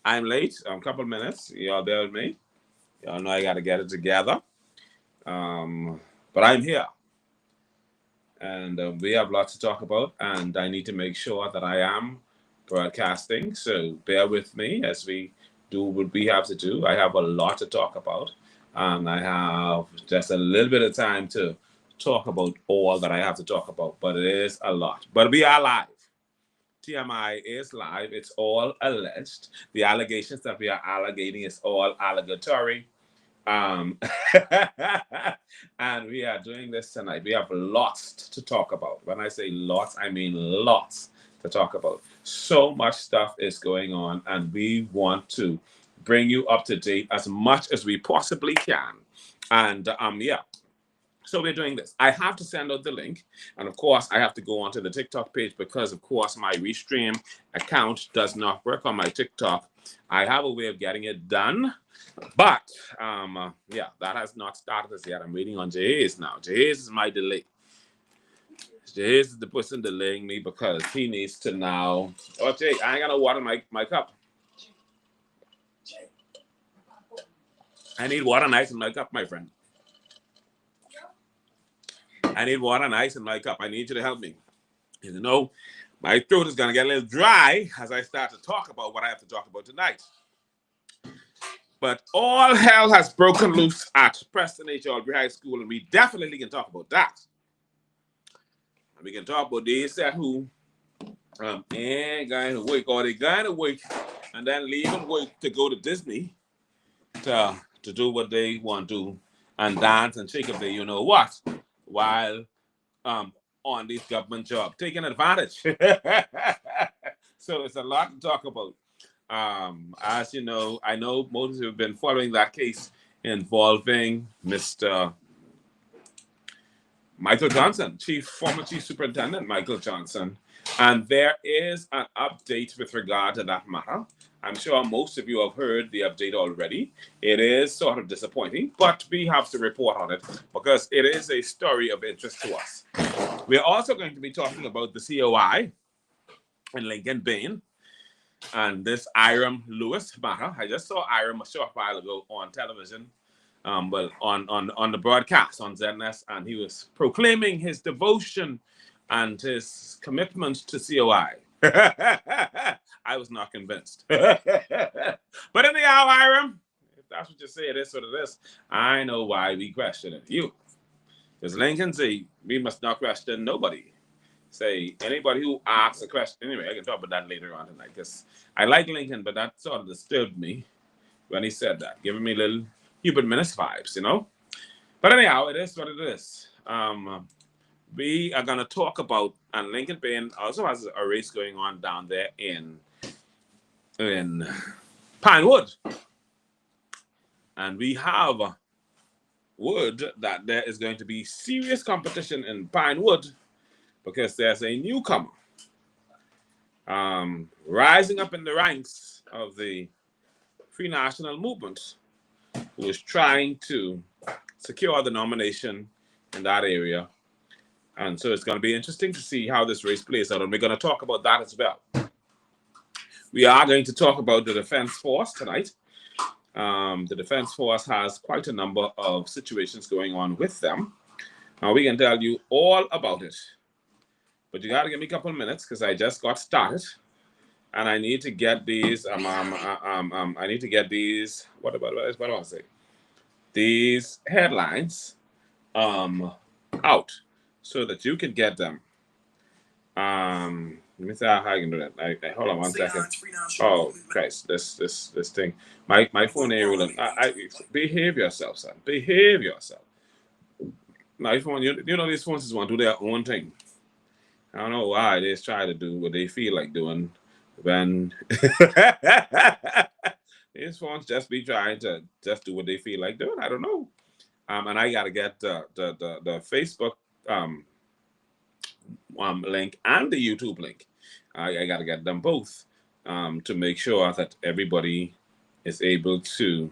I'm late. I'm a couple minutes. Y'all bear with me. Y'all know I got to get it together. But I'm here. And we have lots to talk about. And I need to make sure that I am broadcasting. So bear with me as we do what we have to do. I have a lot to talk about. And I have just a little bit of time to talk about all that I have to talk about. But it is a lot. But we are live. TMI is live. It's all alleged. The allegations that we are allegating is all allegatory. Um, and we are doing this tonight. We have lots to talk about. When I say lots, I mean lots to talk about. So much stuff is going on, and we want to bring you up to date as much as we possibly can. And yeah, so we're doing this. I have to send out the link. And of course, I have to go onto the TikTok page because, of course, my Restream account does not work on my TikTok. I have a way of getting it done. But, yeah, that has not started as yet. I'm waiting on Jahez now. Jahez is my delay. Jahez is the person delaying me because he needs to now. Oh, Jay, I ain't got no water in my cup. I need water and ice in my cup, my friend. I need water and ice in my cup. I need you to help me. You know, my throat is going to get a little dry as I start to talk about what I have to talk about tonight. But all hell has broken loose at Preston H. Albury High School, and we definitely can talk about that. And we can talk about these that who ain't going to work, or they going to work and then leaving work to go to Disney to do what they want to and dance and shake up their you know what, while on these government jobs, taking advantage. So it's a lot to talk about. As you know, I know most of you have been following that case involving Mr. Michael Johnson, former Chief Superintendent Michael Johnson. And there is an update with regard to that matter. I'm sure most of you have heard the update already. It is sort of disappointing, but we have to report on it because it is a story of interest to us. We're also going to be talking about the COI in Lincoln Bain and this Iram Lewis matter. I just saw Iram a short while ago on television, well, on the broadcast on ZNS, and he was proclaiming his devotion and his commitment to COI. I was not convinced. But anyhow, Iram, if that's what you say, it is what it is. I know why we question it. You. Because Lincoln say, we must not question nobody. Say, anybody who asks a question. Anyway, I can talk about that later on tonight. Because I like Lincoln, but that sort of disturbed me when he said that. Giving me little Hubert Minnis vibes, you know? But anyhow, it is what it is. We are going to talk about, and Lincoln Bain also has a race going on down there in Pinewood. And we have word that there is going to be serious competition in Pinewood because there's a newcomer rising up in the ranks of the Free National Movement who is trying to secure the nomination in that area. And so it's going to be interesting to see how this race plays out. And we're going to talk about that as well. We are going to talk about the Defense Force tonight. The Defense Force has quite a number of situations going on with them. We can tell you all about it. But you got to give me a couple of minutes because I just got started. And I need to get these, I need to get these, what do I want to say? These headlines out so that you can get them. Let me see how I can do that. Hold on one second. Oh, Christ, this thing. My phone ain't rolling. Behave yourself, son. Behave yourself. My phone, you know these phones just want to do their own thing. I don't know why they try to do what they feel like doing when these phones just be trying to just do what they feel like doing. I don't know. And I gotta get the Facebook link and the YouTube link. I gotta get them both to make sure that everybody is able to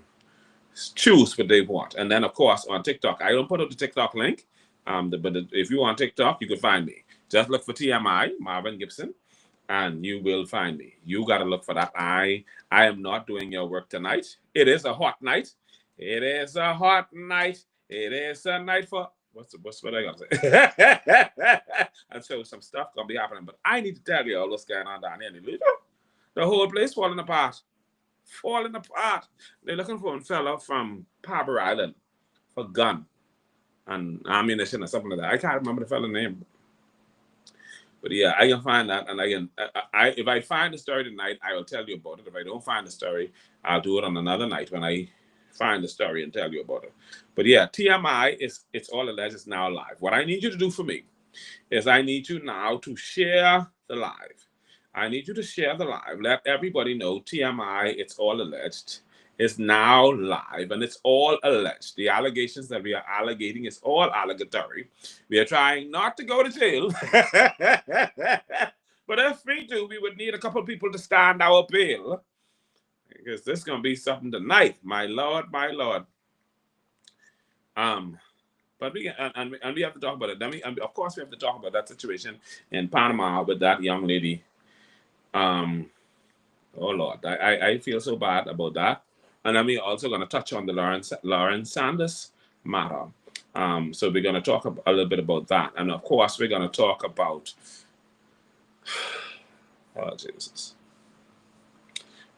choose what they want. And then of course on TikTok, I don't put up the TikTok link. But if you want TikTok, you can find me. Just look for TMI, Marvin Gibson. and you will find me. You got to look for that. I am not doing your work tonight. It is a hot night. It is a hot night. It is a night for what's what I gotta say. And so some stuff gonna be happening. But I need to tell you all what's going on down here in the Lucha. The whole place falling apart. Falling apart. They're looking for a fella from Harbor Island for gun and ammunition or something like that. I can't remember the fella's name. But yeah, I can find that, and if I find the story tonight, I will tell you about it. If I don't find the story, I'll do it on another night when I find the story and tell you about it. But yeah, TMI it's all alleged. It's now live. What I need you to do for me is I need you now to share the live. I need you to share the live. Let everybody know TMI. It's all alleged. Is now live, and it's all alleged. The allegations that we are allegating is all allegatory. We are trying not to go to jail. But if we do, we would need a couple of people to stand our bail. Because this is going to be something tonight. My Lord, my Lord. But we can, and we have to talk about it. Then of course, we have to talk about that situation in Panama with that young lady. Oh, Lord. I feel so bad about that. And then we're also going to touch on the Lauren Sanders matter. So we're going to talk a little bit about that. And of course, we're going to talk about, oh, Jesus,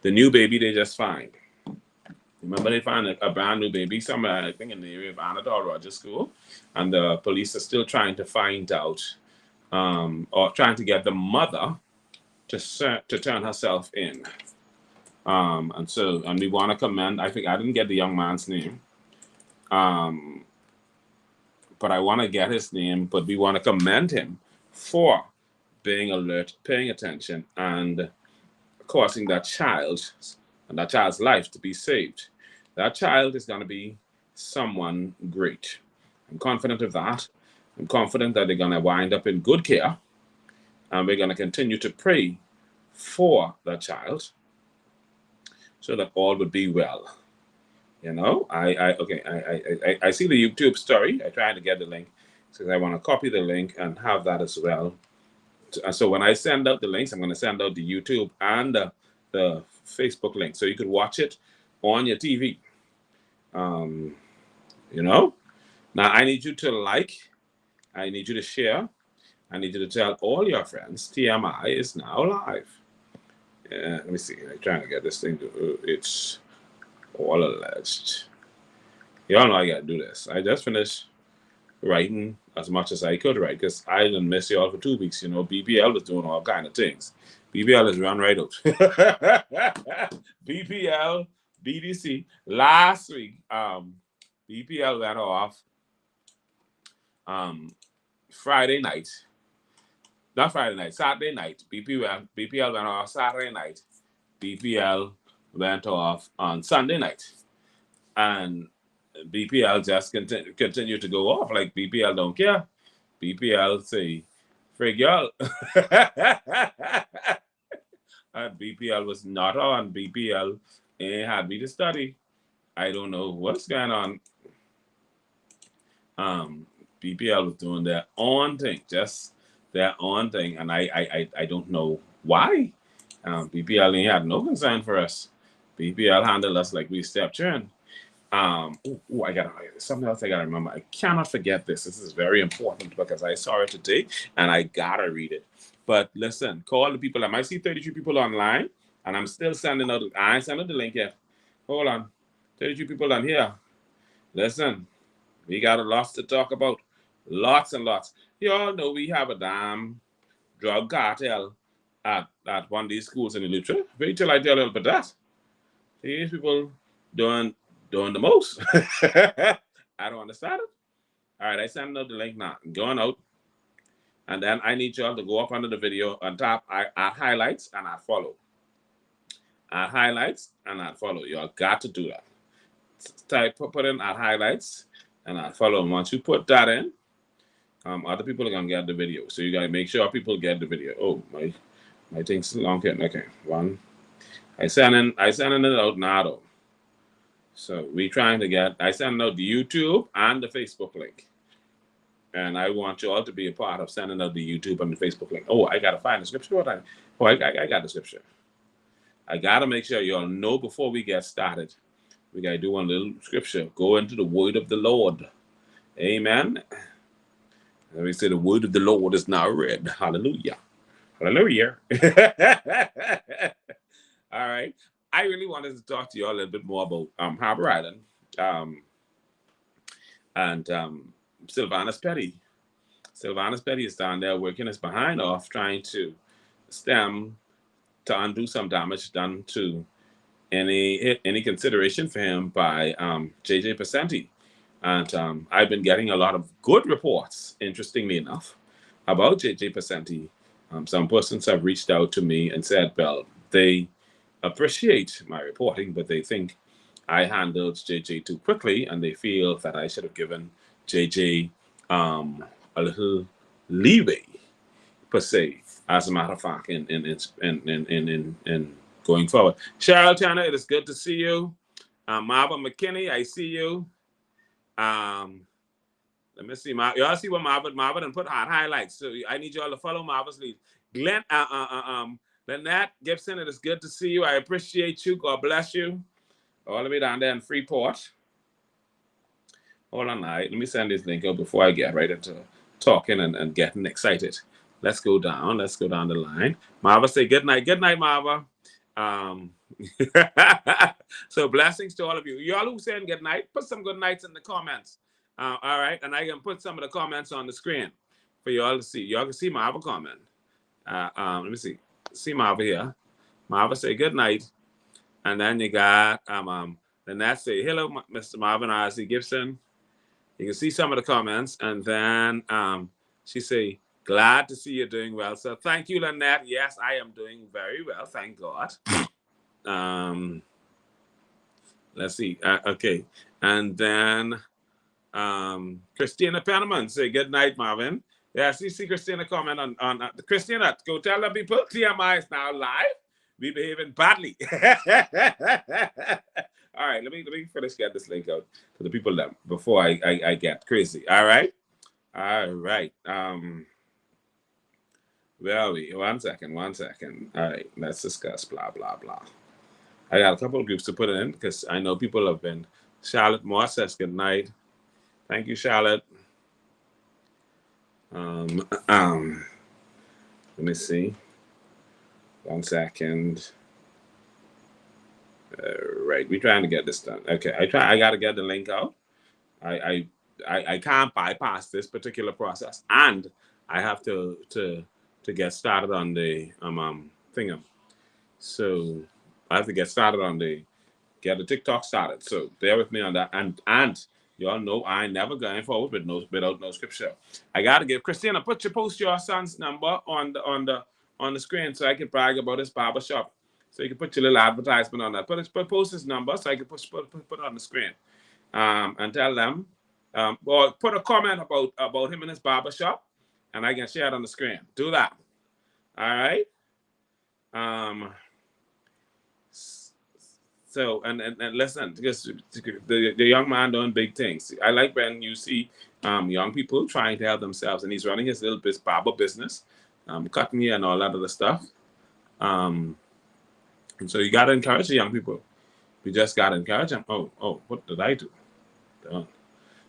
the new baby they just find. Remember, they found a brand new baby somewhere, I think in the area of Anadol Rogers School. And the police are still trying to find out, or trying to get the mother to turn herself in. And we want to commend, I think I didn't get the young man's name. But I want to get his name, but we want to commend him for being alert, paying attention, and causing that child and that child's life to be saved. That child is going to be someone great. I'm confident of that. I'm confident that they're going to wind up in good care, and we're going to continue to pray for that child so that all would be well. You know, I see the YouTube story. I tried to get the link because I want to copy the link and have that as well. So when I send out the links, I'm going to send out the YouTube and the Facebook link, so you could watch it on your TV. You know, now I need you to like, I need you to share, I need you to tell all your friends. TMI is now live. Let me see. I'm trying to get this thing to. It's all alleged. Y'all know I gotta do this. I just finished writing as much as I could write because I didn't miss y'all for 2 weeks. You know, BPL was doing all kind of things. BPL is run right out. BPL, BDC. Last week, BPL went off Friday night. Not Friday night, Saturday night. BPL went off Saturday night. BPL went off on Sunday night. And BPL just continue to go off. Like BPL don't care. BPL say, frig y'all. And BPL was not on. BPL ain't had me to study. I don't know what's going on. BPL was doing their own thing, just their own thing, and I don't know why. BPL ain't had no concern for us. BPL handled us like we stepchildren. I got something else I gotta remember. I cannot forget this. This is very important because I saw it today and I gotta read it. But listen, call the people. I might see 33 people online, and I'm still sending out. I ain't sending the link yet. Hold on, 32 people on here. Listen, we got a lot to talk about. Lots and lots. You all know we have a damn drug cartel at one of these schools in the literature. Wait till I tell you about that. These people doing the most. I don't understand it. All right, I send out the link now. I'm going out. And then I need y'all to go up under the video on top, add highlights, and I follow. Add highlights, and I follow. Y'all got to do that. Put in add highlights, and I follow. And once you put that in, other people are going to get the video. So you got to make sure people get the video. Oh, my thing's long. Okay, one. I sending it out now, though. So we trying to get, I send out the YouTube and the Facebook link. And I want you all to be a part of sending out the YouTube and the Facebook link. Oh, I got to find the scripture. Oh, I got the scripture. I got to make sure y'all know before we get started. We got to do one little scripture. Go into the word of the Lord. Amen. Let me say the word of the Lord is now read. Hallelujah. Hallelujah. All right. I really wanted to talk to you all a little bit more about Harbor Island and Sylvanus Petty. Sylvanus Petty is down there working his behind off trying to stem to undo some damage done to any consideration for him by JJ Pasenti. And I've been getting a lot of good reports, interestingly enough, about JJ Pasenti. Some persons have reached out to me and said, well, they appreciate my reporting, but they think I handled JJ too quickly, and they feel that I should have given JJ a little leeway, per se. As a matter of fact, in going forward. Cheryl Tanner, it is good to see you. Marva McKinney, I see you. Let me see. Y'all see what Marva and put hot highlights. So I need y'all to follow Marva's lead. Glenn, Lynette Gibson, it is good to see you. I appreciate you. God bless you. All the way down there in Freeport. Hold on, let me send this link out before I get right into talking and getting excited. Let's go down. Let's go down the line. Marva say good night. Good night, Marva. So blessings to all of you. Y'all who saying good night, put some good nights in the comments. All right, and I can put some of the comments on the screen for y'all to see. Y'all can see Marva comment. Let me see. See Marva here. Marva say good night, and then you got then that say hello, Mr. Marvin R.C. Gibson. You can see some of the comments, and then she say glad to see you doing well. So thank you, Lynette. Yes, I am doing very well. Thank God. Let's see. Okay. And then Christina Penniman say good night, Marvin. Yeah, see Christina comment on Christina, go tell the people TMI is now live. We behaving badly. All right, let me finish get this link out to the people that before I get crazy. All right. Where are we? One second. All right, let's discuss blah blah blah. I got a couple of groups to put in because I know people have been. Charlotte Moore says good night. Thank you, Charlotte. Let me see. 1 second. Right, we're trying to get this done. Okay, I got to get the link out. I can't bypass this particular process, and I have to get started on the thingam. So I have to get started on get the TikTok started. So bear with me on that. And y'all know I ain't never going forward without no scripture. I gotta give Christina, post your son's number on the screen so I can brag about his barber shop. So you can put your little advertisement on that. Post his number so I can put it on the screen. And tell them, or put a comment about him and his barber shop, and I can share it on the screen. Do that. All right. So and listen, because the young man doing big things. I like when you see young people trying to help themselves, and he's running his little barber business, cutting hair and all that other stuff. And so you gotta encourage the young people. We just gotta encourage them. Oh, what did I do? Done.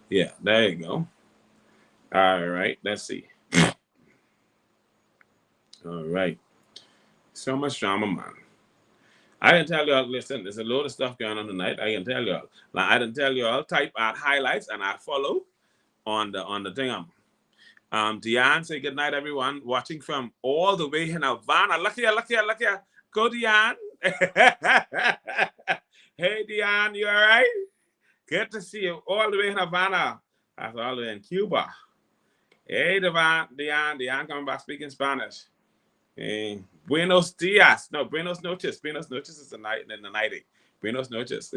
Yeah, there you go. All right, let's see. All right. So much drama, man. I can tell y'all, listen, there's a load of stuff going on tonight. I can tell y'all. Like, I didn't tell y'all, type out highlights and I follow on the thing. Diane say good night, everyone. Watching from all the way in Havana. Lucky. Go, Diane. Hey, Diane, you all right? Good to see you all the way in Havana. That's all the way in Cuba. Hey, Diane coming back speaking Spanish. Buenos dias. No, buenos noches. Buenos noches is the night in the 90. Buenos noches.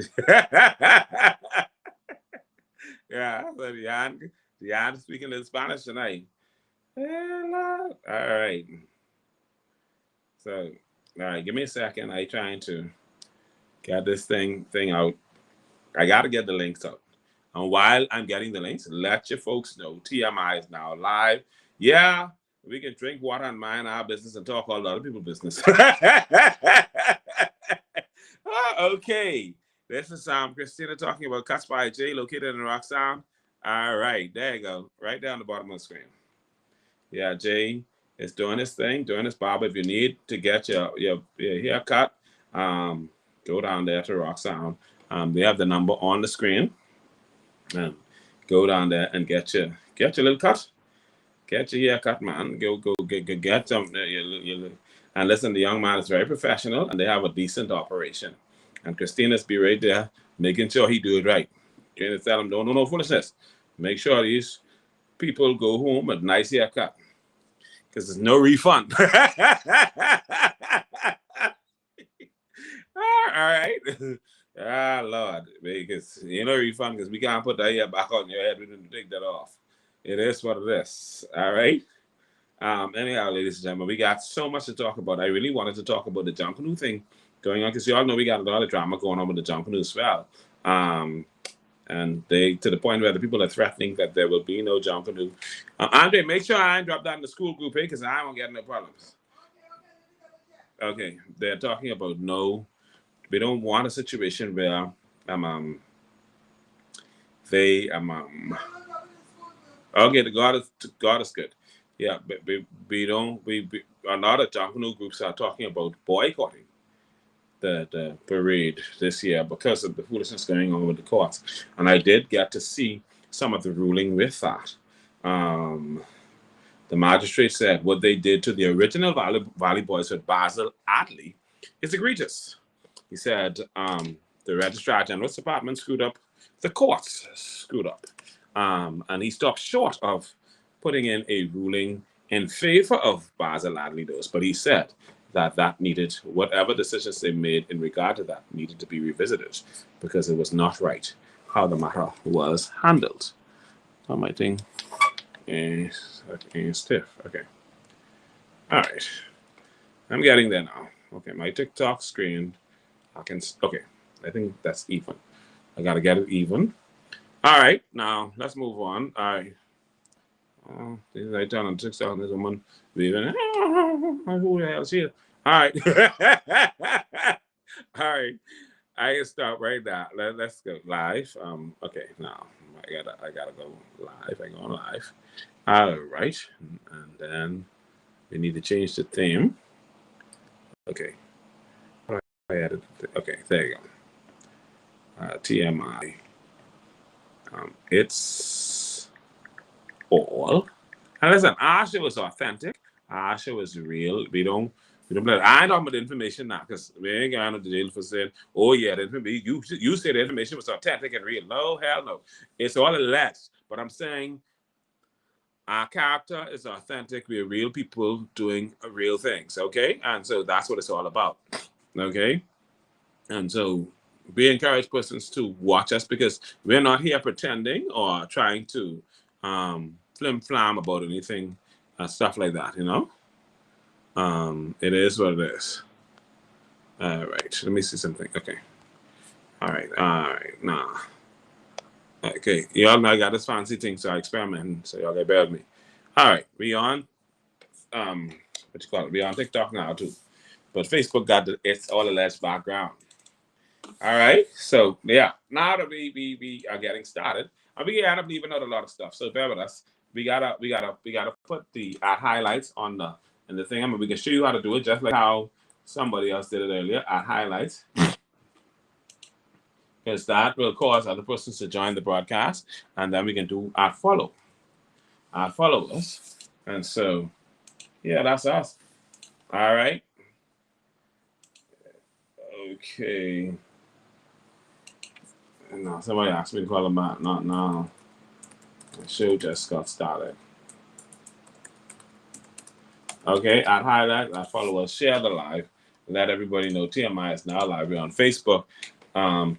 Yeah, so Diane speaking in Spanish tonight. Hello. All right. So, all right, give me a second. I trying to get this thing out. I got to get the links out. And while I'm getting the links, let your folks know TMI is now live. Yeah, We can drink water and mind our business and talk all the other people's business. Okay. This is Christina talking about Cuts by J, located in Rock Sound. All right, there you go. Right down the bottom of the screen. Yeah, Jay is doing his thing, doing his barber. If you need to get your hair cut, go down there to Rock Sound. They have the number on the screen. Go down there and get your little cut. Get your hair cut, man. Go get some. And listen, the young man is very professional, and they have a decent operation. And Christina's be right there, making sure he do it right. Trying to tell him, don't do no foolishness. Make sure these people go home with nice haircut, because there's no refund. All right. Ah, Lord, because you know refund, because we can't put that hair back on your head. We didn't take that off. It is what it is. All right. Anyhow, ladies and gentlemen, we got so much to talk about. I really wanted to talk about the John Canoe thing going on, because you all know we got a lot of drama going on with the John Canoe as well. And they, to the point where the people are threatening that there will be no John Canoe. Andre, make sure I drop that in the school group, because I won't get no problems. Okay, they're talking about no. We don't want a situation where they okay, the God is good. Yeah, but we don't we a lot of John Canoe groups are talking about boycotting the parade this year because of the foolishness going on with the courts. And I did get to see some of the ruling with that. The magistrate said what they did to the original Valley Boys with Basil Adley is egregious. He said the Registrar General's Department screwed up, the courts screwed up. And he stopped short of putting in a ruling in favor of Basil Adley Dose, but he said that needed, whatever decisions they made in regard to that needed to be revisited, because it was not right how the matter was handled. Oh, my thing is stiff. Okay. All right. I'm getting there now. Okay, my TikTok screen. Okay, I think that's even. I gotta get it even. All right, now let's move on. All right. I turn on TikTok and there's someone leaving. Who the hell is here? All right. All right. I can start right now. Let's go live. Okay, now I gotta go live. I go on live. All right. And then we need to change the theme. Okay. I added. Okay, there you go. TMI. It's all. And listen, our show is authentic. Our show is real. We don't play. I ain't talking about the information now, because we ain't going to deal for saying, oh yeah, the information, you said the information was authentic and real. No, hell no. It's all alleged. But I'm saying our character is authentic. We're real people doing real things, okay? And so that's what it's all about, okay? And so we encourage persons to watch us, because we're not here pretending or trying to flim-flam about anything, stuff like that, you know? It is what it is. All right, let me see something. Okay. All right, nah. Okay, y'all know I got this fancy thing, so I experiment, so y'all get bear with me. All right, we on, what you call it? We on TikTok now too. But Facebook got it's all alleged background. All right, so yeah, now that we are getting started, and we end up leaving out a lot of stuff. So bear with us. We gotta put the highlights on the thing. I mean, we can show you how to do it, just like how somebody else did it earlier. Add highlights, because that will cause other persons to join the broadcast, and then we can do our followers, and so yeah, that's us. All right. Okay. No, somebody asked me to call them back. Not now. The show just got started. Okay, I'd highlight, I'd follow us, share the live, let everybody know TMI is now live. We're on Facebook,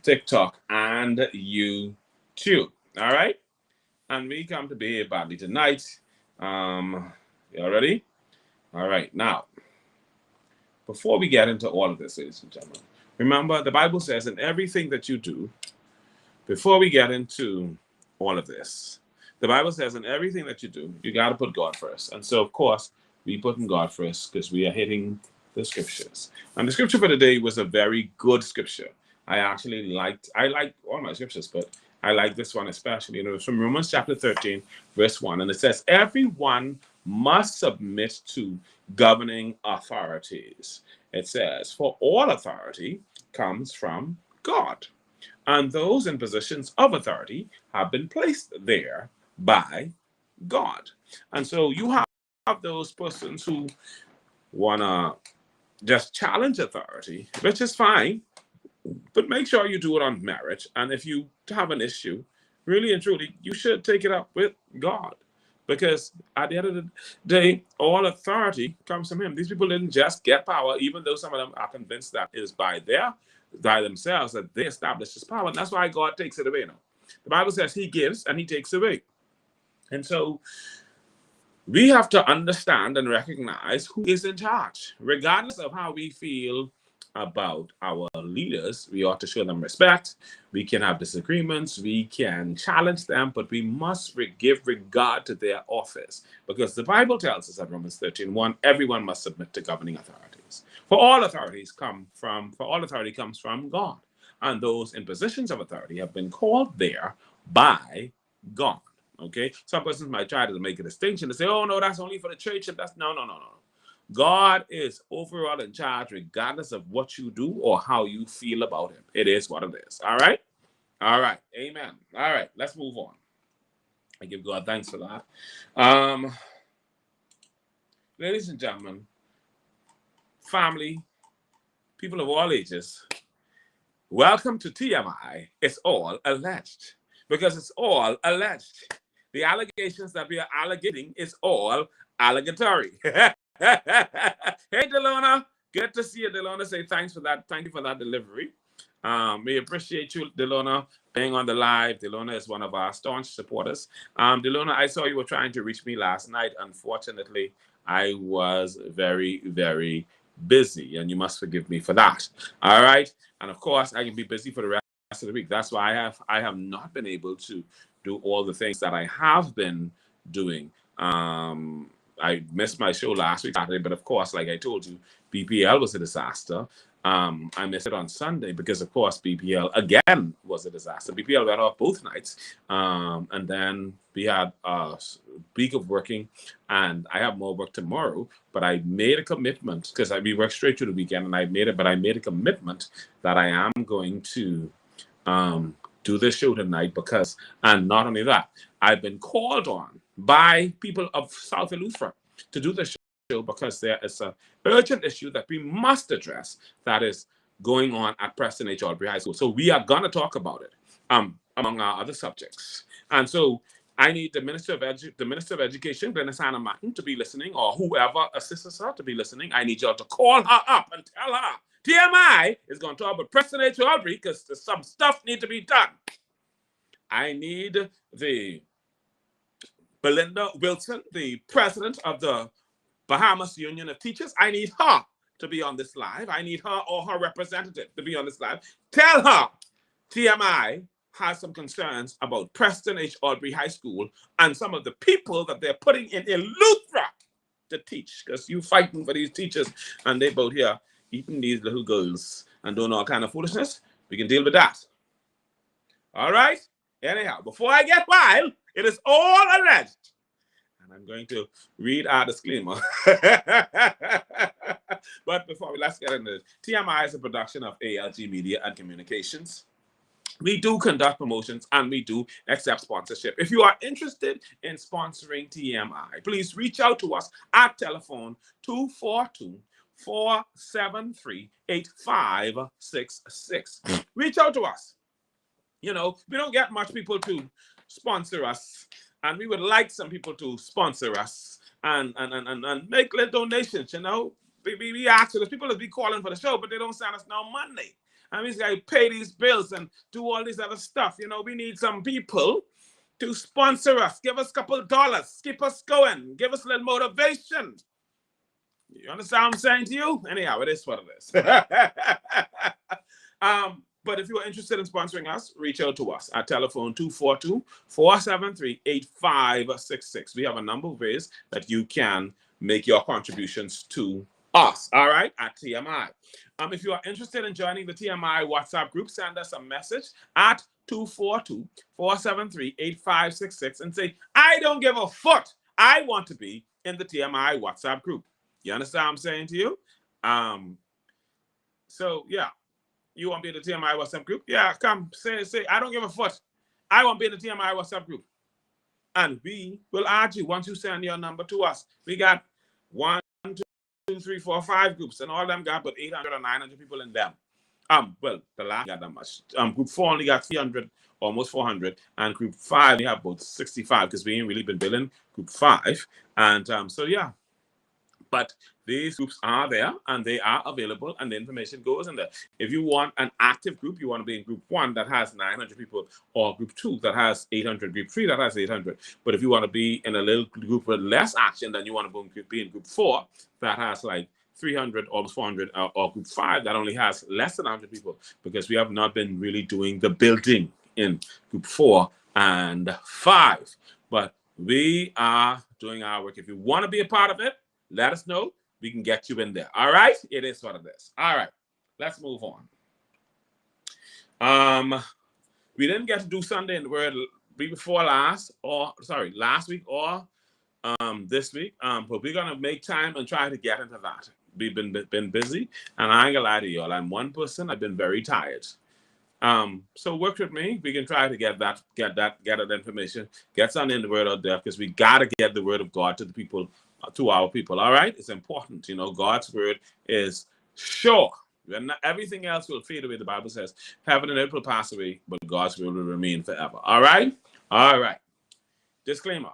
TikTok, and YouTube. All right? And we come to be badly tonight. Y'all ready? All right, now, before we get into all of this, ladies and gentlemen, remember the Bible says in everything that you do, before we get into all of this, The Bible says in everything that you do, you got to put God first. And so, of course, we putting God first because we are hitting the scriptures. And the scripture for today was a very good scripture. I like all my scriptures, but I like this one especially. You know, it's from Romans chapter 13, verse 1. And it says, everyone must submit to governing authorities. It says, for all authority comes from God, and those in positions of authority have been placed there by God. And so you have those persons who want to just challenge authority, which is fine, but make sure you do it on merit. And if you have an issue, really and truly, you should take it up with God. Because at the end of the day, all authority comes from him. These people didn't just get power, even though some of them are convinced that it is by themselves that they establish this power. And that's why God takes it away now. The Bible says he gives and he takes away. And so we have to understand and recognize who is in charge. Regardless of how we feel about our leaders, we ought to show them respect. We can have disagreements, we can challenge them, but we must give regard to their office, because the Bible tells us at Romans 13:1, everyone must submit to governing authorities. For all authority comes from God, and those in positions of authority have been called there by God. Okay, some persons might try to make a distinction to say, oh no, that's only for the church, and that's no. God is overall in charge, regardless of what you do or how you feel about him. It is what it is. All right? All right. Amen. All right. Let's move on. I give God thanks for that. Ladies and gentlemen, family, people of all ages, welcome to TMI. It's all alleged, because it's all alleged. The allegations that we are allegating is all allegatory. Hey, Delona. Good to see you, Delona. Say thanks for that. Thank you for that delivery. We appreciate you, Delona, being on the live. Delona is one of our staunch supporters. Delona, I saw you were trying to reach me last night. Unfortunately, I was very, very busy, and you must forgive me for that. All right. And of course, I can be busy for the rest of the week. That's why I have not been able to do all the things that I have been doing. I missed my show last week, Saturday, but of course, like I told you, BPL was a disaster. I missed it on Sunday because, of course, BPL again was a disaster. BPL went off both nights, and then we had a week of working, and I have more work tomorrow. But I made a commitment, because we worked straight through the weekend, and I made a commitment that I am going to do this show tonight, because, and not only that, I've been called on by people of South Eleuthera to do the show, because there is an urgent issue that we must address that is going on at Preston H. Albury High School. So we are going to talk about it, among our other subjects. And so I need the Minister of Education, Glennis Hannah Martin, to be listening, or whoever assists her to be listening. I need y'all to call her up and tell her TMI is going to talk about Preston H. Albury, because some stuff needs to be done. I need the Belinda Wilson, the president of the Bahamas Union of Teachers. I need her to be on this live. I need her or her representative to be on this live. Tell her TMI has some concerns about Preston H. Albury High School and some of the people that they're putting in Eleuthera to teach, because you fighting for these teachers and they both here eating these little girls and doing all kind of foolishness. We can deal with that. All right? Anyhow, before I get wild, it is all alleged. And I'm going to read our disclaimer. But before let's get into this. TMI is a production of ALG Media and Communications. We do conduct promotions and we do accept sponsorship. If you are interested in sponsoring TMI, please reach out to us at telephone 242-473-8566. Reach out to us. You know, we don't get much people to sponsor us, and we would like some people to sponsor us and make little donations. You know, we ask for those people to be calling for the show, but they don't send us no money. And we got to pay these bills and do all this other stuff. You know, we need some people to sponsor us, give us a couple of dollars, keep us going, give us a little motivation. You understand what I'm saying to you? Anyhow, it is what it is. But if you are interested in sponsoring us, reach out to us at telephone 242-473-8566. We have a number of ways that you can make your contributions to us, all right, at TMI. If you are interested in joining the TMI WhatsApp group, send us a message at 242-473-8566 and say, I don't give a foot. I want to be in the TMI WhatsApp group. You understand what I'm saying to you? So, yeah. You want to be in the TMI WhatsApp group? Yeah, come say, I don't give a foot. I want to be in the TMI WhatsApp group. And we will add you once you send your number to us. We got 1, 2, 3, 4, 5 groups, and all of them got about 800 or 900 people in them. Well, the last got that much. Group 4 only got 300, almost 400, and group 5 we have about 65 because we ain't really been billing group 5. And so yeah. But these groups are there and they are available and the information goes in there. If you want an active group, you want to be in group 1 that has 900 people, or group 2 that has 800, group 3 that has 800. But if you want to be in a little group with less action, then you want to be in group 4 that has like 300, almost 400, or group 5 that only has less than 100 people, because we have not been really doing the building in group 4 and 5. But we are doing our work. If you want to be a part of it, let us know. We can get you in there. All right? It is what it is. All right. Let's move on. We didn't get to do Sunday in the Word last week or this week. But we're gonna make time and try to get into that. We've been busy, and I ain't gonna lie to y'all. I'm one person. I've been very tired. So work with me. We can try to get that information, get something in the Word out there, because we gotta get the Word of God to the people. To our people, all right? It's important. God's word is sure. Everything else will fade away. The Bible says, heaven and earth will pass away, but God's word will remain forever. All right? All right. Disclaimer.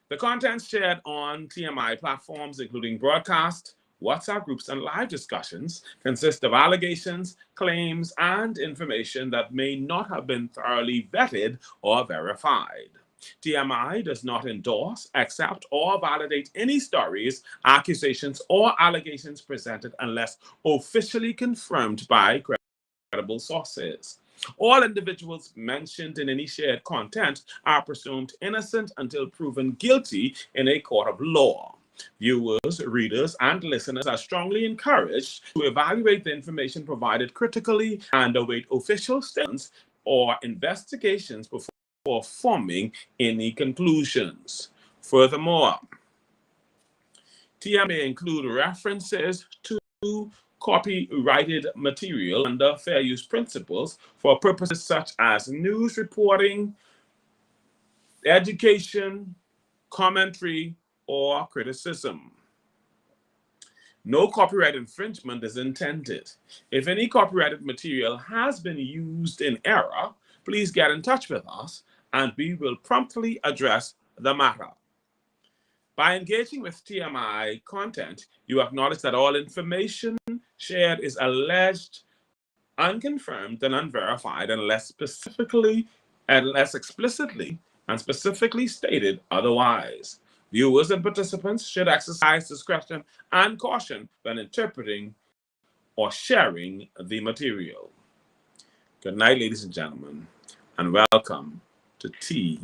The contents shared on TMI platforms, including broadcast, WhatsApp groups, and live discussions, consist of allegations, claims, and information that may not have been thoroughly vetted or verified. TMI does not endorse, accept, or validate any stories, accusations, or allegations presented unless officially confirmed by credible sources. All individuals mentioned in any shared content are presumed innocent until proven guilty in a court of law. Viewers, readers, and listeners are strongly encouraged to evaluate the information provided critically and await official statements or investigations before forming any conclusions. Furthermore, TMI may include references to copyrighted material under fair use principles for purposes such as news reporting, education, commentary, or criticism. No copyright infringement is intended. If any copyrighted material has been used in error, please get in touch with us and we will promptly address the matter. By engaging with TMI content, you acknowledge that all information shared is alleged, unconfirmed, and unverified unless explicitly and specifically stated otherwise. Viewers and participants should exercise discretion and caution when interpreting or sharing the material. Good night, ladies and gentlemen, and welcome to TMI.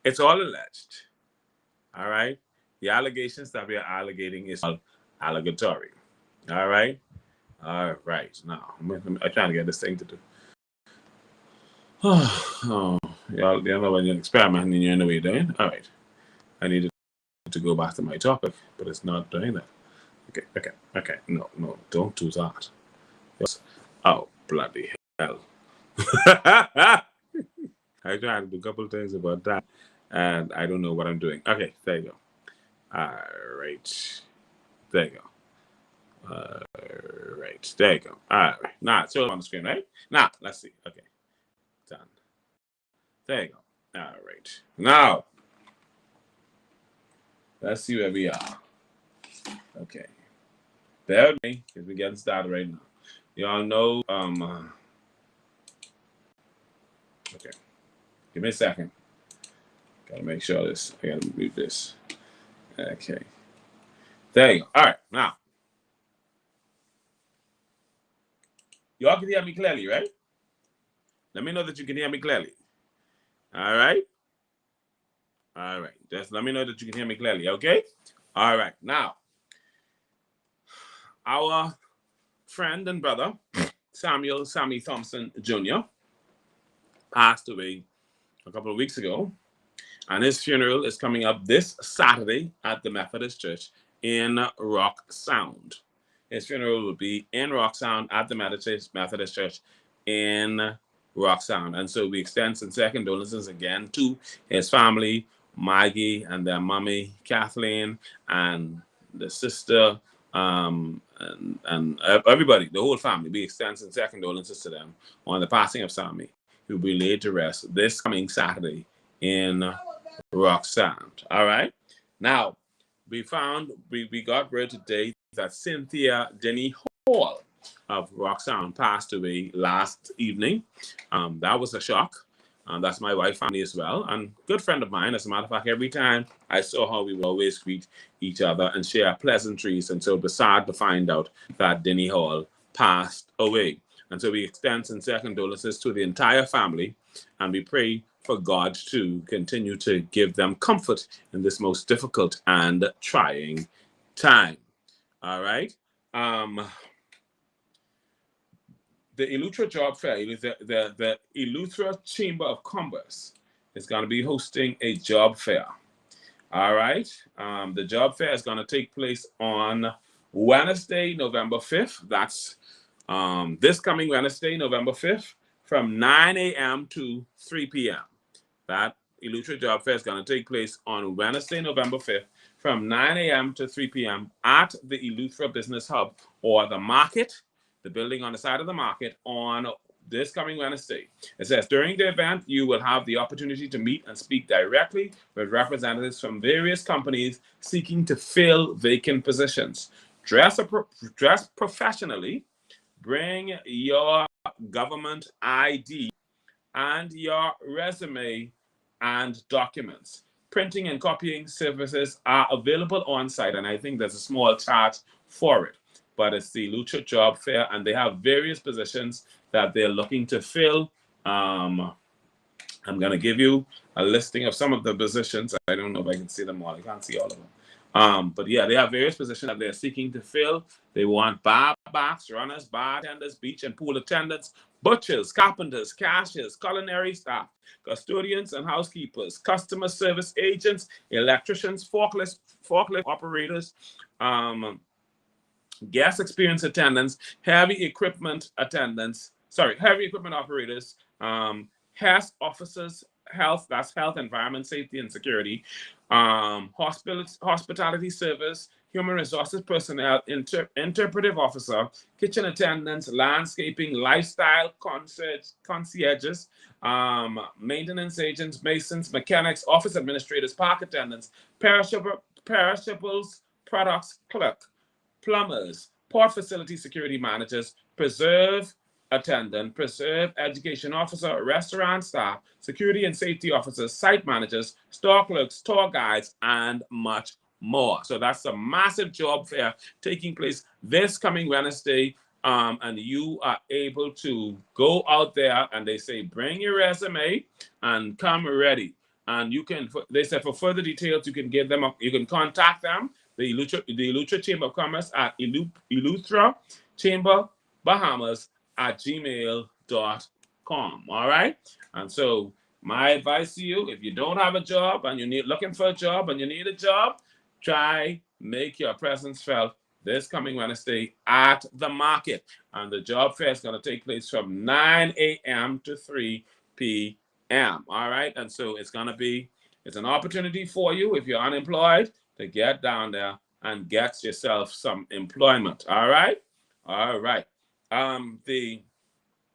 It's all alleged. All right? The allegations that we are allegating is all allegatory. All right? All right. Now, I'm trying to get this thing to do. Oh, y'all know when you're experimenting, you know what you're doing. All right. I needed to go back to my topic, but it's not doing that. Okay. No, don't do that. Oh, bloody hell. I tried to do a couple of things about that, and I don't know what I'm doing. Okay, there you go. All right. There you go. All right. There you go. All right. Now, it's all on the screen, right? Now, let's see. Okay. Done. There you go. All right. Now, let's see where we are. Okay. Bear with me, because we're getting started right now. Y'all know, okay. Give me a second. Gotta make sure this, I gotta mute this. Okay. There you go. All right. Now, Y'all can hear me clearly, right? Let me know that you can hear me clearly. All right. All right. Just let me know that you can hear me clearly, okay? All right. Now, our friend and brother, Samuel Sammy Thompson Jr., passed away a couple of weeks ago, and his funeral is coming up this Saturday at the Methodist Church in Rock Sound. His funeral will be in Rock Sound at the Methodist Church in Rock Sound. And so we extend sincere condolences again to his family, Maggie and their mommy, Kathleen, and the sister, and everybody, the whole family. We extend sincere condolences to them on the passing of Sammy, who will be laid to rest this coming Saturday in Rock Sound. All right. Now, we got word today that Cynthia Denny Hall of Rock Sound passed away last evening. That was a shock. That's my wife, family as well, and good friend of mine. As a matter of fact, every time I saw her, we would always greet each other and share pleasantries. And so it was sad to find out that Denny Hall passed away. And so we extend sincere condolences to the entire family, and we pray for God to continue to give them comfort in this most difficult and trying time. All right. The Eleuthera Job Fair, the Eleuthera Chamber of Commerce is going to be hosting a job fair. All right. The job fair is going to take place on Wednesday, November 5th. That's this coming Wednesday, November 5th, from 9 a.m. to 3 p.m. That Eleuthera Job Fair is going to take place on Wednesday, November 5th, from 9 a.m. to 3 p.m. at the Eleuthera Business Hub, or the market, the building on the side of the market, on this coming Wednesday. It says, during the event, you will have the opportunity to meet and speak directly with representatives from various companies seeking to fill vacant positions. Dress professionally, bring your government ID and your resume and documents. Printing and copying services are available on site, and I think there's a small charge for it. But it's the Eleuthera Job Fair, and they have various positions that they're looking to fill. I'm going to give you a listing of some of the positions. I don't know if I can see them all. I can't see all of them. But yeah, they have various positions that they're seeking to fill. They want backs, runners, bartenders, beach and pool attendants, butchers, carpenters, cashiers, culinary staff, custodians and housekeepers, customer service agents, electricians, forklift operators, gas experience attendants, heavy equipment operators, health officers, that's health, environment, safety, and security, hospitality service, human resources personnel, interpretive officer, kitchen attendants, landscaping, lifestyle concierges, maintenance agents, masons, mechanics, office administrators, park attendants, perishables products clerk, plumbers, port facility security managers, preserve attendant, preserve education officer, restaurant staff, security and safety officers, site managers, store clerks, tour guides, and much more. So that's a massive job fair taking place this coming Wednesday. And you are able to go out there, and they say, bring your resume and come ready. And you can, they said, for further details, you can give them, you can contact them, the Eleuthera Chamber of Commerce at Eleuthera Chamber Bahamas at gmail.com. All right. And so my advice to you, if you don't have a job and you're looking for a job and you need a job, try make your presence felt this coming Wednesday at the market. And the job fair is going to take place from 9 a.m. to 3 p.m. All right. And so it's going to be, it's an opportunity for you if you're unemployed to get down there and get yourself some employment. All right. All right. The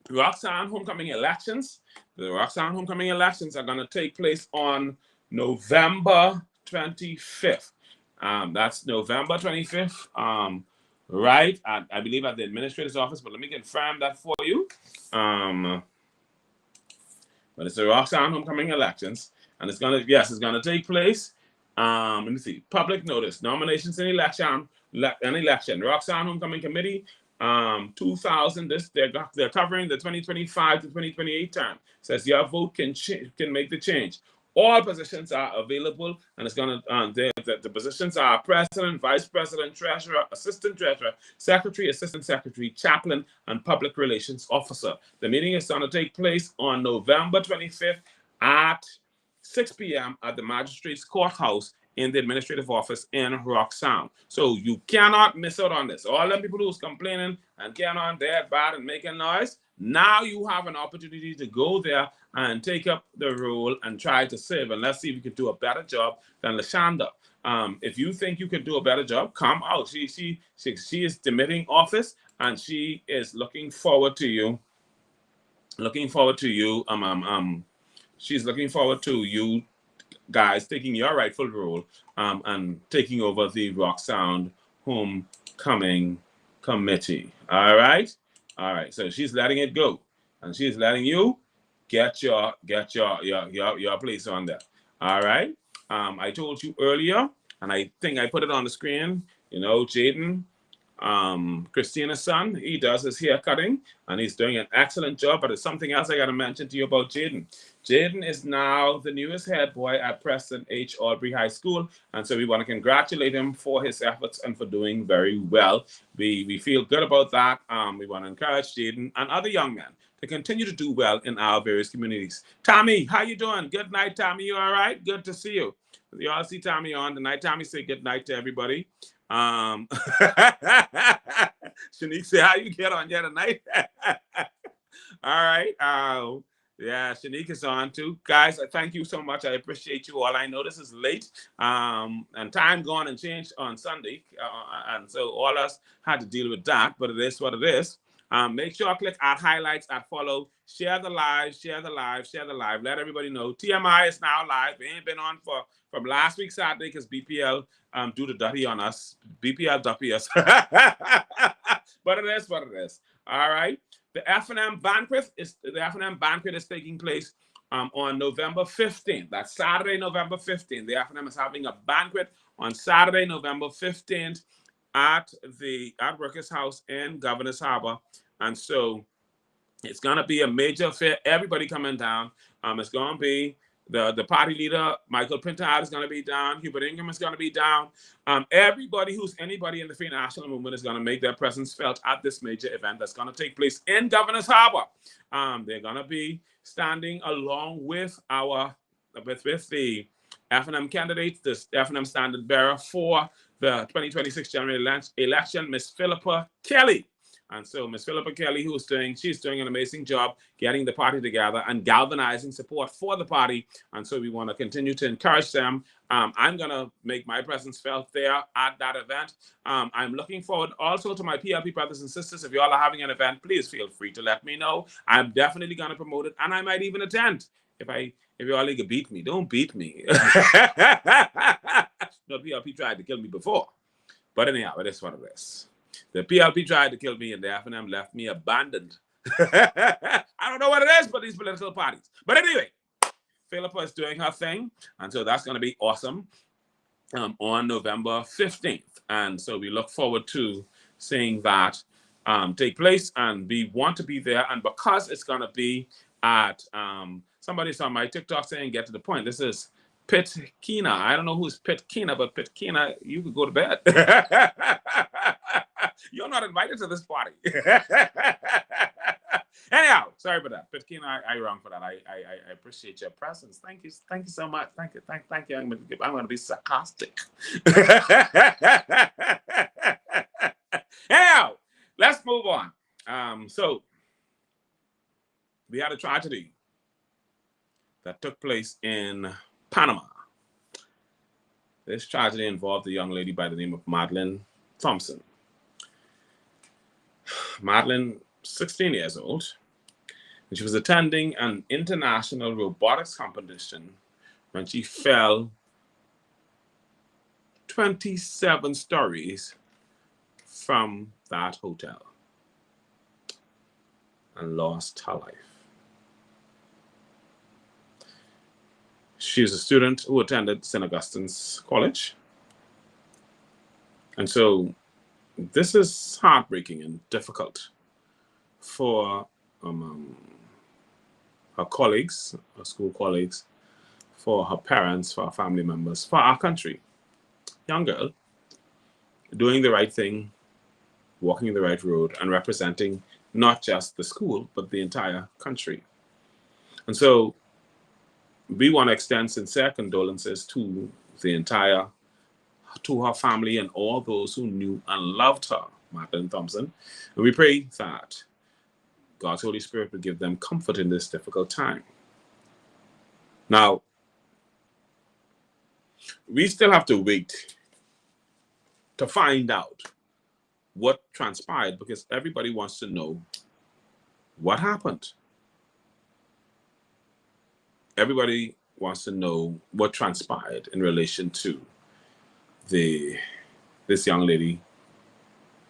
Roxanne homecoming elections, are going to take place on November 25th. That's November 25th, right? I believe at the administrator's office, but let me confirm that for you. But it's the Roxanne homecoming elections, and it's gonna take place. Let me see. Public notice, nominations and election. Roxanne homecoming committee 2000. They're covering the 2025 to 2028 term. Says your vote can make the change. All positions are available, and it's gonna the positions are president, vice president, treasurer, assistant treasurer, secretary, assistant secretary, chaplain, and public relations officer. The meeting is going to take place on November 25th at 6 p.m. at the Magistrates Courthouse in the administrative office in Rock Sound. So you cannot miss out on this. All them people who's complaining and carrying on there bad and making noise, now you have an opportunity to go there and take up the role and try to serve. And let's see if you can do a better job than Lashonda. If you think you can do a better job, come out. She is demitting office, and she is looking forward to you. She's looking forward to you guys taking your rightful role and taking over the Rock Sound Homecoming Committee. All right. So she's letting it go, and she's letting you get your place on there. All right. I told you earlier, and I think I put it on the screen. You know, Jaden, Christina's son, he does his hair cutting, and he's doing an excellent job. But there's something else I got to mention to you about Jaden. Jaden is now the newest head boy at Preston H. Albury High School, and so we want to congratulate him for his efforts and for doing very well. We feel good about that. We want to encourage Jaden and other young men to continue to do well in our various communities. Tommy, how you doing? Good night, Tommy. You all right? Good to see you. You all see Tommy on tonight. Tommy, say good night to everybody. Shanique, say how you get on yet tonight. All right. Yeah, Shanique is on too. Guys, I thank you so much. I appreciate you all. I know this is late, and time gone and changed on Sunday, and so all us had to deal with that, but it is what it is. Make sure click at highlights, at follow, share the live. Let everybody know. TMI is now live. We ain't been on from last week Saturday because BPL do the dirty on us. BPL dumpy us. But it is what it is. All right. The F&M banquet is taking place on November 15th. That's Saturday, November 15th. The F&M is having a banquet on Saturday, November 15th at Workers' House in Governor's Harbor. And so it's going to be a major affair. Everybody coming down. It's going to be the party leader, Michael Pintard, is going to be down. Hubert Ingham is going to be down. Anybody in the Free National Movement is going to make their presence felt at this major event that's going to take place in Governor's Harbor. They're going to be standing along with the F&M candidate, the F&M standard bearer for the 2026 general election, Miss Philippa Kelly. And so Miss Philippa Kelly, she's doing an amazing job getting the party together and galvanizing support for the party. And so we want to continue to encourage them. I'm going to make my presence felt there at that event. I'm looking forward also to my PLP brothers and sisters. If you all are having an event, please feel free to let me know. I'm definitely going to promote it, and I might even attend. If you all can beat me, don't beat me. No, PLP tried to kill me before. But anyhow, it is what it is. The PLP tried to kill me, and the F&M left me abandoned. I don't know what it is, but these political parties. But anyway, Philippa is doing her thing, and so that's going to be awesome on November 15th. And so we look forward to seeing that take place, and we want to be there. And because it's going to be at, somebody saw my TikTok saying, get to the point. This is Pit Kina. I don't know who's Pit Kina, but Pit Kina, you could go to bed. You're not invited to this party. Anyhow, sorry about that. Pit Kina, I wrong for that. I appreciate your presence. Thank you so much. Thank you. I'm going to be sarcastic. Anyhow, let's move on. So we had a tragedy that took place in Panama. This tragedy involved a young lady by the name of Madeline Thompson. Madeline, 16 years old, and she was attending an international robotics competition when she fell 27 stories from that hotel and lost her life. She's a student who attended St. Augustine's College. And so this is heartbreaking and difficult for her colleagues, her school colleagues, for her parents, for her family members, for our country. Young girl, doing the right thing, walking the right road, and representing not just the school, but the entire country. And so we want to extend sincere condolences to the entire, to her family and all those who knew and loved her, Madeline Thompson. And we pray that God's Holy Spirit will give them comfort in this difficult time. Now, we still have to wait to find out what transpired because everybody wants to know what happened. Everybody wants to know what transpired in relation to this young lady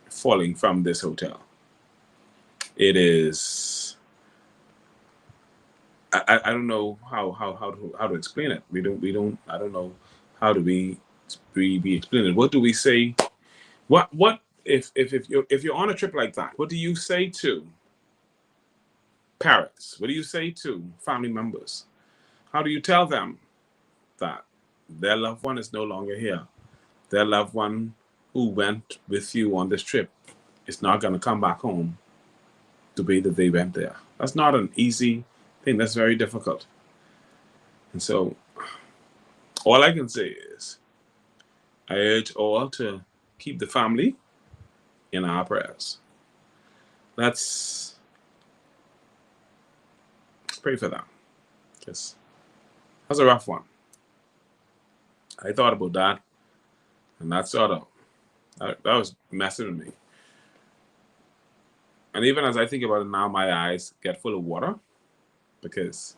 falling from this hotel. It is, I don't know how to explain it. I don't know how do we explain it. What do we say? What if you're on a trip like that? What do you say to parents? What do you say to family members? How do you tell them that their loved one is no longer here? Their loved one who went with you on this trip is not going to come back home the way that they went there. That's not an easy thing. That's very difficult. And so all I can say is I urge all to keep the family in our prayers. Let's pray for them. Because that's a rough one. I thought about that, and that was messing with me. And even as I think about it now, my eyes get full of water because,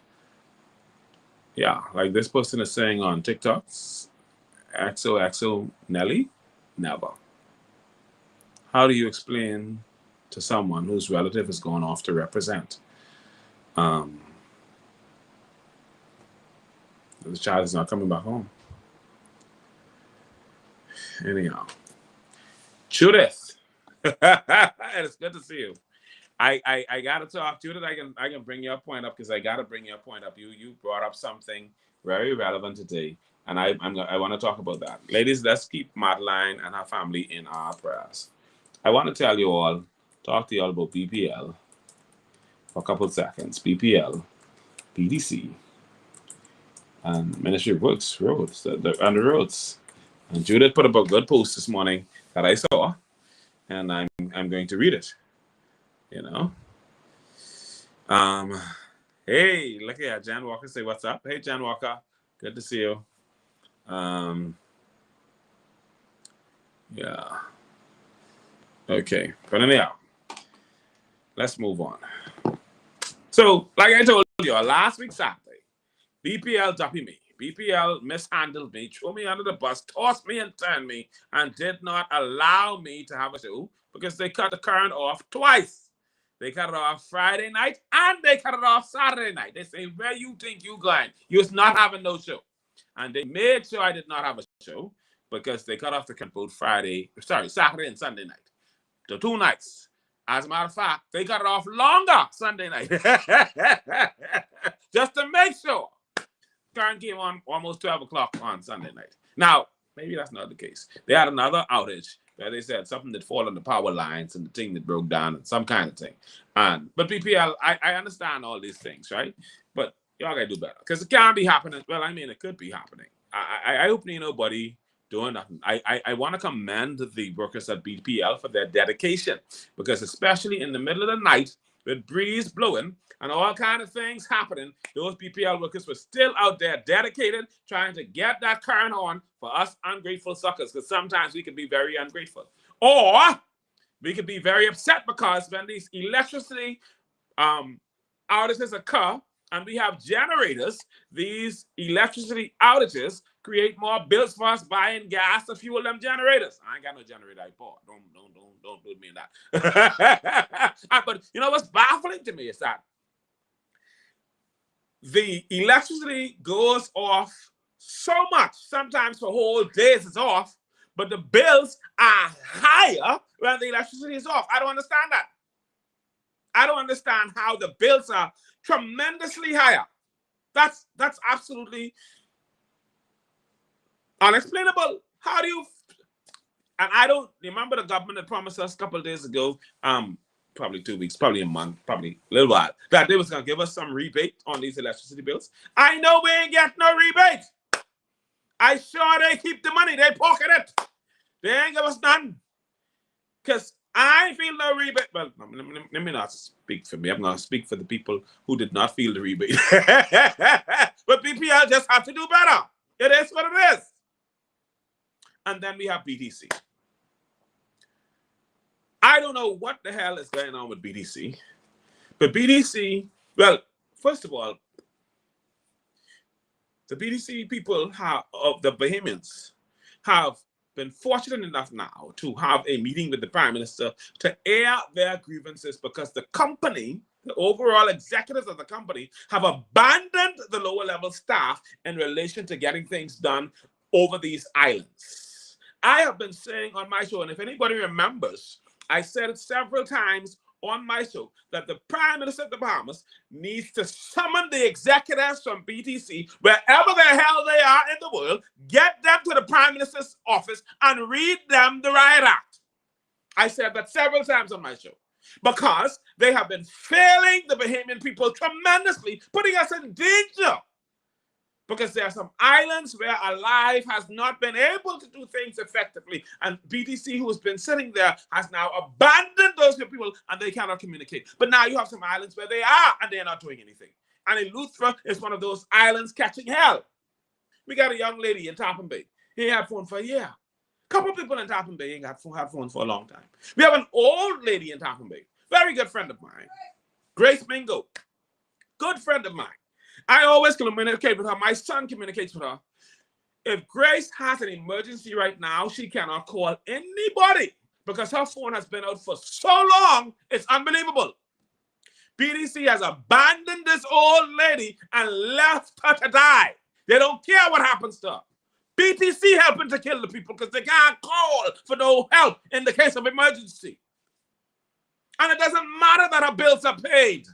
yeah, like this person is saying on TikTok, XOXO Nelly, never. How do you explain to someone whose relative has gone off to represent? The child is not coming back home. Anyhow, Judith, it's good to see you. I gotta talk, Judith. I can bring your point up because I gotta bring your point up. You brought up something very relevant today, and I want to talk about that. Ladies, let's keep Madeline and her family in our prayers. I want to talk to you all about BPL for a couple of seconds. BPL, BDC, and Ministry of Works roads, on the roads. And Judith put up a good post this morning that I saw, and I'm going to read it. You know. Hey, look at Jan Walker say what's up. Hey, Jan Walker, good to see you. Yeah. Okay, but anyhow, let's move on. So, like I told you, last week Saturday, BPL dumpy me. BPL mishandled me, threw me under the bus, tossed me and turned me, and did not allow me to have a show because they cut the current off twice. They cut it off Friday night and they cut it off Saturday night. They say, where you think you going? You're not having no show. And they made sure I did not have a show because they cut off the current both Saturday and Sunday night. The 2 nights. As a matter of fact, they cut it off longer Sunday night. Just to make sure. Current came on almost 12 o'clock on Sunday night. Now, maybe that's not the case. They had another outage where they said something that fall on the power lines and the thing that broke down and some kind of thing. But BPL, I understand all these things, right? But y'all gotta do better because it can't be happening. Well, I mean, it could be happening. I hope ain't nobody doing nothing. I want to commend the workers at BPL for their dedication because especially in the middle of the night with breeze blowing and all kind of things happening, those BPL workers were still out there dedicated, trying to get that current on for us ungrateful suckers, because sometimes we can be very ungrateful. Or we could be very upset because when these electricity outages occur and we have generators, these electricity outages create more bills for us buying gas to fuel them generators. I ain't got no generator I bought. Don't put me in that. But you know what's baffling to me is that the electricity goes off so much, sometimes for whole days it's off, but the bills are higher when the electricity is off. I don't understand that. I don't understand how the bills are tremendously higher. That's absolutely unexplainable. How do you? And I don't remember the government had promised us a couple of days ago, probably 2 weeks, probably a month, probably a little while, that they was going to give us some rebate on these electricity bills. I know we ain't get no rebate. I sure they keep the money. They pocket it. They ain't give us none. Because I ain't feel no rebate. Well, let me not speak for me. I'm going to speak for the people who did not feel the rebate. But BPL just have to do better. It is what it is. And then we have BTC. I don't know what the hell is going on with BTC. But BTC, well, first of all, the BTC people of the Bahamians have been fortunate enough now to have a meeting with the Prime Minister to air their grievances because the company, the overall executives of the company, have abandoned the lower level staff in relation to getting things done over these islands. I have been saying on my show, and if anybody remembers, I said it several times on my show, that the Prime Minister of the Bahamas needs to summon the executives from BTC, wherever the hell they are in the world, get them to the Prime Minister's office and read them the Riot Act. I said that several times on my show, because they have been failing the Bahamian people tremendously, putting us in danger. Because there are some islands where Alive has not been able to do things effectively. And BTC, who has been sitting there, has now abandoned those people and they cannot communicate. But now you have some islands where they are and they're not doing anything. And Eleuthera is one of those islands catching hell. We got a young lady in Tappan Bay. He ain't had phone for a year. A couple of people in Tappan Bay ain't had phone for a long time. We have an old lady in Tappan Bay, very good friend of mine, Grace Mingo, good friend of mine. I always communicate with her. My son communicates with her. If Grace has an emergency right now, she cannot call anybody because her phone has been out for so long, it's unbelievable. BTC has abandoned this old lady and left her to die. They don't care what happens to her. BTC helping to kill the people because they can't call for no help in the case of emergency. And it doesn't matter that her bills are paid.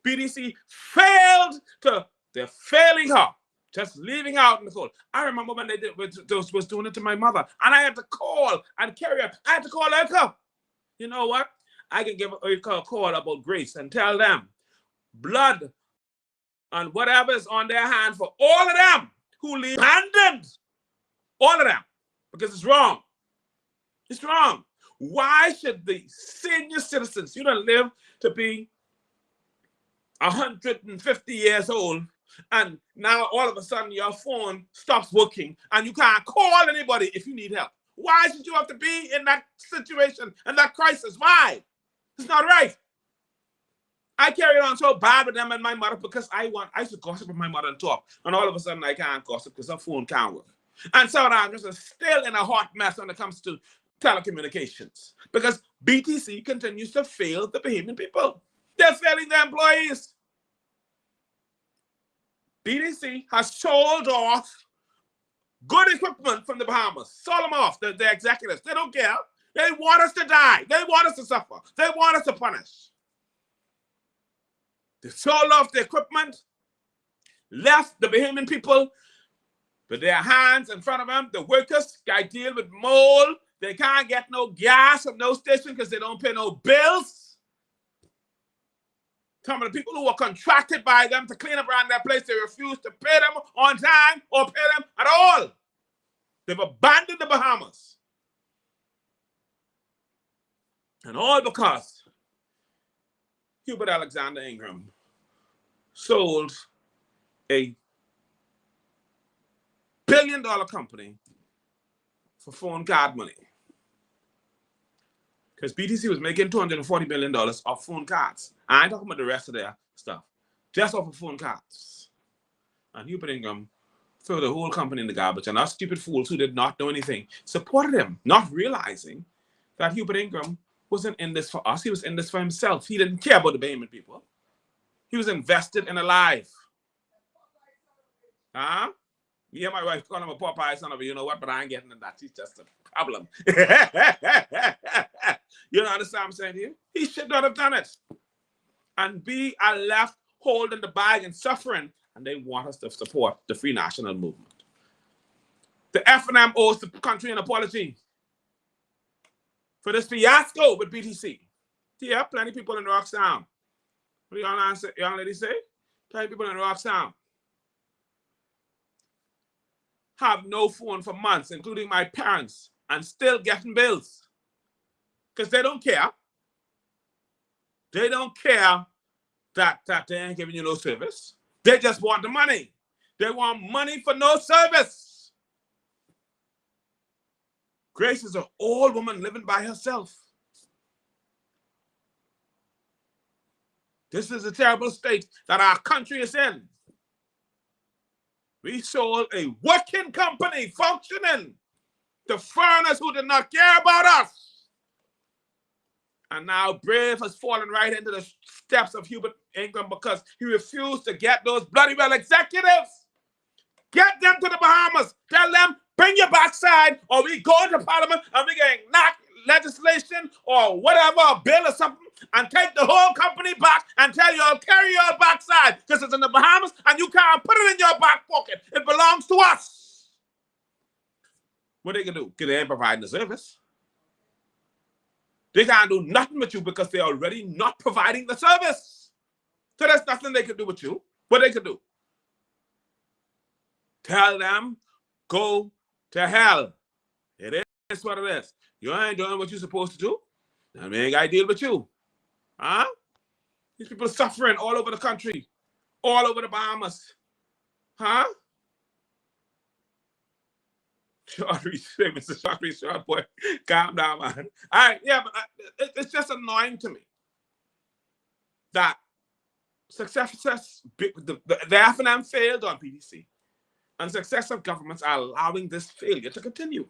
BTC failed to, they're failing her, just leaving her out in the cold. I remember when they was doing it to my mother, and I had to call and carry her. I had to call Erica. You know what? I can give Erica a call about Grace and tell them blood and whatever is on their hand for all of them who leave abandoned. All of them. Because it's wrong. It's wrong. Why should the senior citizens, you don't live to be 150 years old, and now all of a sudden your phone stops working and you can't call anybody if you need help? Why should you have to be in that situation and that crisis? Why? It's not right. I carried on so bad with them and my mother because I used to gossip with my mother and talk, and all of a sudden I can't gossip because her phone can't work. And so I'm just still in a hot mess when it comes to telecommunications because BTC continues to fail the Bahamian people. They're failing their employees. BTC has sold off good equipment from the Bahamas. Sold them off, the executives. They don't care. They want us to die. They want us to suffer. They want us to punish. They sold off the equipment, left the Bahamian people with their hands in front of them. The workers got to deal with mold. They can't get no gas from no station because they don't pay no bills. Some of the people who were contracted by them to clean up around their place, they refuse to pay them on time or pay them at all. They've abandoned the Bahamas. And all because Hubert Alexander Ingram sold a billion-dollar company for phone card money. Because BTC was making $240 million off phone cards. I ain't talking about the rest of their stuff. Just off of phone cards. And Hubert Ingram threw the whole company in the garbage. And us stupid fools who did not know anything supported him, not realizing that Hubert Ingram wasn't in this for us. He was in this for himself. He didn't care about the Bahamian people. He was invested in Alive. Huh? Me and my wife call him a Popeye son of a, you know what, but I ain't getting in that. He's just a problem. You know understand what I'm saying to you? He should not have done it. And we are left holding the bag and suffering, and they want us to support the Free National Movement. The F&M owes the country an apology for this fiasco with BTC. Yeah, plenty of people in Rocktown. What do young ladies say? Plenty of people in Rocktown have no phone for months, including my parents, and still getting bills. Because they don't care. They don't care that they ain't giving you no service. They just want the money. They want money for no service. Grace is an old woman living by herself. This is a terrible state that our country is in. We sold a working company functioning to foreigners who did not care about us. And now Brave has fallen right into the steps of Hubert Ingram because he refused to get those bloody well executives. Get them to the Bahamas. Tell them, bring your backside, or we go into Parliament and we can knock legislation or whatever, a bill or something, and take the whole company back and tell you, I'll carry your backside because it's in the Bahamas and you can't put it in your back pocket. It belongs to us. What they can do? Because they ain't providing the service. They can't do nothing with you because they're already not providing the service. So there's nothing they can do with you. What they can do? Tell them, go to hell. It is what it is. You ain't doing what you're supposed to do. I mean, ain't got to deal with you. Huh? These people are suffering all over the country, all over the Bahamas. Huh? Mr. Shorty, short boy, calm down, man. All right, yeah, but it's just annoying to me that the F&M failed on PDC, and successive governments are allowing this failure to continue,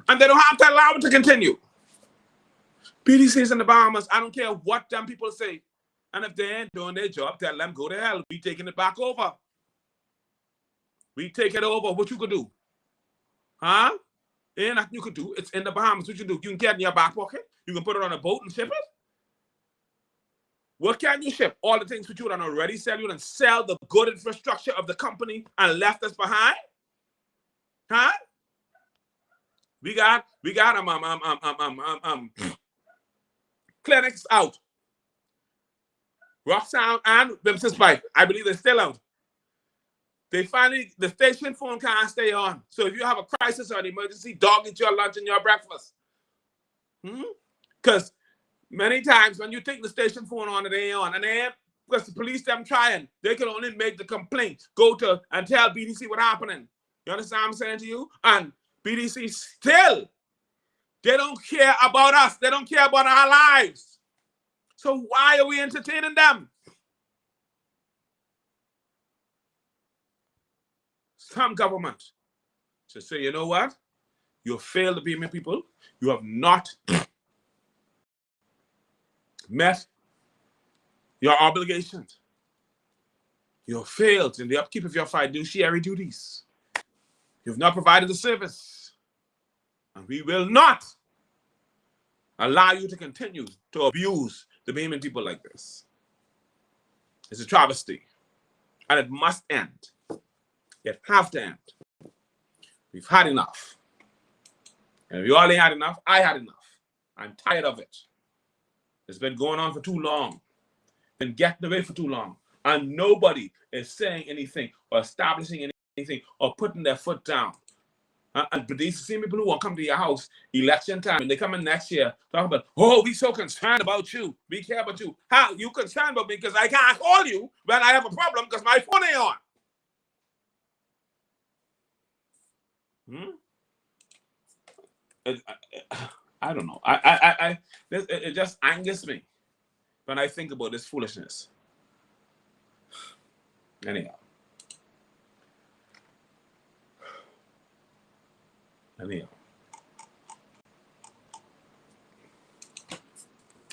and they don't have to allow it to continue. PDC is in the Bahamas. I don't care what them people say, and if they ain't doing their job, tell them go to hell. We taking it back over. We take it over. What you could do? Huh? Ain't nothing you could do. It's in the Bahamas. What you do? You can get it in your back pocket. You can put it on a boat and ship it. What can you ship? All the things which you done already sell. You done sell the good infrastructure of the company and left us behind. Huh? We got clinics out. Rocktown and Wilson's Bike. I believe they're still out. They finally, the station phone can't stay on. So if you have a crisis or an emergency, dog eat your lunch and your breakfast. Because many times when you take the station phone on, it ain't on. And they ain't, because the police, them trying, they can only make the complaint, go to and tell BDC what's happening. You understand what I'm saying to you? And BDC still, they don't care about us. They don't care about our lives. So why are we entertaining them? Some government to say, you know what? You failed the Bahamian people. You have not met your obligations. You have failed in the upkeep of your fiduciary duties. You have not provided the service. And we will not allow you to continue to abuse the Bahamian people like this. It's a travesty. And it must end. It have to end. We've had enough. And if you all ain't had enough, I had enough. I'm tired of it. It's been going on for too long. Been getting away for too long. And nobody is saying anything or establishing anything or putting their foot down. But these same people who won't come to your house election time and they come in next year talking about, oh, we so concerned about you. We care about you. How? You concerned about me because I can't call you when I have a problem because my phone ain't on. I don't know. It just angers me when I think about this foolishness. Anyhow.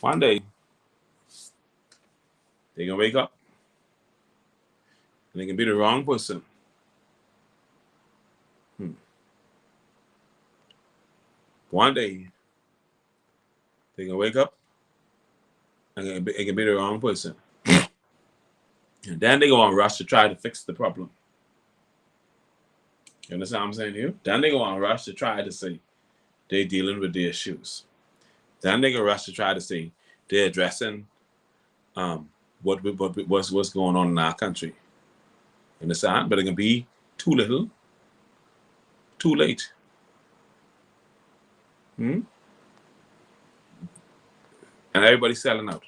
One day, they can wake up. And they can be the wrong person. One day, they can wake up and it can be the wrong person. And then they go on rush to try to fix the problem. You understand what I'm saying to you? Then they go on rush to try to say they're dealing with the issues. Then they go rush to try to say they're addressing what's going on in our country. You understand? But it can be too little, too late. And everybody's selling out.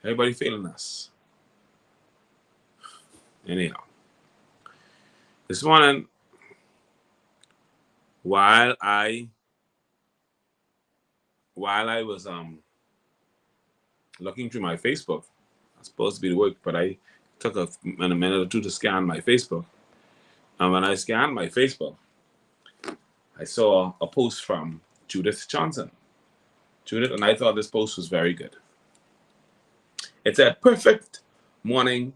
Everybody failing us. Anyhow, this morning, while I was looking through my Facebook, I was supposed to be to work, but I took a minute or two to scan my Facebook. And when I scanned my Facebook, I saw a post from Judith Johnson. Judith, and I thought this post was very good. It said, "Perfect morning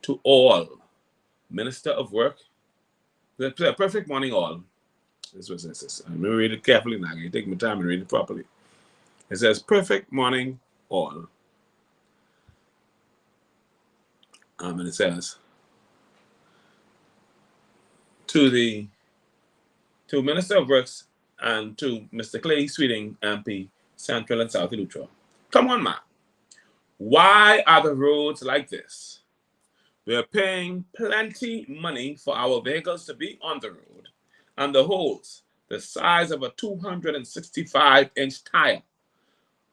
to all. Minister of Work." Perfect morning all. This was this. I'm going to read it carefully now. I'm going to take my time and read it properly. It says, "Perfect morning all." And it says, to Minister of Works and to Mr. Clay Sweeting, MP, Central and South Eleuthera. Come on, man. Why are the roads like this? We're paying plenty money for our vehicles to be on the road, and the holes, the size of a 265-inch tire.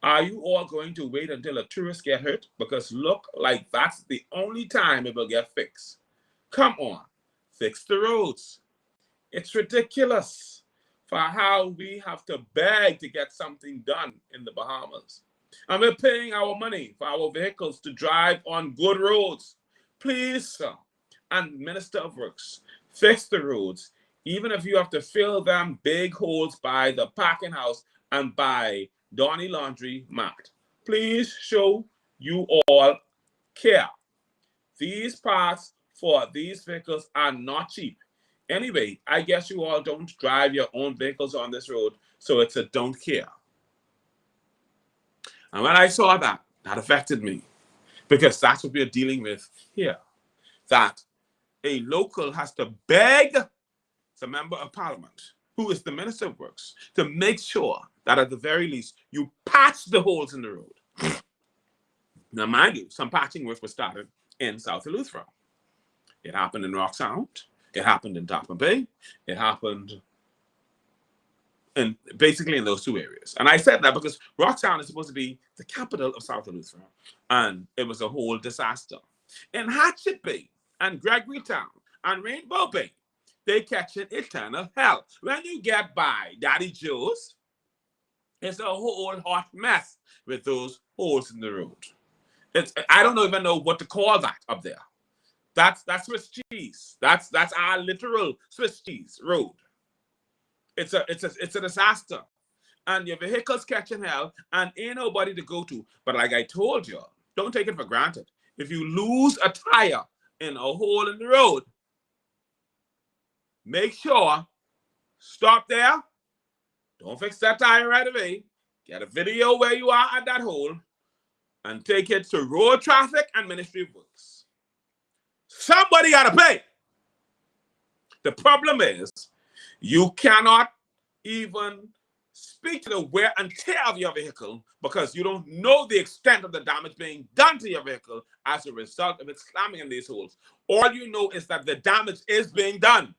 Are you all going to wait until a tourist get hurt? Because look like that's the only time it will get fixed. Come on, fix the roads. It's ridiculous for how we have to beg to get something done in the Bahamas. And we're paying our money for our vehicles to drive on good roads. Please, sir, and Minister of Works, fix the roads, even if you have to fill them big holes by the parking house and by Donny Laundry Mart. Please show you all care. These parts for these vehicles are not cheap. Anyway, I guess you all don't drive your own vehicles on this road, so it's a don't care. And when I saw that, that affected me, because that's what we're dealing with here. That a local has to beg the member of parliament, who is the Minister of Works, to make sure that at the very least you patch the holes in the road. Now, mind you, some patching work was started in South Eleuthera. It happened in Rock Sound. It happened in Tapa Bay. It happened basically in those two areas. And I said that because Rock Sound is supposed to be the capital of South Eleuthera, and it was a whole disaster. In Hatchet Bay and Gregory Town and Rainbow Bay, they catch an eternal hell. When you get by Daddy Joe's, it's a whole hot mess with those holes in the road. I don't even know what to call that up there. That's Swiss cheese. That's our literal Swiss cheese road. It's a disaster. And your vehicles catching hell and ain't nobody to go to. But like I told you, don't take it for granted. If you lose a tire in a hole in the road, make sure, stop there. Don't fix that tire right away. Get a video where you are at that hole and take it to Road Traffic and Ministry of Works. Somebody got to pay. The problem is you cannot even speak to the wear and tear of your vehicle because you don't know the extent of the damage being done to your vehicle as a result of it slamming in these holes. All you know is that the damage is being done.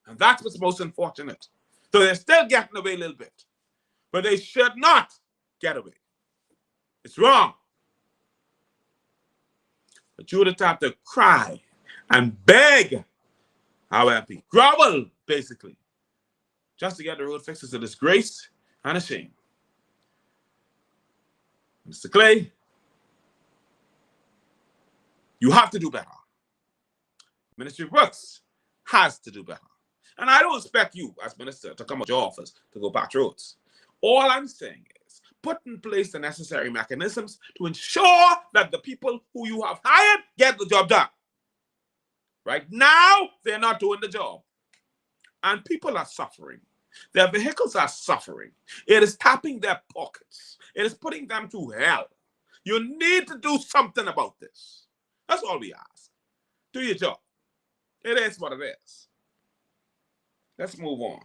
And that's what's most unfortunate. So they're still getting away a little bit. But they should not get away. It's wrong. But you would have to cry and beg our MP, grovel, basically, just to get the road fixed. Is a disgrace and a shame. Mr. Clay, you have to do better. Ministry of Works has to do better. And I don't expect you, as minister, to come to your office to go patch roads. All I'm saying is put in place the necessary mechanisms to ensure that the people who you have hired get the job done. Right now, they're not doing the job. And people are suffering. Their vehicles are suffering. It is tapping their pockets. It is putting them to hell. You need to do something about this. That's all we ask. Do your job. It is what it is. Let's move on.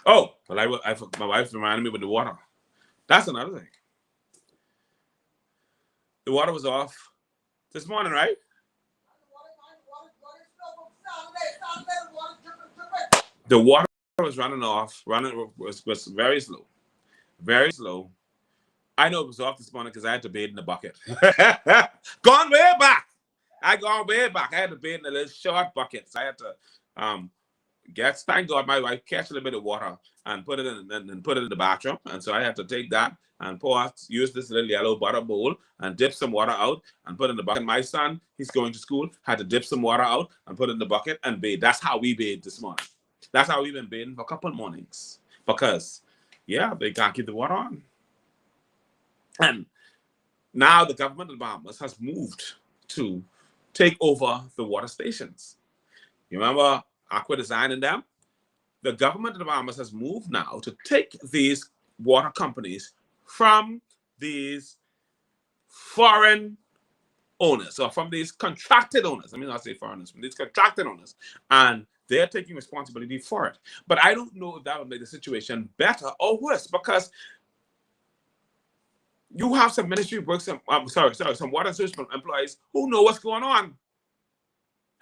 Oh, well, my wife reminded me with the water. That's another thing. The water was off this morning, right? The water was running off. Was very slow. Very slow. I know it was off this morning because I had to bathe in the bucket. Gone way back. I gone way back. I had to bathe in a little short bucket. So I had to thank God my wife catch a little bit of water and put it in the bathroom. And so I had to take that and use this little yellow butter bowl and dip some water out and put it in the bucket. My son, he's going to school, had to dip some water out and put it in the bucket and bathe. That's how we bathed this morning. That's how we've been bathing for a couple of mornings. Because, yeah, they can't keep the water on. And now the government of Bahamas has moved to take over the water stations. You remember Aqua Design and them? The government of the Bahamas has moved now to take these water companies from these foreign owners or from these contracted owners. I mean, I say foreigners, from these contracted owners. And they're taking responsibility for it. But I don't know if that will make the situation better or worse, because you have some ministry work, some water and sewage employees who know what's going on.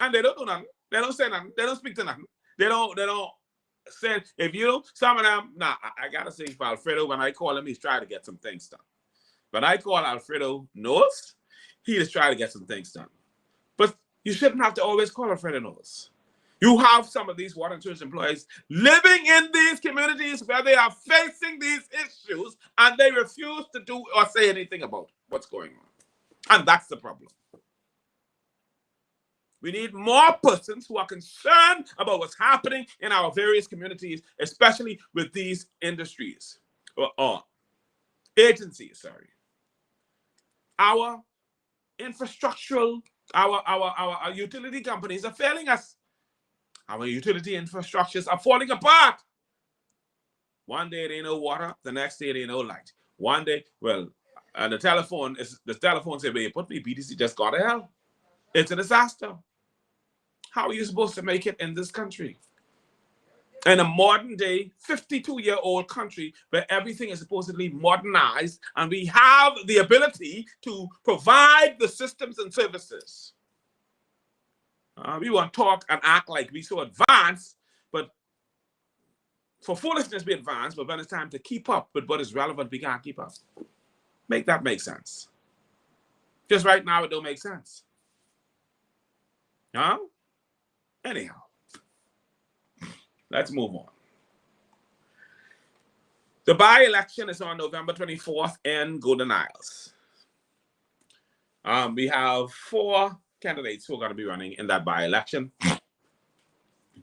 And they don't do nothing. They don't say nothing. They don't speak to nothing. They don't say, if you, some of them, I gotta say for Alfredo, when I call him, he's trying to get some things done. When I call Alfredo Knowles, he is trying to get some things done. But you shouldn't have to always call Alfredo Knowles. You have some of these water and sewage employees living in these communities where they are facing these issues and they refuse to do or say anything about what's going on. And that's the problem. We need more persons who are concerned about what's happening in our various communities, especially with these industries or agencies, sorry. Our infrastructural, our utility companies are failing us. Our utility infrastructures are falling apart. One day there ain't no water, the next day there ain't no light. One day, and the telephone says, "Well, you put me, BTC just got to hell." It's a disaster. How are you supposed to make it in this country? In a modern day, 52-year-old country where everything is supposedly modernized and we have the ability to provide the systems and services. We want to talk and act like we so advanced, but for foolishness we advance, but when it's time to keep up with what is relevant, we can't keep up. Make that make sense. Just right now, it don't make sense. Huh? Anyhow, let's move on. The by-election is on November 24th in Golden Isles. We have 4 candidates who are going to be running in that by-election.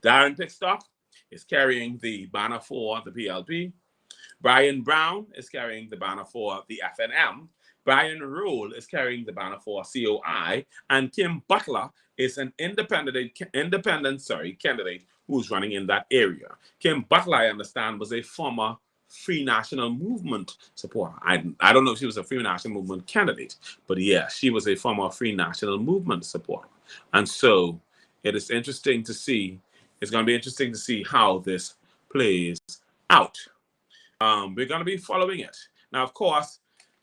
Darren Pickstock is carrying the banner for the PLP. Brian Brown is carrying the banner for the FNM. Brian Rule is carrying the banner for COI. And Kim Butler is an independent candidate who's running in that area. Kim Butler, I understand, was a former Free National Movement supporter. I don't know if she was a Free National Movement candidate, but yeah, she was a former Free National Movement supporter. And so it is interesting to see, it's going to be interesting to see how this plays out. We're going to be following it. Now, of course,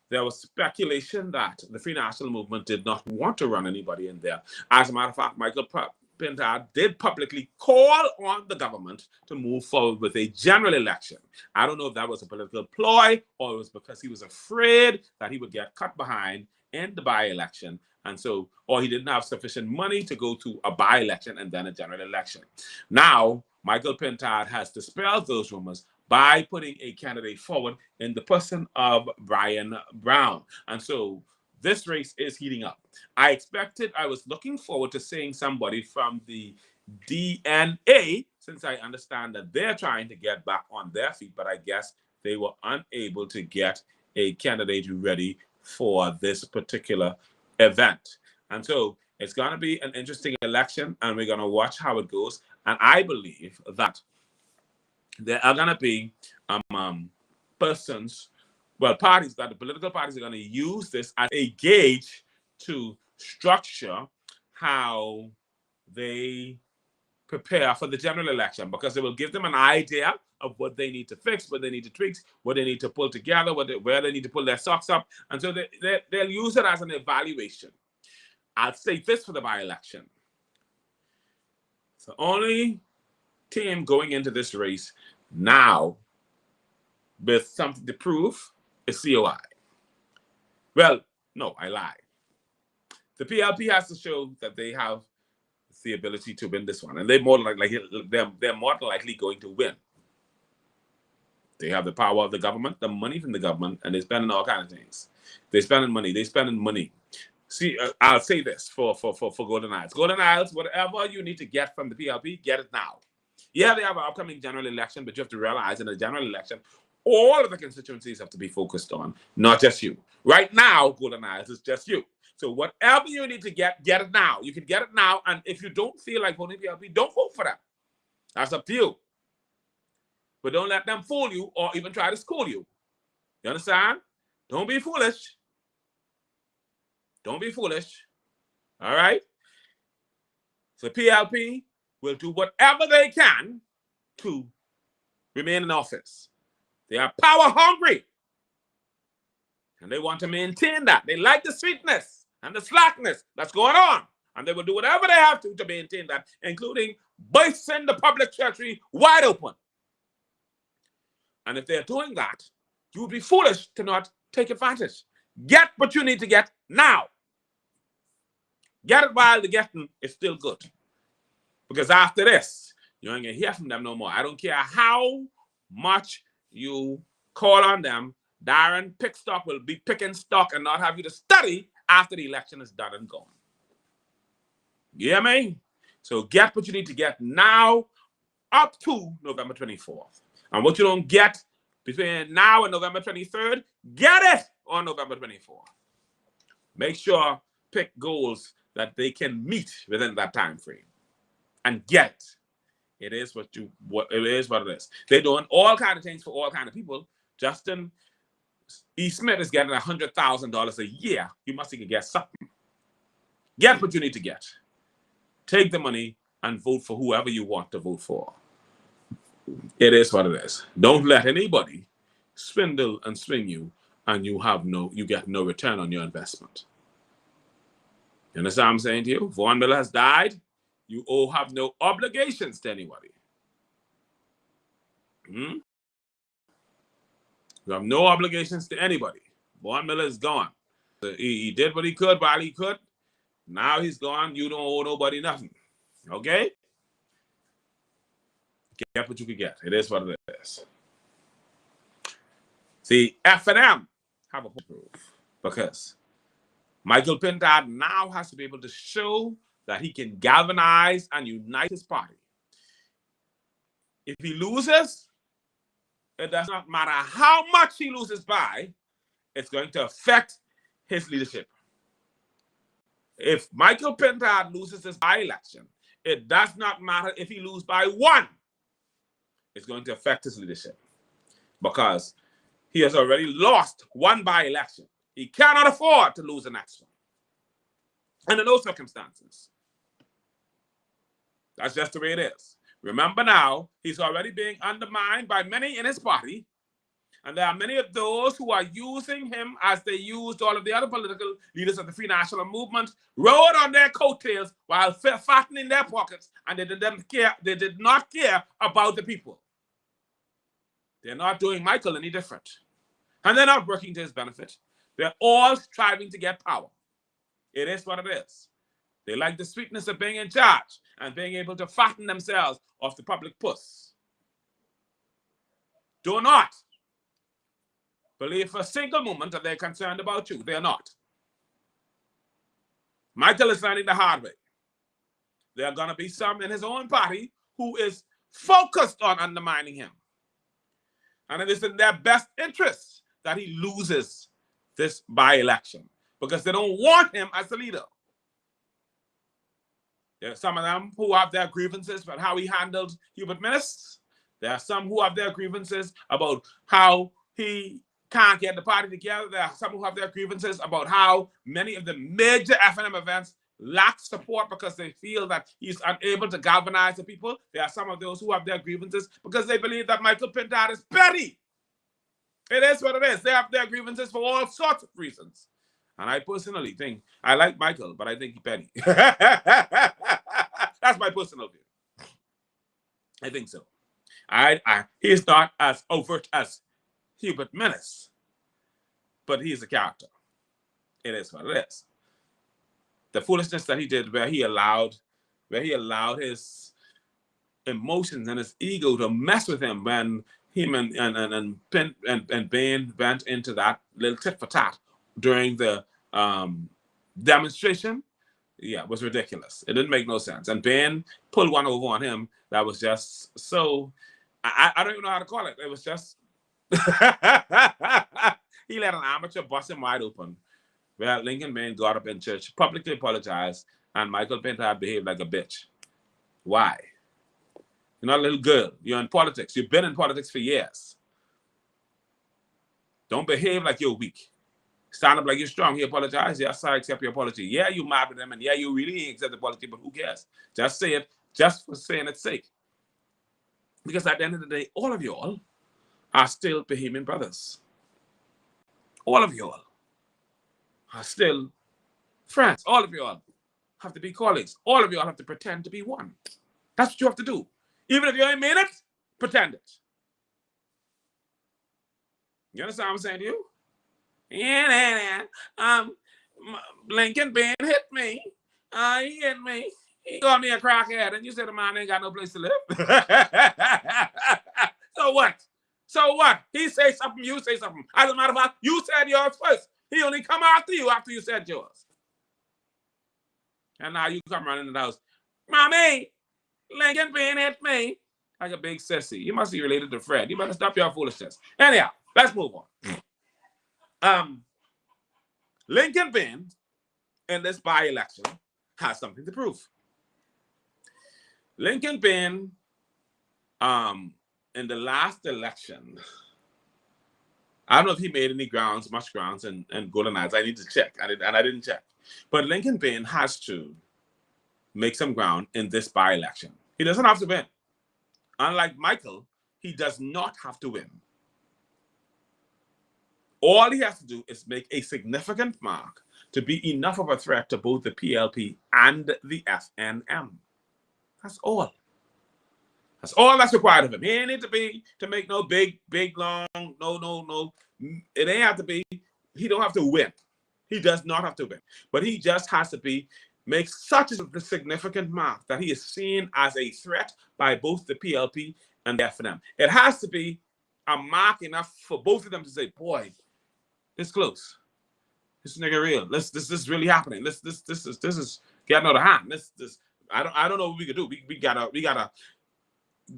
there was speculation that the Free National Movement did not want to run anybody in there. As a matter of fact, Michael Pintard did publicly call on the government to move forward with a general election. I don't know if that was a political ploy or it was because he was afraid that he would get cut behind in the by-election, and so, or he didn't have sufficient money to go to a by-election and then a general election. Now, Michael Pintard has dispelled those rumors by putting a candidate forward in the person of Brian Brown. And so this race is heating up. I was looking forward to seeing somebody from the DNA, since I understand that they're trying to get back on their feet, but I guess they were unable to get a candidate ready for this particular event. And so It's going to be an interesting election, and we're going to watch how it goes. And I believe that there are going to be persons, well, parties, that the political parties are going to use this as a gauge to structure how they prepare for the general election, because it will give them an idea of what they need to fix, what they need to tweak, what they need to pull together, where they need to pull their socks up. And so they'll use it as an evaluation. I'll say this for the by-election. The only team going into this race now with something to prove is COI. Well, no, I lie. The PLP has to show that they have the ability to win this one, and they're more likely going to win. They have the power of the government, the money from the government, and they're spending all kinds of things. They're spending money. See, I'll say this for Golden Isles. Golden Isles, whatever you need to get from the PLP, get it now. Yeah, they have an upcoming general election, but you have to realize in a general election, all of the constituencies have to be focused on, not just you. Right now, Golden Isles is just you. So whatever you need to get it now. You can get it now, and if you don't feel like voting PLP, don't vote for them. That's up to you. But don't let them fool you or even try to school you. You understand? Don't be foolish. Don't be foolish. All right? So PLP will do whatever they can to remain in office. They are power hungry. And they want to maintain that. They like the sweetness and the slackness that's going on. And they will do whatever they have to maintain that, including bursting the public treasury wide open. And if they're doing that, you would be foolish to not take advantage. Get what you need to get now. Get it while the getting is still good. Because after this, you ain't going to hear from them no more. I don't care how much you call on them. Darren Pickstock will be picking stock and not have you to study after the election is done and gone. You hear me? So get what you need to get now up to November 24th. And what you don't get between now and November 23rd, get it on November 24th. Make sure, pick goals that they can meet within that time frame. And get it. It is what it is. They're doing all kinds of things for all kinds of people. Justin E. Smith is getting $100,000 a year. You must even get something. Get what you need to get. Take the money and vote for whoever you want to vote for. It is what it is. Don't let anybody swindle and swing you, and you get no return on your investment. You understand what I'm saying to you? Vaughn Miller has died. You all have no obligations to anybody. You have no obligations to anybody. Vaughn Miller is gone. He did what he could while he could. Now he's gone. You don't owe nobody nothing. Okay? Get what you can get. It is what it is. See, F&M have a proof, because Michael Pintard now has to be able to show that he can galvanize and unite his party. If he loses, it does not matter how much he loses by, it's going to affect his leadership. If Michael Pintard loses this by-election, it does not matter if he loses by 1. It's going to affect his leadership, because he has already lost 1 by-election. He cannot afford to lose the next one. And in those circumstances, that's just the way it is. Remember now, he's already being undermined by many in his party. And there are many of those who are using him as they used all of the other political leaders of the Free National Movement, rode on their coattails while fattening their pockets, and they did not care about the people. They're not doing Michael any different. And they're not working to his benefit. They're all striving to get power. It is what it is. They like the sweetness of being in charge and being able to fatten themselves off the public purse. Do not believe for a single moment that they're concerned about you. They're not. Michael is learning the hard way. There are going to be some in his own party who is focused on undermining him. And it is in their best interest that he loses this by-election, because they don't want him as the leader. There are some of them who have their grievances about how he handled Hubert Minnis. There are some who have their grievances about how he can't get the party together. There are some who have their grievances about how many of the major FNM events lack support because they feel that he's unable to galvanize the people. There are some of those who have their grievances because they believe that Michael Pintard is petty. It is what it is. They have their grievances for all sorts of reasons. And I personally think, I like Michael, but I think he's petty. That's my personal view. I think so. He's not as overt as Hubert Minnis, but he's a character. It is what it is. The foolishness that he did where he allowed his emotions and his ego to mess with him when him and Bain went into that little tit for tat during the demonstration, yeah, was ridiculous. It didn't make no sense. And Bain pulled one over on him that was just so, I don't even know how to call it. It was just, he let an amateur bust him wide open. Well, Lincoln Bain got up in church, publicly apologized, and Michael Pintard behaved like a bitch. Why? You're not a little girl. You're in politics. You've been in politics for years. Don't behave like you're weak. Stand up like you're strong. He apologized. Yes, I accept your apology. Yeah, you mad with him, and yeah, you really accept the apology, but who cares? Just say it, just for saying its sake. Because at the end of the day, all of y'all are still Bahamian brothers. All of y'all are still friends. All of y'all have to be colleagues. All of y'all have to pretend to be one. That's what you have to do. Even if you ain't made it, pretend it. You understand what I'm saying to you? Yeah, Lincoln Bain hit me. He hit me. He called me a crackhead, and you said the man ain't got no place to live. So what? So what? He say something, you say something. As a matter of fact, you said yours first. He only come after you said yours. And now you come running in the house. Mommy, Lincoln Bain hit me. Like a big sissy. You must be related to Fred. You better stop your foolishness. Anyhow, let's move on. Lincoln Bain in this by-election has something to prove. Lincoln Bain, in the last election, I don't know if he made any much grounds in Golden Knights. I need to check, and I didn't check. But Lincoln Bain has to make some ground in this by-election. He doesn't have to win. Unlike Michael, he does not have to win. All he has to do is make a significant mark to be enough of a threat to both the PLP and the FNM. That's all. That's all that's required of him. He ain't need to make no big, long, no. It ain't have to be. He don't have to win. He does not have to win. But he just has to make such a significant mark that he is seen as a threat by both the PLP and the FNM. It has to be a mark enough for both of them to say, boy, it's close. This nigga real. This is really happening. This is getting out of hand. I don't know what we could do. We gotta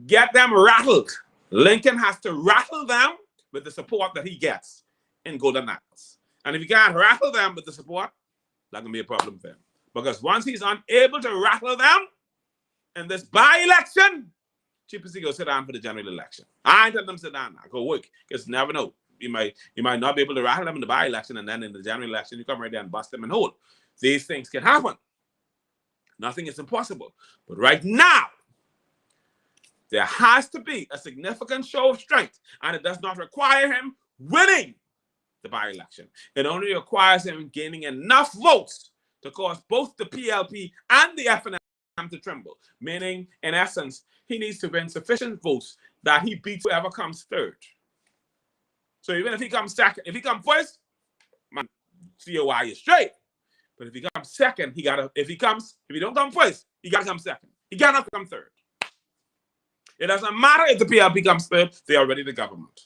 get them rattled. Lincoln has to rattle them with the support that he gets in Golden Knights. And if he can't rattle them with the support, that can be a problem for him. Because once he's unable to rattle them in this by-election, cheap as he go sit down for the general election. I ain't telling them sit down now. Go work. Because you never know. You might not be able to rattle them in the by-election, and then in the general election, you come right there and bust them and hold. These things can happen. Nothing is impossible. But right now, there has to be a significant show of strength, and it does not require him winning the by-election. It only requires him gaining enough votes to cause both the PLP and the FNM to tremble. Meaning, in essence, he needs to win sufficient votes that he beats whoever comes third. So even if he comes second, if he comes first, man, COI is straight. But if he comes second, if he don't come first, he gotta come second. He cannot come third. It doesn't matter if the PLP comes third, they are already the government.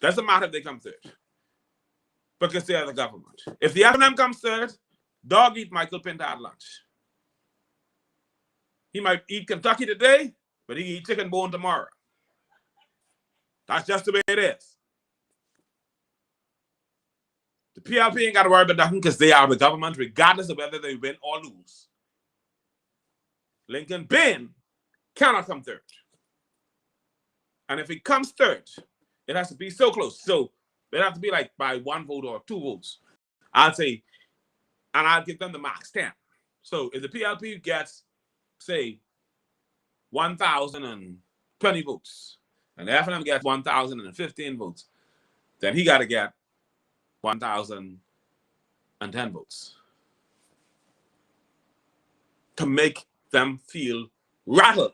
Doesn't matter if they come third. Because they are the government. If the FNM comes third, dog eat Michael Pintard lunch. He might eat Kentucky today, but he eat chicken bone tomorrow. That's just the way it is. The PLP ain't got to worry about nothing because they are the government, regardless of whether they win or lose. Lincoln Bain cannot come third. And if he comes third, it has to be so close. So it has to be like by 1 vote or 2 votes. I'll say, and I'll give them the max 10. So if the PLP gets, say, 1,020 votes, and the FNM gets 1,015 votes, then he got to get 1,010 votes to make them feel rattled.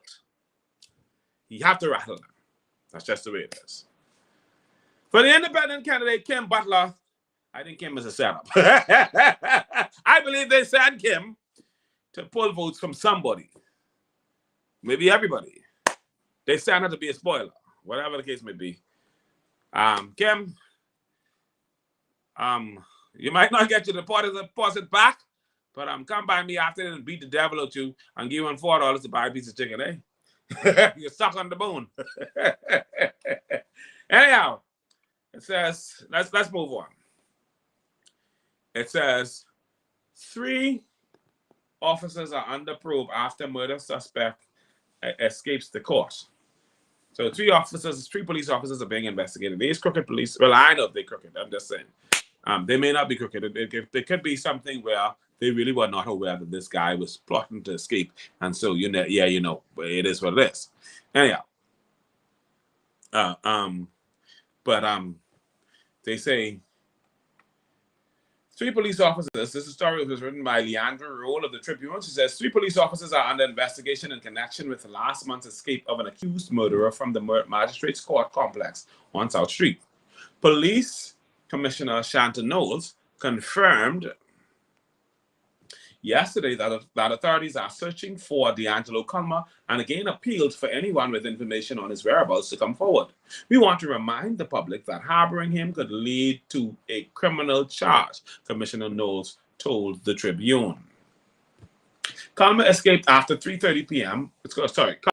You have to rattle them. That's just the way it is. For the independent candidate, Kim Butler, I think Kim is a setup. I believe they sent Kim to pull votes from somebody. Maybe everybody. They sent her to be a spoiler, whatever the case may be. Kim, you might not get your deposit back, but come by me after and beat the devil out you and give you $4 to buy a piece of chicken, eh? You're stuck on the bone. Anyhow, it says, let's move on. It says 3 officers are under probe after murder suspect escapes the court. So 3 police officers are being investigated. These crooked police, well, I know they're crooked, I'm just saying. They may not be crooked. There could be something where they really were not aware that this guy was plotting to escape. And so, it is what it is. Anyhow. They say 3 police officers, this story was written by Leandra Roll of the Tribune. She says 3 police officers are under investigation in connection with last month's escape of an accused murderer from the Magistrates Court complex on South Street. Police Commissioner Shanta Knowles confirmed yesterday that authorities are searching for D'Angelo Culmer and again appealed for anyone with information on his whereabouts to come forward. We want to remind the public that harboring him could lead to a criminal charge, Commissioner Knowles told the Tribune. Culmer escaped after 3:30 p.m.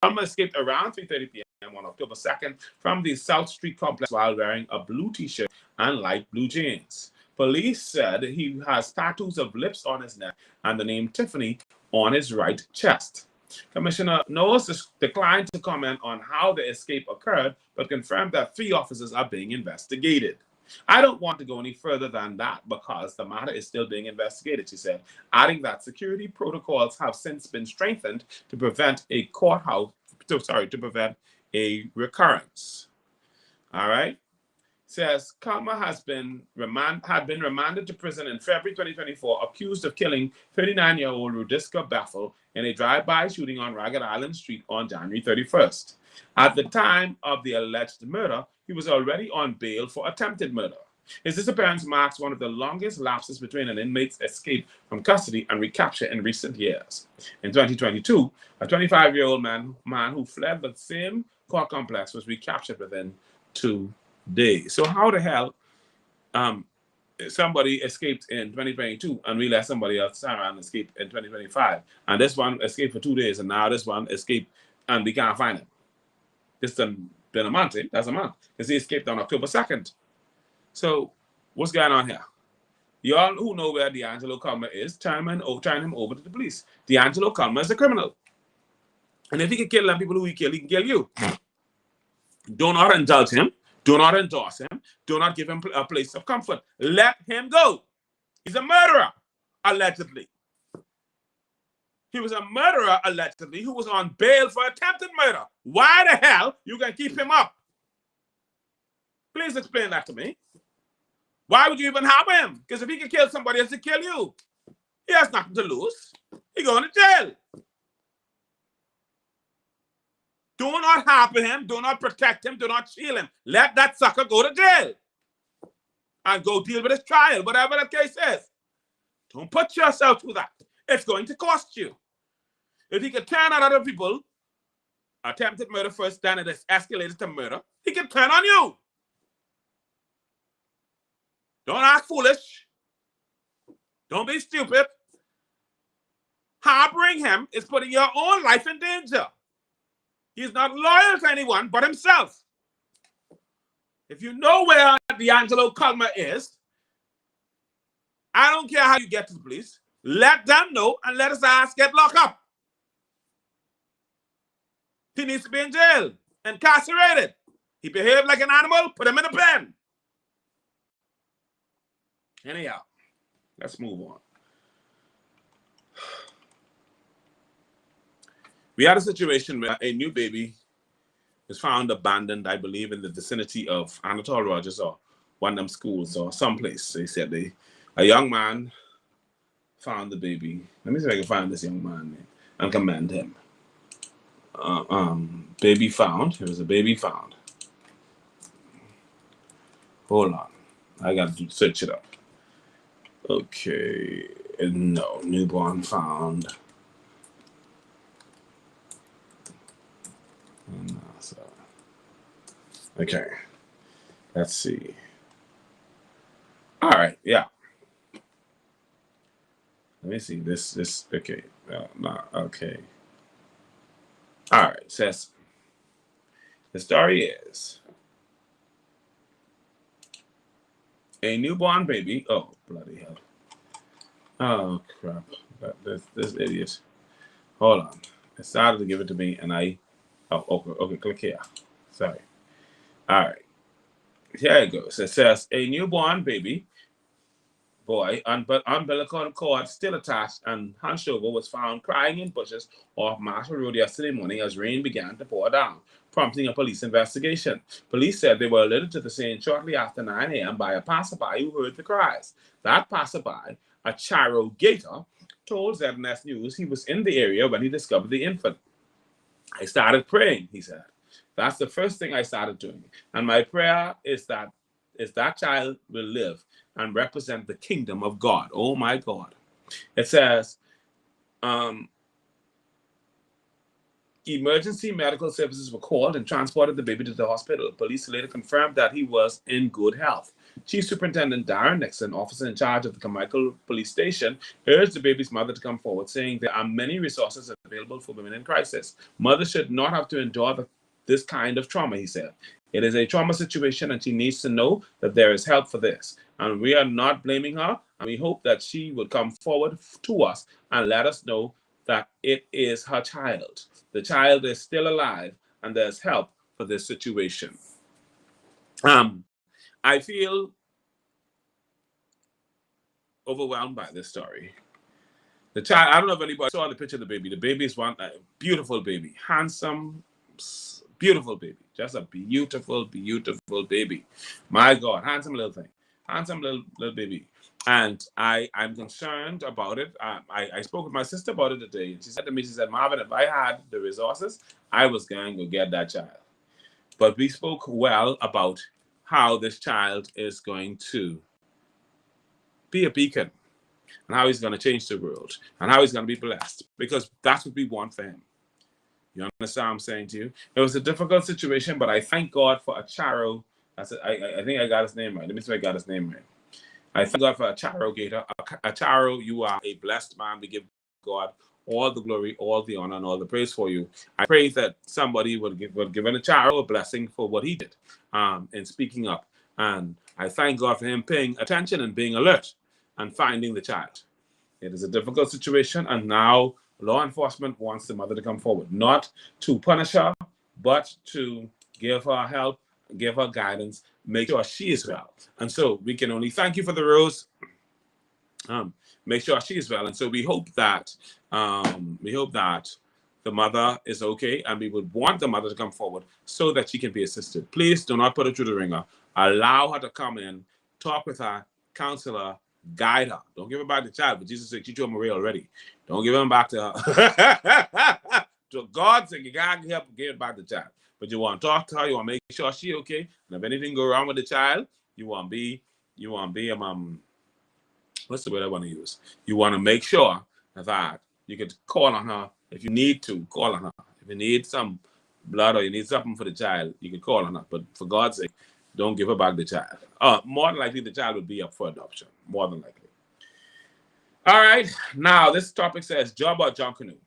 Culmer escaped around 3:30 p.m. on October 2nd from the South Street complex while wearing a blue t-shirt and light blue jeans. Police said he has tattoos of lips on his neck and the name Tiffany on his right chest. Commissioner Knowles declined to comment on how the escape occurred, but confirmed that 3 officers are being investigated. I don't want to go any further than that because the matter is still being investigated, she said, adding that security protocols have since been strengthened to prevent a recurrence. All right. Says Culmer had been remanded to prison in February 2024, accused of killing 39-year-old Rudiska Bethel in a drive-by shooting on Ragged Island Street on January 31st. At the time of the alleged murder, he was already on bail for attempted murder. His disappearance marks one of the longest lapses between an inmate's escape from custody and recapture in recent years. In 2022, a 25-year-old man who fled the same court complex was recaptured within 2 days. So how the hell somebody escaped in 2022 and we let somebody else turn around and escape in 2025, and this one escaped for 2 days, and now this one escaped and we can't find him? This done been a month, eh? That's a month, because he escaped on October 2nd. So what's going on here? Y'all who know where D'Angelo Culmer is, turn him over to the police. D'Angelo Culmer is a criminal, and if he can kill them people who he can kill you. Do not indulge him. Do not endorse him. Do not give him a place of comfort. Let him go. He's a murderer, allegedly. He was a murderer, allegedly, who was on bail for attempted murder. Why the hell you can keep him up? Please explain that to me. Why would you even have him? Because if he can kill somebody else, to kill you. He has nothing to lose. He's going to jail. Do not harbour him. Do not protect him. Do not shield him. Let that sucker go to jail and go deal with his trial, whatever the case is. Don't put yourself through that. It's going to cost you. If he can turn on other people, attempted murder first, then it is escalated to murder, he can turn on you. Don't act foolish. Don't be stupid. Harboring him is putting your own life in danger. He's not loyal to anyone but himself. If you know where D'Angelo Culmer is, I don't care how you get to the police. Let them know and let his ass get locked up. He needs to be in jail, incarcerated. He behaved like an animal, put him in a pen. Anyhow, let's move on. We had a situation where a new baby was found abandoned, I believe, in the vicinity of Anatole Rogers or one of them schools or someplace. They said a young man found the baby. Let me see if I can find this young man and commend him. Baby found. There was a baby found. Hold on. I got to search it up. Okay. No. Newborn found. Okay. Let's see. All right. Yeah. Let me see. This. Okay. No. Okay. All right. It says the story is a newborn baby. Oh, bloody hell. Oh, crap. This idiot. Hold on. It started to give it to me, and I... Oh, okay. Click here. Sorry. All right. Here it goes. It says, a newborn baby boy, umbilical cord still attached and hunched over, was found crying in bushes off Marshall Road yesterday morning as rain began to pour down, prompting a police investigation. Police said they were alerted to the scene shortly after 9 a.m. by a passerby who heard the cries. That passerby, a Charo Gator, told ZNS News he was in the area when he discovered the infant. I started praying, he said. That's the first thing I started doing. And my prayer is that child will live and represent the kingdom of God. Oh, my God. It says, emergency medical services were called and transported the baby to the hospital. Police later confirmed that he was in good health. Chief Superintendent Darren Nixon, officer in charge of the Carmichael Police Station, urged the baby's mother to come forward, saying there are many resources available for women in crisis. Mothers should not have to endure this kind of trauma, he said. It is a trauma situation, and she needs to know that there is help for this. And we are not blaming her, and we hope that she would come forward to us and let us know that it is her child. The child is still alive, and there's help for this situation. I feel overwhelmed by this story. The child, I don't know if anybody saw the picture of the baby. The baby is one beautiful baby, handsome, beautiful baby, just a beautiful, beautiful baby. My God, handsome little thing, handsome little baby. And I'm concerned about it. I spoke with my sister about it today, and she said to me, she said, Marvin, if I had the resources, I was going to get that child. But we spoke well about how this child is going to be a beacon, and how he's going to change the world, and how he's going to be blessed, because that's what we want for him. You understand what I'm saying to you? It was a difficult situation, but I thank God for a Charo. I think I got his name right. Let me see if I got his name right. I thank God for a Charo Gator. A Charo, you are a blessed man. We give God all the glory, all the honor, and all the praise for you. I pray that somebody would give a Charo a blessing for what he did in speaking up. And I thank God for him paying attention and being alert and finding the child. It is a difficult situation, and now law enforcement wants the mother to come forward, not to punish her, but to give her help, give her guidance, make sure she is well. And so we can only thank you for the rose. Make sure she is well. And so we hope that the mother is okay, and we would want the mother to come forward so that she can be assisted. Please do not put her through the ringer. Allow her to come in, talk with her, counsel her, guide her. Don't give her back the child, but Jesus said, she told Maria already. Don't give him back to her. So God said, you gotta help give it back to the child. But you want to talk to her, you want to make sure she's okay. And if anything go wrong with the child, you want to be what's the word I want to use? You want to make sure that you could call on her if you need to, call on her. If you need some blood or you need something for the child, you can call on her. But for God's sake, don't give her back the child. More than likely, the child will be up for adoption. More than likely. All right. Now, this topic says, job or John Canoe? It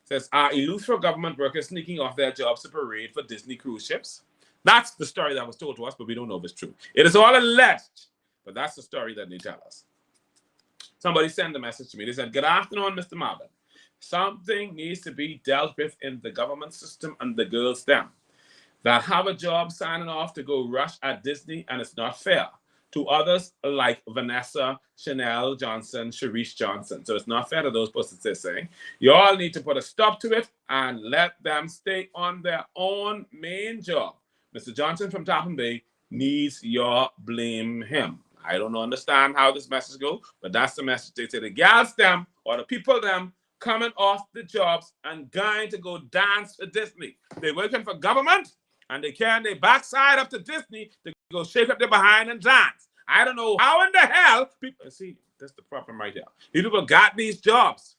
says, are Eleuthero government workers sneaking off their jobs to parade for Disney cruise ships? That's the story that was told to us, but we don't know if it's true. It is all alleged, but that's the story that they tell us. Somebody sent a message to me. They said, good afternoon, Mr. Marvin. Something needs to be dealt with in the government system and the girls them that have a job signing off to go rush at Disney, and it's not fair to others like Vanessa, Chanel Johnson, Sharice Johnson. So it's not fair to those persons they're saying. You all need to put a stop to it and let them stay on their own main job. Mr. Johnson from Tappan Bay needs your blame him. I don't understand how this message goes, but that's the message they say. The gals them or the people them coming off the jobs and going to go dance to Disney. They're working for government and they carry their backside up to Disney to go shake up their behind and dance. I don't know how in the hell people see. That's the problem right there. These people got these jobs.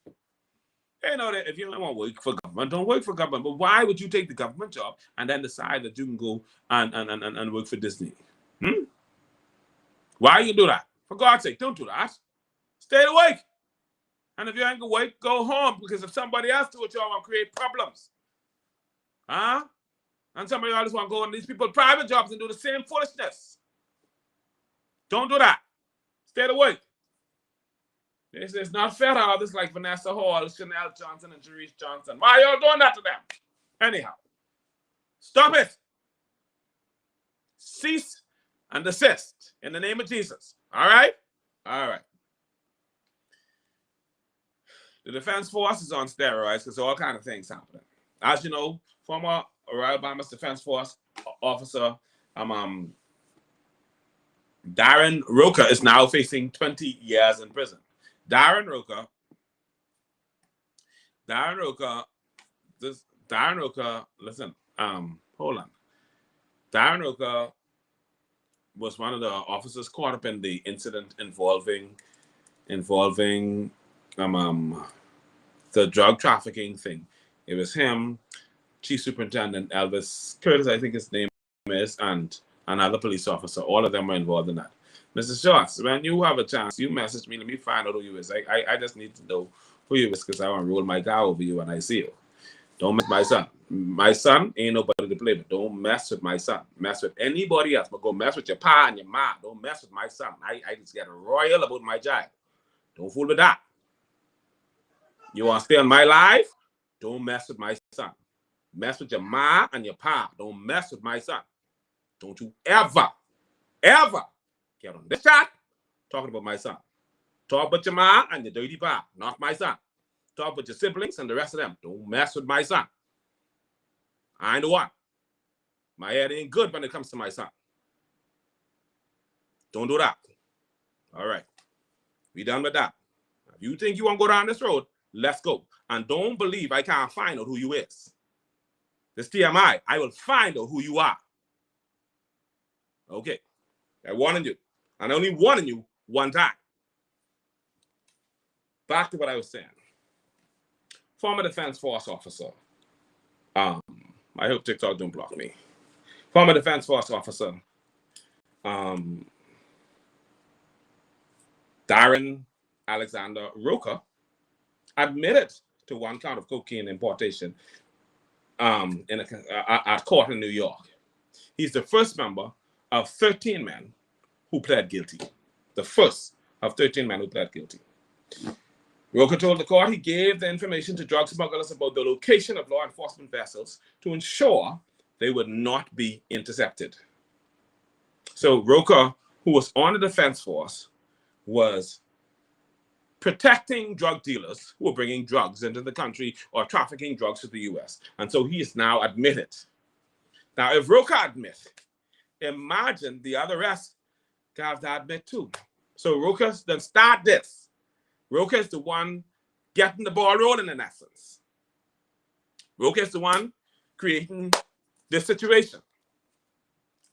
You know that if you don't want to work for government, don't work for government. But why would you take the government job and then decide that you can go and work for Disney? Why you do that? For God's sake, don't do that. Stay awake. And if you ain't awake, go home. Because if somebody else do it, y'all want to create problems. Huh? And somebody else want to go on these people's private jobs and do the same foolishness. Don't do that. Stay awake. This is not fair to others like Vanessa Hall, Chanel Johnson, and Sharice Johnson. Why y'all doing that to them? Anyhow, stop it. Cease and desist in the name of Jesus. All right? All right. The Defense Force is on steroids because all kinds of things happening. As you know, former Royal Bahamas Defense Force officer Darren Roker is now facing 20 years in prison. Darren Roker, listen, hold on. Darren Roker was one of the officers caught up in the incident involving the drug trafficking thing. It was him, Chief Superintendent Elvis Curtis, I think his name is, and another police officer. All of them were involved in that. Mrs. Shorts, when you have a chance, you message me. Let me find out who you is. I just need to know who you is because I want to roll my guy over you when I see you. Don't mess with my son. My son ain't nobody to play with. Don't mess with my son. Mess with anybody else, but go mess with your pa and your ma. Don't mess with my son. I just get royal about my child. Don't fool with that. You want to stay on my life? Don't mess with my son. Mess with your ma and your pa. Don't mess with my son. Don't you ever get on this chat talking about my son. Talk about your ma and your dirty pa, not my son. Talk about your siblings and the rest of them. Don't mess with my son. I ain't the one. My head ain't good when it comes to my son. Don't do that. All right. We done with that. If you think you want to go down this road, let's go. And don't believe I can't find out who you is. This TMI, I will find out who you are. Okay. I warned you. And I only warned you one time. Back to what I was saying. Former Defense Force officer. I hope TikTok don't block me. Former Defense Force officer. Darren Alexander Roker admitted to one count of cocaine importation at court in New York. He's the first member of 13 men who pled guilty. The first of 13 men who pled guilty. Roker told the court he gave the information to drug smugglers about the location of law enforcement vessels to ensure they would not be intercepted. So Roker, who was on the Defense Force, was protecting drug dealers who were bringing drugs into the country or trafficking drugs to the U.S. And so he is now admitted. Now, if Roker admits, imagine the other rest have to admit too. So Roker then start this. Roker is the one getting the ball rolling in essence. Roker is the one creating this situation.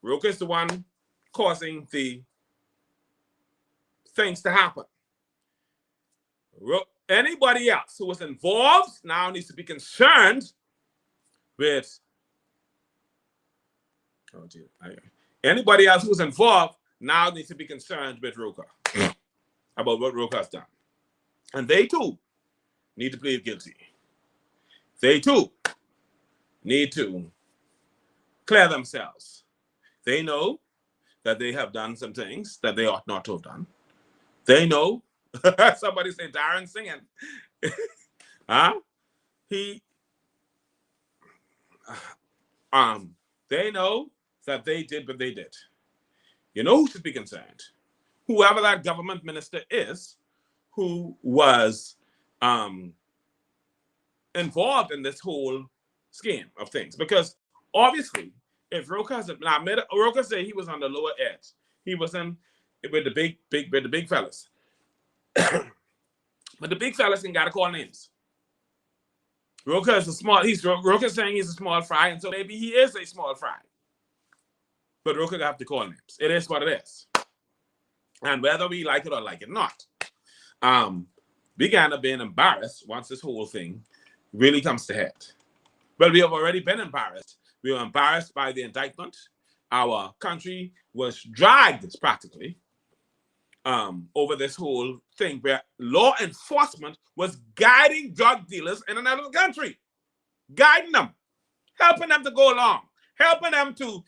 Roker is the one causing the things to happen. Anybody else who was involved now needs to be concerned with anybody else who was involved now needs to be concerned with Roker about what Roker has done. And they too need to plead guilty. They too need to clear themselves. They know that they have done some things that they ought not to have done. They know, somebody say Darren singing. Huh? He, they know that they did what they did. You know who should be concerned? Whoever that government minister is, who was involved in this whole scheme of things. Because obviously, if Roka said he was on the lower edge, he was in with the big fellas. But the big fellas can gotta call names. Roka is Roka saying he's a small fry, and so maybe he is a small fry. But Roka have to call names. It is what it is. And whether we like it or like it not, we kind of being embarrassed once this whole thing really comes to head. Well, we have already been embarrassed. We were embarrassed by the indictment. Our country was dragged practically over this whole thing where law enforcement was guiding drug dealers in another country, guiding them, helping them to go along, helping them to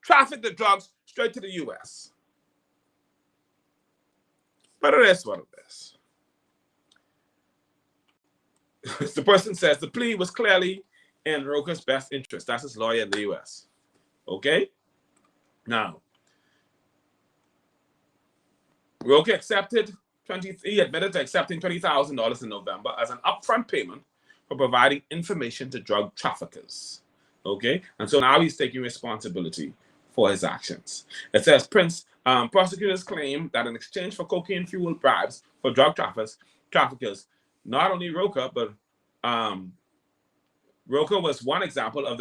traffic the drugs straight to the U.S. But it is what it is. The person says the plea was clearly in Roka's best interest. That's his lawyer in the U.S. Okay? Now, Roka he admitted to accepting $20,000 in November as an upfront payment for providing information to drug traffickers. Okay? And so now he's taking responsibility for his actions. It says, prosecutors claim that in exchange for cocaine-fueled bribes for drug traffickers, not only Roka, but Roka was one example of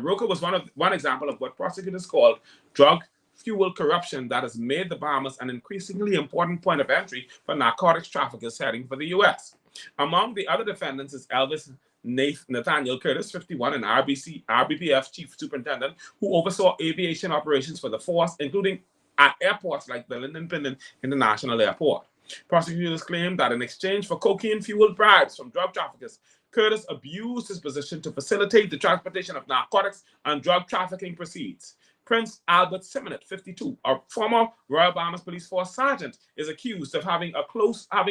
Roka was one example of what prosecutors called drug-fueled corruption that has made the Bahamas an increasingly important point of entry for narcotics traffickers heading for the U.S. Among the other defendants is Elvis Nathaniel Curtis, 51, an RBPF chief superintendent who oversaw aviation operations for the force, including at airports like the Lynden Pinden International Airport. Prosecutors claim that in exchange for cocaine-fueled bribes from drug traffickers, Curtis abused his position to facilitate the transportation of narcotics and drug trafficking proceeds. Prince Albert Simonet, 52, a former Royal Bahamas Police Force sergeant, is accused of having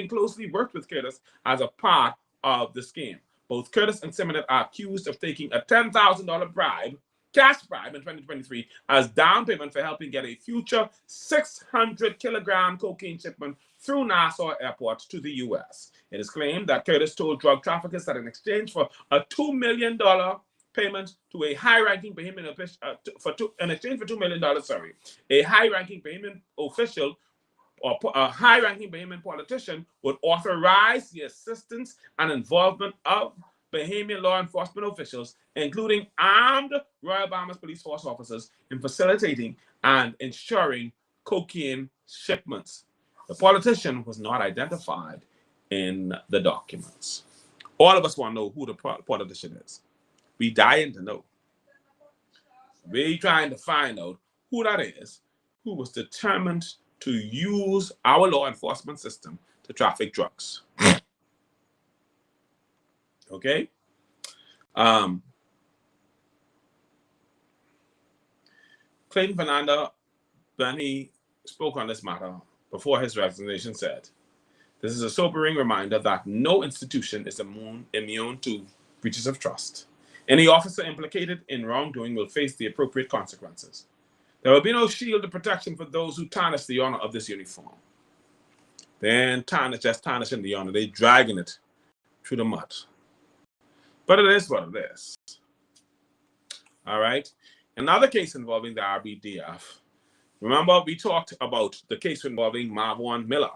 closely worked with Curtis as a part of the scheme. Both Curtis and Simonet are accused of taking a $10,000 cash bribe in 2023 as down payment for helping get a future 600-kilogram cocaine shipment through Nassau Airport to the U.S. It is claimed that Curtis told drug traffickers that in exchange for a $2 million payment to a high-ranking Bahamian a high-ranking Bahamian official or a high-ranking Bahamian politician would authorize the assistance and involvement of Bahamian law enforcement officials, including armed Royal Bahamas Police Force officers, in facilitating and ensuring cocaine shipments. The politician was not identified in the documents. All of us want to know who the politician is. We dying to know. We trying to find out who that is, who was determined to use our law enforcement system to traffic drugs. Okay? Clayton Fernando, when he spoke on this matter before his resignation, said, "This is a sobering reminder that no institution is immune to breaches of trust. Any officer implicated in wrongdoing will face the appropriate consequences. There will be no shield of protection for those who tarnish the honor of this uniform." Then tarnishing the honor. They're dragging it through the mud. But it is what it is. All right. Another case involving the RBDF. Remember, we talked about the case involving Marvon Miller.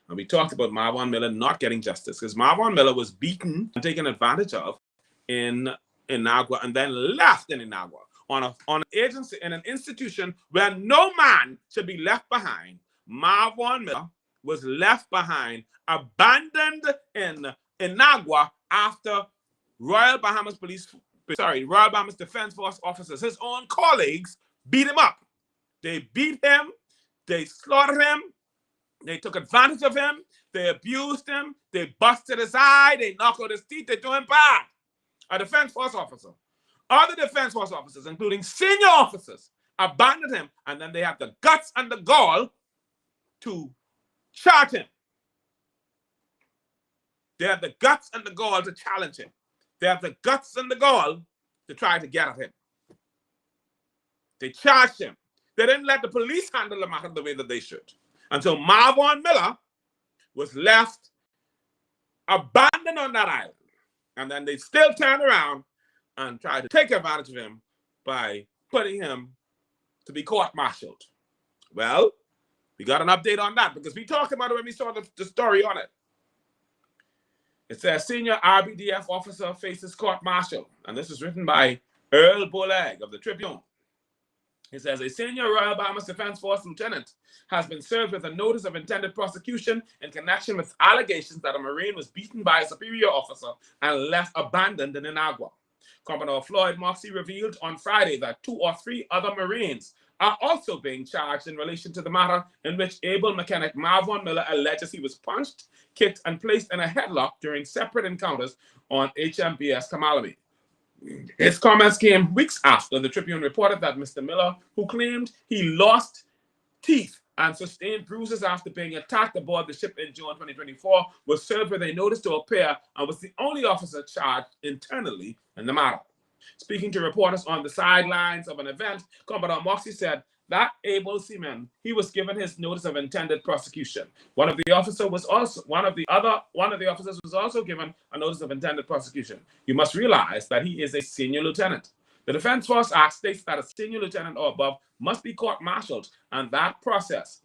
And we talked about Marvon Miller not getting justice because Marvon Miller was beaten and taken advantage of in Inagua and then left in Inagua on an agency in an institution where no man should be left behind. Marvon Miller was left behind, abandoned in Inagua after Royal Bahamas Defense Force officers, his own colleagues, beat him up. They beat him, they slaughtered him, they took advantage of him, they abused him, they busted his eye, they knocked out his teeth, they do him bad. A Defense Force officer. Other Defense Force officers, including senior officers, abandoned him, and then they have the guts and the gall to charge him. They have the guts and the gall to challenge him. They have the guts and the gall to try to get at him. They charged him. They didn't let the police handle the matter the way that they should. And so Marvon Miller was left abandoned on that island. And then they still turned around and tried to take advantage of him by putting him to be court-martialed. Well, we got an update on that because we talked about it when we saw the story on it. It says senior RBDF officer faces court-martial. And this is written by Earl Boleg of the Tribune. It says a senior Royal Bahamas Defense Force lieutenant has been served with a notice of intended prosecution in connection with allegations that a Marine was beaten by a superior officer and left abandoned in Inagua. Commodore Floyd Moxey revealed on Friday that 2 or 3 other Marines are also being charged in relation to the matter in which able mechanic Marvon Miller alleges he was punched, kicked, and placed in a headlock during separate encounters on HMBS Kamalami. His comments came weeks after the Tribune reported that Mr. Miller, who claimed he lost teeth and sustained bruises after being attacked aboard the ship in June 2024, was served with a notice to appear and was the only officer charged internally in the matter. Speaking to reporters on the sidelines of an event, Commodore Moxey said that able seaman, he was given his notice of intended prosecution. One of the officers was also given a notice of intended prosecution. You must realize that he is a senior lieutenant. The Defense Force Act states that a senior lieutenant or above must be court-martialed, and that process,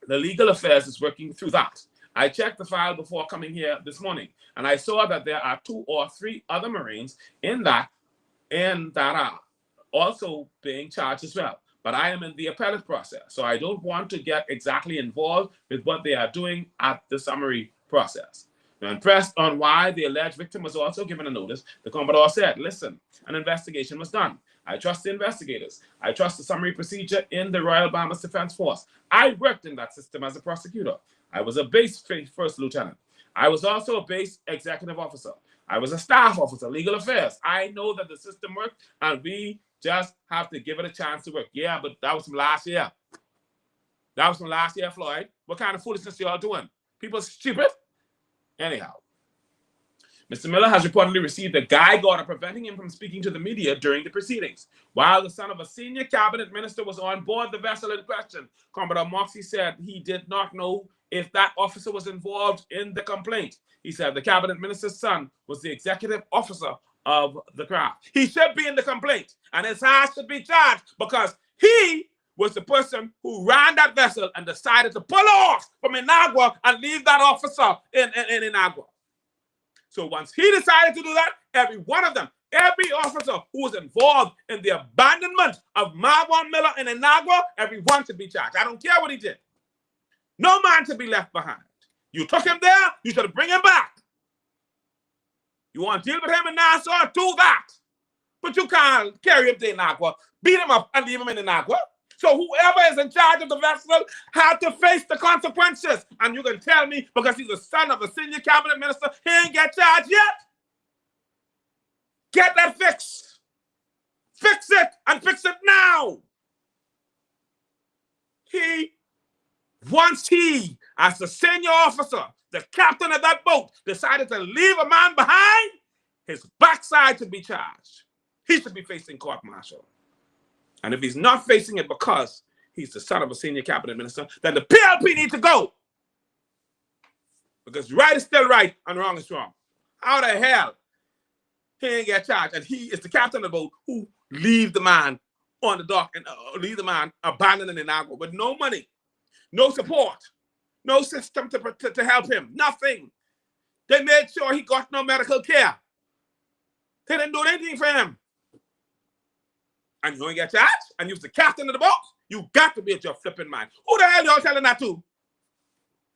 the legal affairs is working through that. I checked the file before coming here this morning, and I saw that there are 2 or 3 other Marines in that are also being charged as well. But I am in the appellate process, so I don't want to get exactly involved with what they are doing at the summary process. When pressed on why the alleged victim was also given a notice, the Commodore said, listen, an investigation was done. I trust the investigators. I trust the summary procedure in the Royal Bahamas Defense Force. I worked in that system as a prosecutor. I was a base first lieutenant. I was also a base executive officer. I was a staff officer, legal affairs. I know that the system works, and we just have to give it a chance to work. Yeah, but that was from last year. That was from last year, Floyd. What kind of foolishness y'all doing? People stupid? Anyhow, Mr. Miller has reportedly received a gag order preventing him from speaking to the media during the proceedings. While the son of a senior cabinet minister was on board the vessel in question, Commodore Moxey said he did not know if that officer was involved in the complaint. He said the cabinet minister's son was the executive officer of the craft. He should be in the complaint, and his ass should be charged because he was the person who ran that vessel and decided to pull off from Inagua and leave that officer in Inagua. So once he decided to do that, every one of them, every officer who was involved in the abandonment of Marvon Miller in Inagua, everyone should be charged. I don't care what he did. No man should be left behind. You took him there, you should bring him back. You want to deal with him in Nassau? Do that. But you can't carry him to Inagua, beat him up, and leave him in Inagua. So whoever is in charge of the vessel had to face the consequences. And you can tell me, because he's the son of a senior cabinet minister, he ain't get charged yet. Get that fixed. Fix it, and fix it now. Once he, as the senior officer, the captain of that boat, decided to leave a man behind, his backside should be charged. He should be facing court-martial. And if he's not facing it because he's the son of a senior cabinet minister, then the PLP needs to go. Because right is still right and wrong is wrong. How the hell he ain't get charged? And he is the captain of the boat who leave the man on the dock and leave the man abandoned in Inagua with no money, no support, no system to help him, nothing. They made sure he got no medical care. They didn't do anything for him. And you ain't get charged, and you're the captain of the boat, you got to be at your flipping mind. Who the hell y'all telling that to?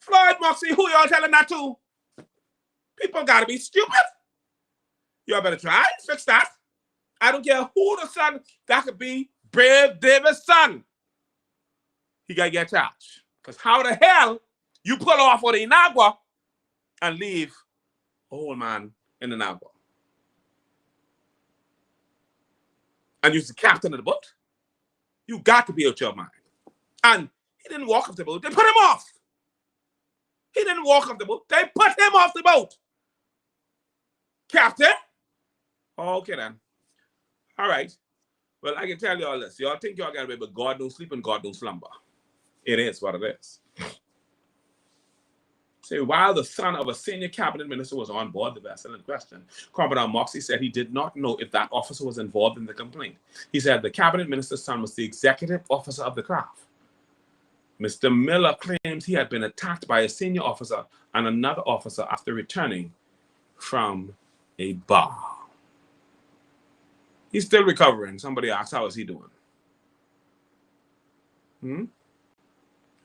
Floyd Moxey, who y'all telling that to? People got to be stupid. Y'all better try and fix that. I don't care who the son, that could be Brave Davis' son. He got to get charged. Because how the hell you pull off for the Inagua and leave a whole man in Inagua? And you're the captain of the boat. You got to be out your mind. And he didn't walk off the boat. They put him off. He didn't walk off the boat. They put him off the boat. Captain? Okay then. All right. Well, I can tell you all this. Y'all think y'all got away, but God don't sleep and God don't slumber. It is what it is. So while the son of a senior cabinet minister was on board the vessel in question, Commodore Moxie said he did not know if that officer was involved in the complaint. He said the cabinet minister's son was the executive officer of the craft. Mr. Miller claims he had been attacked by a senior officer and another officer after returning from a bar. He's still recovering. Somebody asked, how is he doing?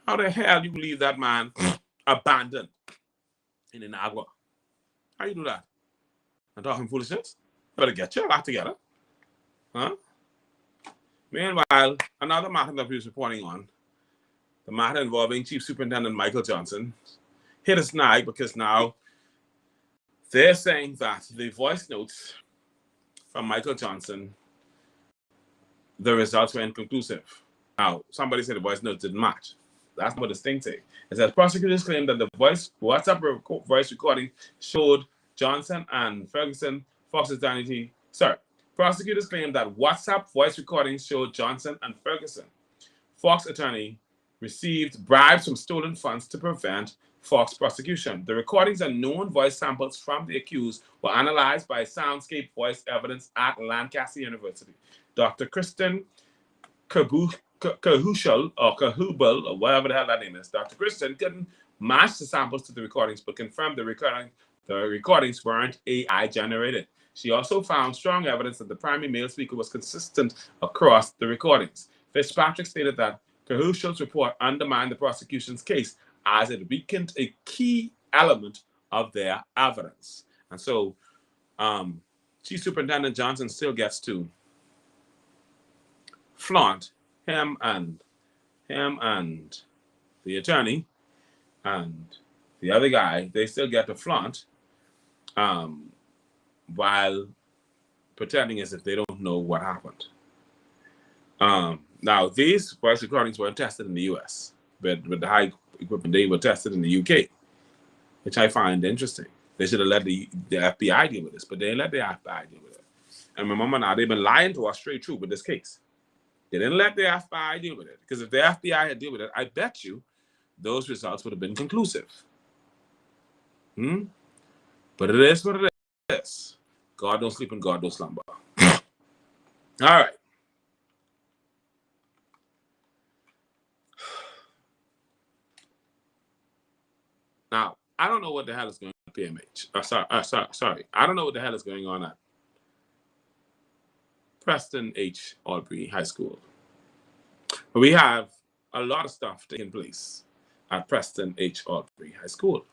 How the hell you leave that man abandoned in Inagua? How you do that? And talking foolishness? You better get your act together. Huh? Meanwhile, another matter that we was reporting on, the matter involving Chief Superintendent Michael Johnson, hit a snag because now they're saying that the voice notes from Michael Johnson, the results were inconclusive. Now, somebody said the voice notes didn't match. That's what this thing say. It says prosecutors claim that the WhatsApp voice recording showed Johnson and Ferguson Fox's identity. Sorry. Prosecutors claim that WhatsApp voice recordings showed Johnson and Ferguson. Fox attorney received bribes from stolen funds to prevent Fox prosecution. The recordings and known voice samples from the accused were analyzed by Soundscape Voice Evidence at Lancaster University. Dr. Kristen Cahushal or Cahubal or whatever the hell that name is. Dr. Kristen couldn't match the samples to the recordings, but confirmed the recordings weren't AI generated. She also found strong evidence that the primary male speaker was consistent across the recordings. Fitzpatrick stated that Cahushal's report undermined the prosecution's case as it weakened a key element of their evidence. And so Chief Superintendent Johnson still gets to flaunt him and the attorney and the other guy, they still get to flaunt while pretending as if they don't know what happened. Now, these voice recordings were tested in the US, but with the high equipment, they were tested in the UK, which I find interesting. They should have let the FBI deal with this, but they didn't let the FBI deal with it. And remember now, they've been lying to us straight through with this case. They didn't let the FBI deal with it, because if the FBI had dealt with it, I bet you those results would have been conclusive. But it is what it is. God don't sleep and God don't slumber. All right. Now, I don't know what the hell is going on at PMH. Sorry. I don't know what the hell is going on at Preston H. Albury High School. But we have a lot of stuff taking place at Preston H. Albury High School.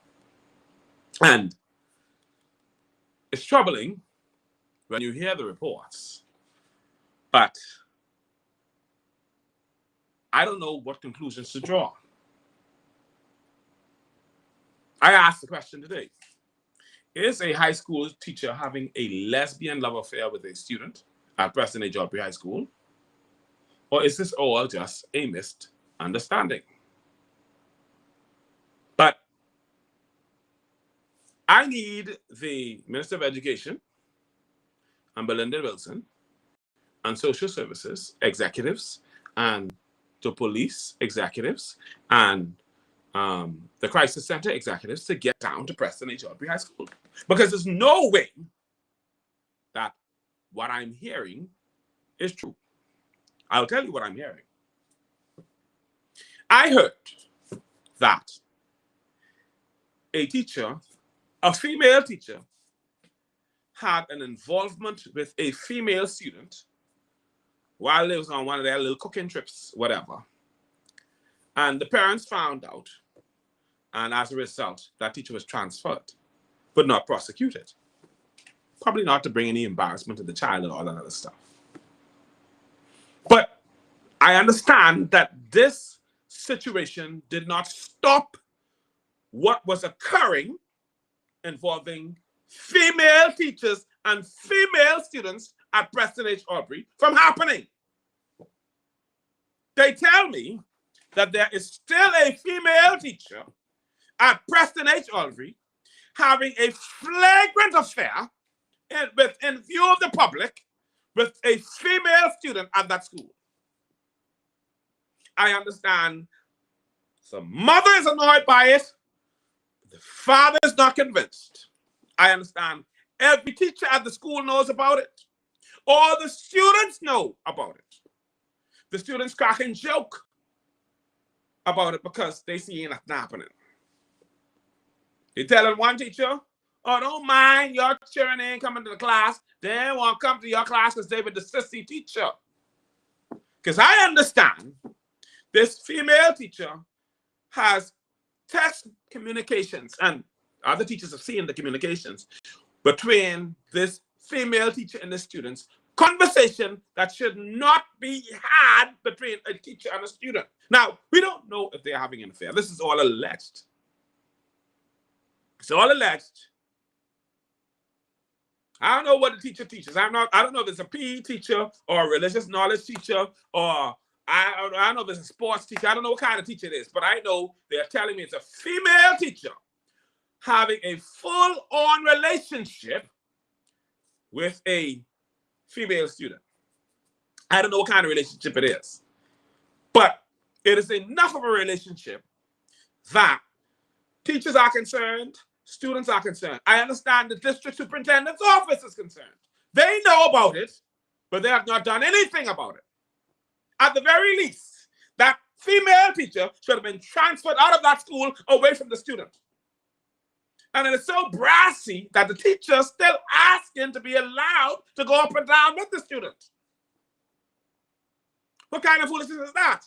And it's troubling when you hear the reports, but I don't know what conclusions to draw. I asked the question today, is a high school teacher having a lesbian love affair with a student at Preston H. Albury High School? Or is this all just a misunderstanding? But I need the Minister of Education and Belinda Wilson and social services executives and the police executives and the crisis center executives to get down to Preston H. Albury High School. Because there's no way that what I'm hearing is true. I'll tell you what I'm hearing. I heard that a teacher, a female teacher, had an involvement with a female student while they was on one of their little cooking trips, whatever. And the parents found out, and as a result, that teacher was transferred, but not prosecuted. Probably not to bring any embarrassment to the child and all that other stuff. But I understand that this situation did not stop what was occurring involving female teachers and female students at Preston H. Albury from happening. They tell me that there is still a female teacher at Preston H. Alvery having a flagrant affair in view of the public with a female student at that school. I understand the mother is annoyed by it. The father is not convinced. I understand every teacher at the school knows about it. All the students know about it. The students crack and joke about it because they see nothing happening. They telling one teacher, oh, don't mind, your children ain't coming to the class. They won't come to your class because they were the sissy teacher. Because I understand this female teacher has text communications, and other teachers have seen the communications between this female teacher and the students, conversation that should not be had between a teacher and a student. Now, we don't know if they're having an affair. This is all alleged. It's all alleged. I don't know what the teacher teaches. I don't know if it's a PE teacher or a religious knowledge teacher, or I don't know if it's a sports teacher. I don't know what kind of teacher it is, but I know they're telling me it's a female teacher having a full-on relationship with a female student. I don't know what kind of relationship it is, but it is enough of a relationship that teachers are concerned, students are concerned. I understand the district superintendent's office is concerned. They know about it, but they have not done anything about it. At the very least, that female teacher should have been transferred out of that school away from the student. And it is so brassy that the teacher is still asking to be allowed to go up and down with the student. What kind of foolishness is that?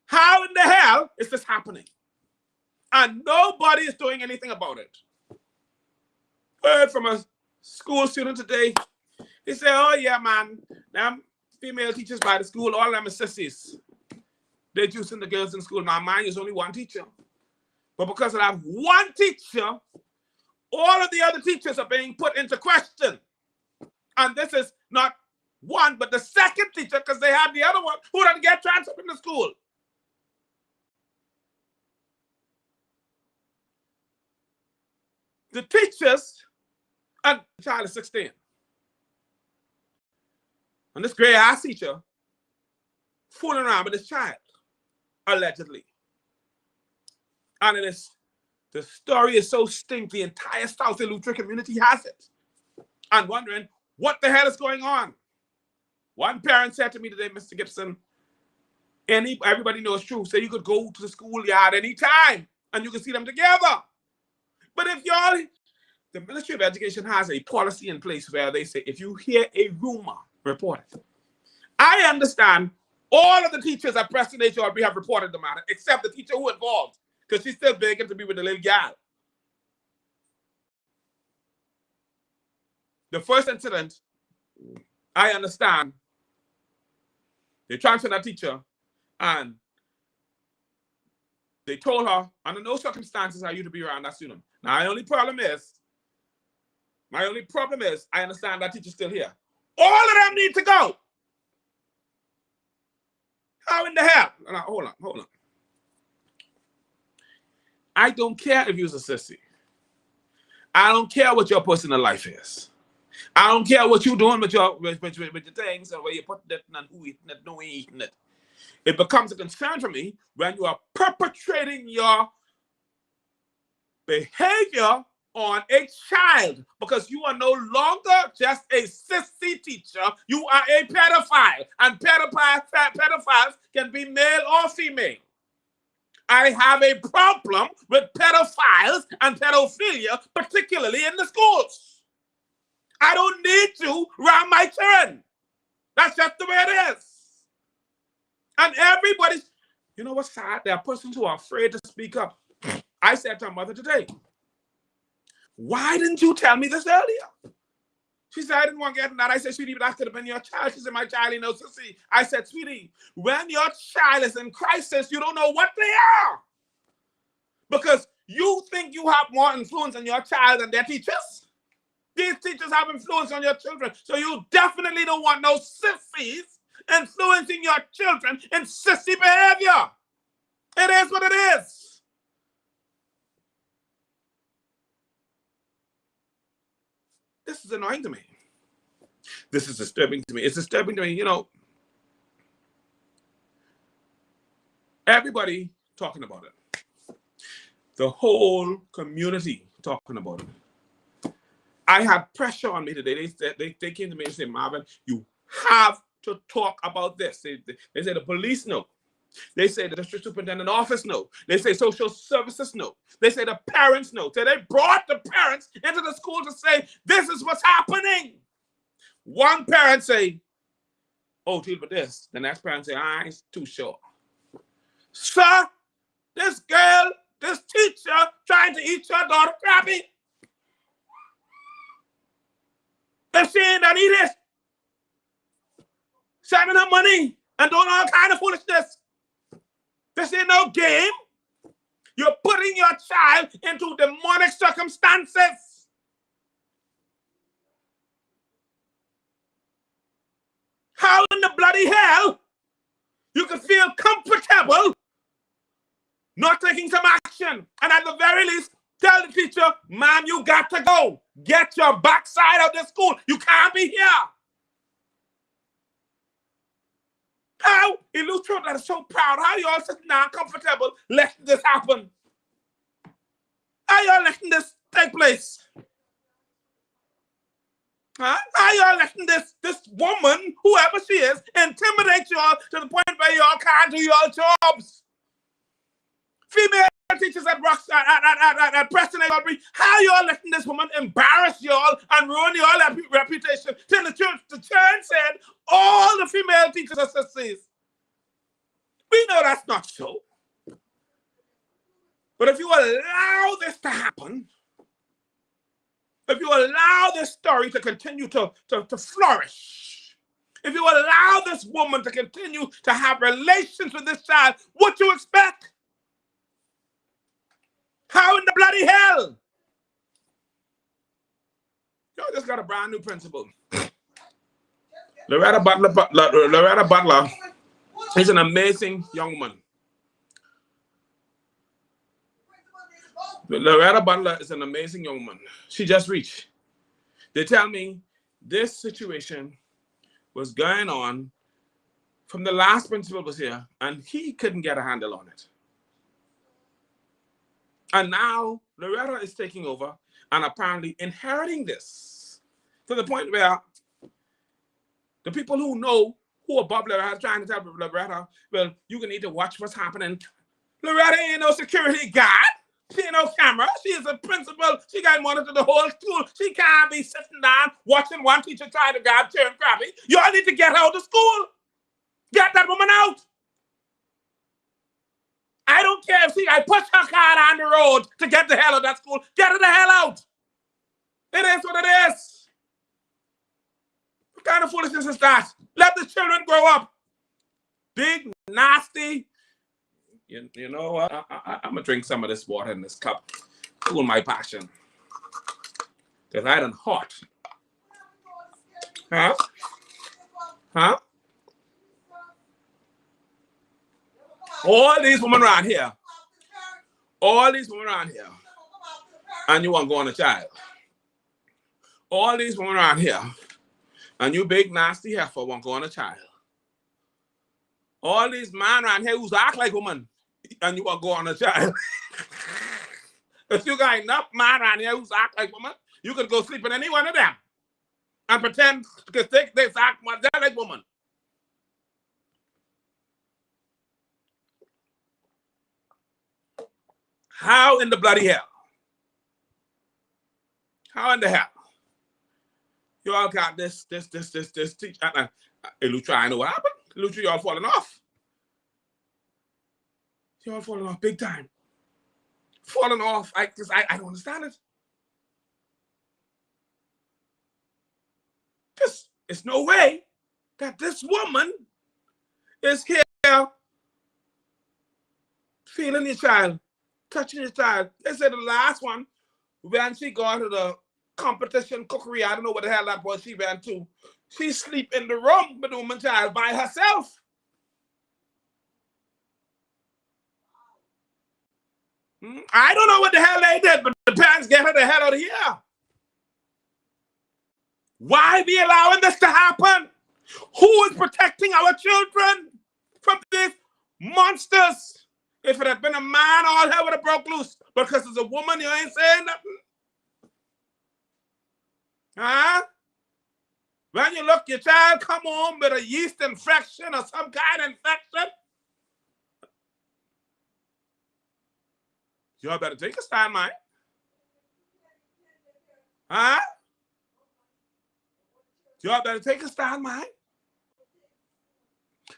How in the hell is this happening? And nobody is doing anything about it. Heard from a school student today. He said, oh yeah, man, them female teachers by the school, all of them are sissies. They're juicing the girls in school. Now, mine is only one teacher. But because of that one teacher, all of the other teachers are being put into question. And this is not one, but the second teacher, because they had the other one who didn't get transferred from the school. The teachers, and the child is 16. And this gray-ass teacher fooling around with this child, allegedly. And it is, the story is so stinky, the entire South Lutheran community has it. And wondering what the hell is going on. One parent said to me today, Mr. Gibson, everybody knows true, so you could go to the schoolyard anytime and you can see them together. But if y'all, the Ministry of Education has a policy in place where they say, if you hear a rumor, report it. I understand all of the teachers at Preston H. Alvery have reported the matter, except the teacher who involved, because she's still begging to be with the little gal. The first incident, I understand, they transferred that teacher and they told her, under no circumstances are you to be around that student. Now, my only problem is, I understand that teacher's still here. All of them need to go. How in the hell? Now, hold on. I don't care if you're a sissy. I don't care what your personal life is. I don't care what you're doing with your things and where you put it and who eating it, no eating it. It becomes a concern for me when you are perpetrating your behavior on a child, because you are no longer just a sissy teacher, you are a pedophile, and pedophiles can be male or female. I have a problem with pedophiles and pedophilia, particularly in the schools. I don't need you around my children. That's just the way it is. And everybody's, you know what's sad? There are persons who are afraid to speak up. I said to her mother today, why didn't you tell me this earlier? She said, I didn't want to get in that. I said, sweetie, that could have been your child. She said, my child, he knows to see. I said, sweetie, when your child is in crisis, you don't know what they are. Because you think you have more influence on your child than their teachers. These teachers have influence on your children. So you definitely don't want no sissies influencing your children in sissy behavior. It is what it is. this is annoying to me. This is disturbing to me. It's disturbing to me, you know. Everybody talking about it. The whole community talking about it. I had pressure on me today. They came to me and said, Marvin, you have to talk about this. They say the police know. They say the district superintendent office know. They say social services know. They say the parents know. So they brought the parents into the school to say, this is what's happening. One parent say, oh, deal with this. The next parent say, I'm too sure. Sir, this girl, this teacher trying to eat your daughter crappy. If she ain't done eat it, sending her money and doing all kind of foolishness. This ain't no game. You're putting your child into demonic circumstances. How in the bloody hell you can feel comfortable not taking some action? And at the very least, tell the teacher, ma'am, you got to go. Get your backside out of the school. You can't be here. How? In Luke that is so proud. How you all sitting down comfortable letting this happen? How you all letting this take place? Huh? How you all letting this woman, whoever she is, intimidate you all to the point where you all can't do your jobs? Female teachers at Preston Aubrey, how you all letting this woman embarrass you all and ruin your reputation? Till the church said all the female teachers are sissies. We know that's not so. But if you allow this to happen, if you allow this story to continue to flourish, if you allow this woman to continue to have relations with this child, what you expect? How in the bloody hell? You just got a brand new principal. Loretta Butler is an amazing young woman. Loretta Butler is an amazing young woman. She just reached. They tell me this situation was going on from the last principal was here, and he couldn't get a handle on it. And now Loretta is taking over and apparently inheriting this to the point where the people who know who above Loretta are trying to tell Loretta, well, you need to watch what's happening. Loretta ain't no security guard. She ain't no camera. She is a principal. She got to monitor the whole school. She can't be sitting down watching one teacher try to grab turn crappy. You all need to get her out of school. Get that woman out. I don't care if I push her car down the road to get the hell out of that school. Get her the hell out. It is what it is. What kind of foolishness is that? Let the children grow up. Big, nasty. You know what? I'm going to drink some of this water in this cup. Cool my passion. Because I done hot. Huh? Huh? All these women around here. All these women around here. And you want to go on a child. All these women around here. And you big nasty heifer want to go on a child. All these men around here who act like women. And you want to go on a child. If you got enough men around here who act like women, you could go sleep in any one of them. And pretend to think they act like women. How in the bloody hell? How in the hell? You all got this teach. Lucha, I know what happened. Lucha, you all falling off. You all falling off big time. Falling off. I don't understand it. It's no way that this woman is here feeling your child, touching your child. They said the last one, when she got to the competition cookery, I don't know what the hell that was she went to. She sleep in the room with the woman child by herself. I don't know what the hell they did, but the parents get her the hell out of here. Why are we allowing this to happen? Who is protecting our children from these monsters? If it had been a man, all hell would have broke loose. Because as a woman, you ain't saying nothing. Huh? When you look, your child come home with a yeast infection or some kind of infection, you better take a stand, man. Huh? You better take a stand, man.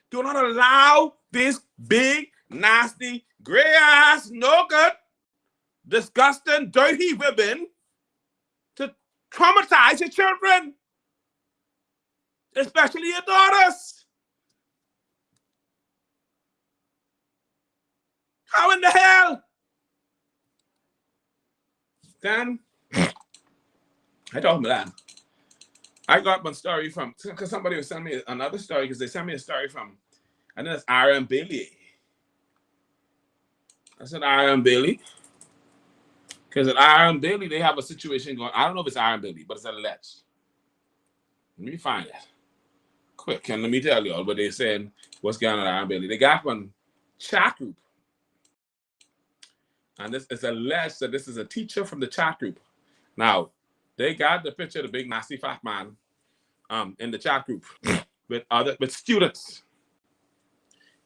Do not allow this big, nasty, gray ass, no good, disgusting, dirty women to traumatize your children, especially your daughters. How in the hell? Then I told him that. I got my story from, because somebody was sending me another story, because they sent me a story from, I think it's R.M. Bailey. I said R.M. Bailey. Because at R.M. Bailey, they have a situation going, I don't know if it's R.M. Bailey, but it's alleged. Let me find it quick, and let me tell you all what they're saying, what's going on at R.M. Bailey. They got one chat group. And this is alleged that this is a teacher from the chat group. Now, they got the picture of the big nasty fat man in the chat group with students.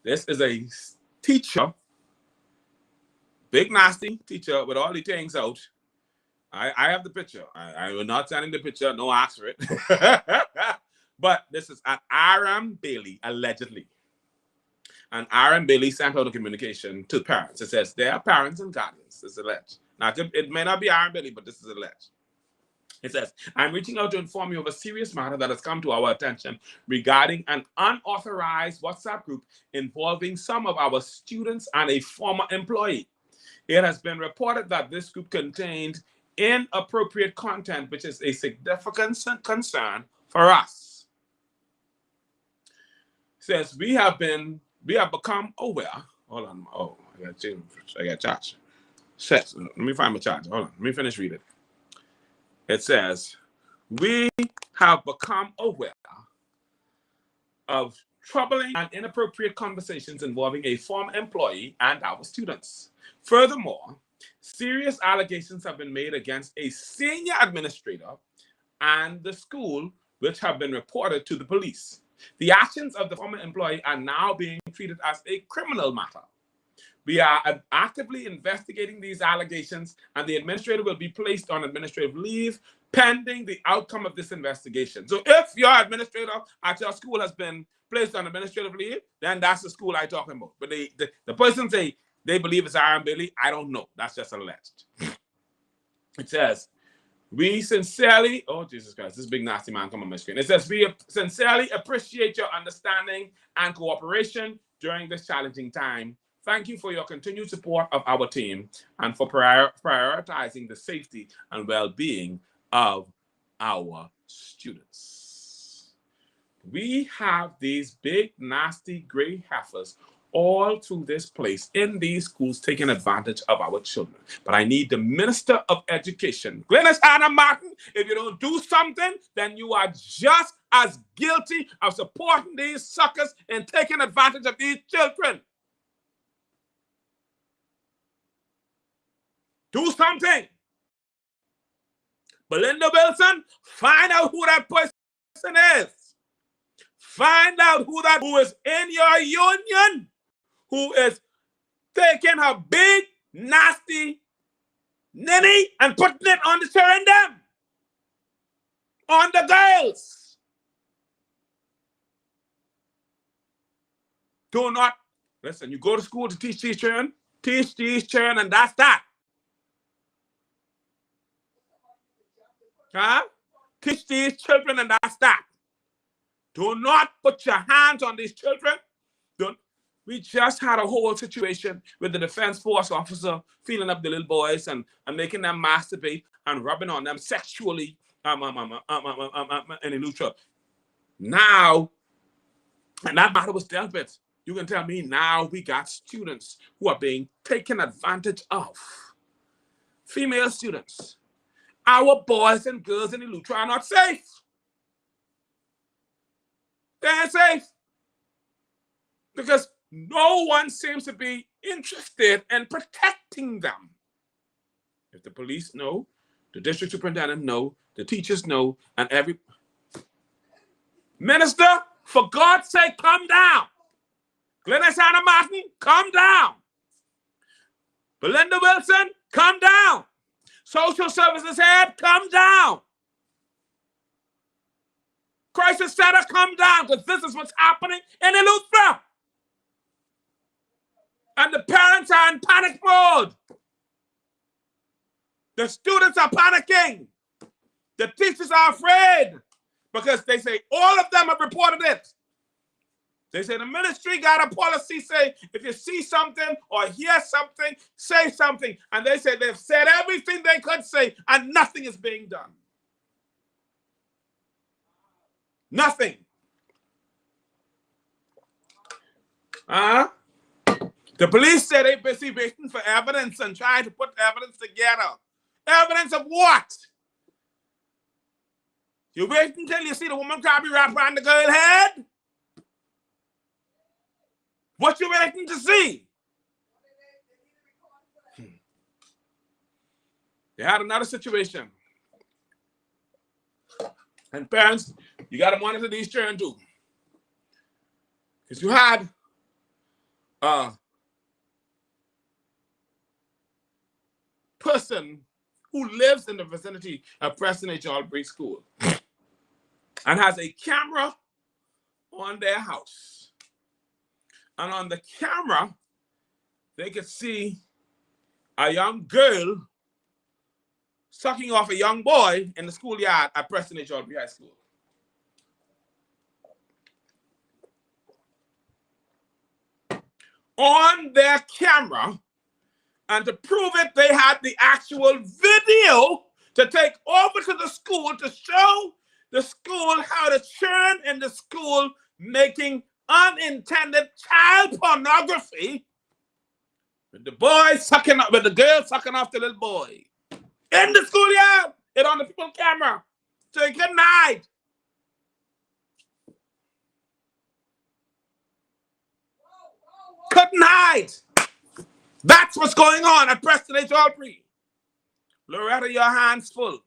This is a teacher, big nasty teacher with all the things out. I have the picture. I will not send the picture. No ask for it. But this is at R.M. Bailey, allegedly. And R.M. Bailey sent out a communication to parents. It says, they are parents and guardians. It's alleged. Now, it may not be R.M. Bailey, but this is alleged. It says, I'm reaching out to inform you of a serious matter that has come to our attention regarding an unauthorized WhatsApp group involving some of our students and a former employee. It has been reported that this group contained inappropriate content, which is a significant concern for us. It says, we have become aware. Hold on. Oh, I got charge. Says, let me find my charge. Hold on. Let me finish reading. It says, we have become aware of troubling and inappropriate conversations involving a former employee and our students. Furthermore, serious allegations have been made against a senior administrator and the school, which have been reported to the police. The actions of the former employee are now being treated as a criminal matter. We are actively investigating these allegations, and the administrator will be placed on administrative leave pending the outcome of this investigation. So if your administrator at your school has been placed on administrative leave, then that's the school I'm talking about. But the person say they believe it's R.M. Bailey, I don't know. That's just alleged. It says, we sincerely, oh Jesus Christ, this big nasty man come on my screen. It says, we sincerely appreciate your understanding and cooperation during this challenging time. Thank you for your continued support of our team and for prioritizing the safety and well-being of our students. We have these big, nasty gray heifers all through this place in these schools taking advantage of our children. But I need the Minister of Education, Glennis Hannah Martin. If you don't do something, then you are just as guilty of supporting these suckers and taking advantage of these children. Do something. Belinda Wilson, find out who that person is. Find out who is in your union, who is taking her big, nasty ninny and putting it on the children them. On the girls. Do not, listen, you go to school to teach these children, and that's that. Huh? Teach these children, and that's that. Do not put your hands on these children. We just had a whole situation with the Defense Force officer feeling up the little boys and making them masturbate and rubbing on them sexually in a neutral. Now, and that matter was dealt with. You can tell me now we got students who are being taken advantage of. Female students. Our boys and girls in Eleuthera are not safe. They ain't safe. Because no one seems to be interested in protecting them. If the police know, the district superintendent know, the teachers know, and every minister, for God's sake, come down. Glennis Hannah Martin, come down. Belinda Wilson, come down. Social services head, come down. Crisis center, come down, because this is what's happening in Eleuthera. And the parents are in panic mode. The students are panicking. The teachers are afraid because they say all of them have reported it. They say the ministry got a policy say if you see something or hear something, say something. And they say they've said everything they could say and nothing is being done. Nothing. The police say they're busy waiting for evidence and trying to put evidence together. Evidence of what? You wait until you see the woman probably wrap around the girl's head? What you waiting to see? They had another situation. And parents, you got to monitor these children too. Because you had a person who lives in the vicinity of Preston H. Albury School and has a camera on their house. And on the camera, they could see a young girl sucking off a young boy in the schoolyard at Preston H. Albury High School. On their camera, and to prove it, they had the actual video to take over to the school to show the school how the children in the school making unintended child pornography with the boy sucking up, with the girl sucking off the little boy in the schoolyard. It on the people's camera, so you couldn't hide. Couldn't hide. That's what's going on at Preston H. Albury. Loretta, your hands full.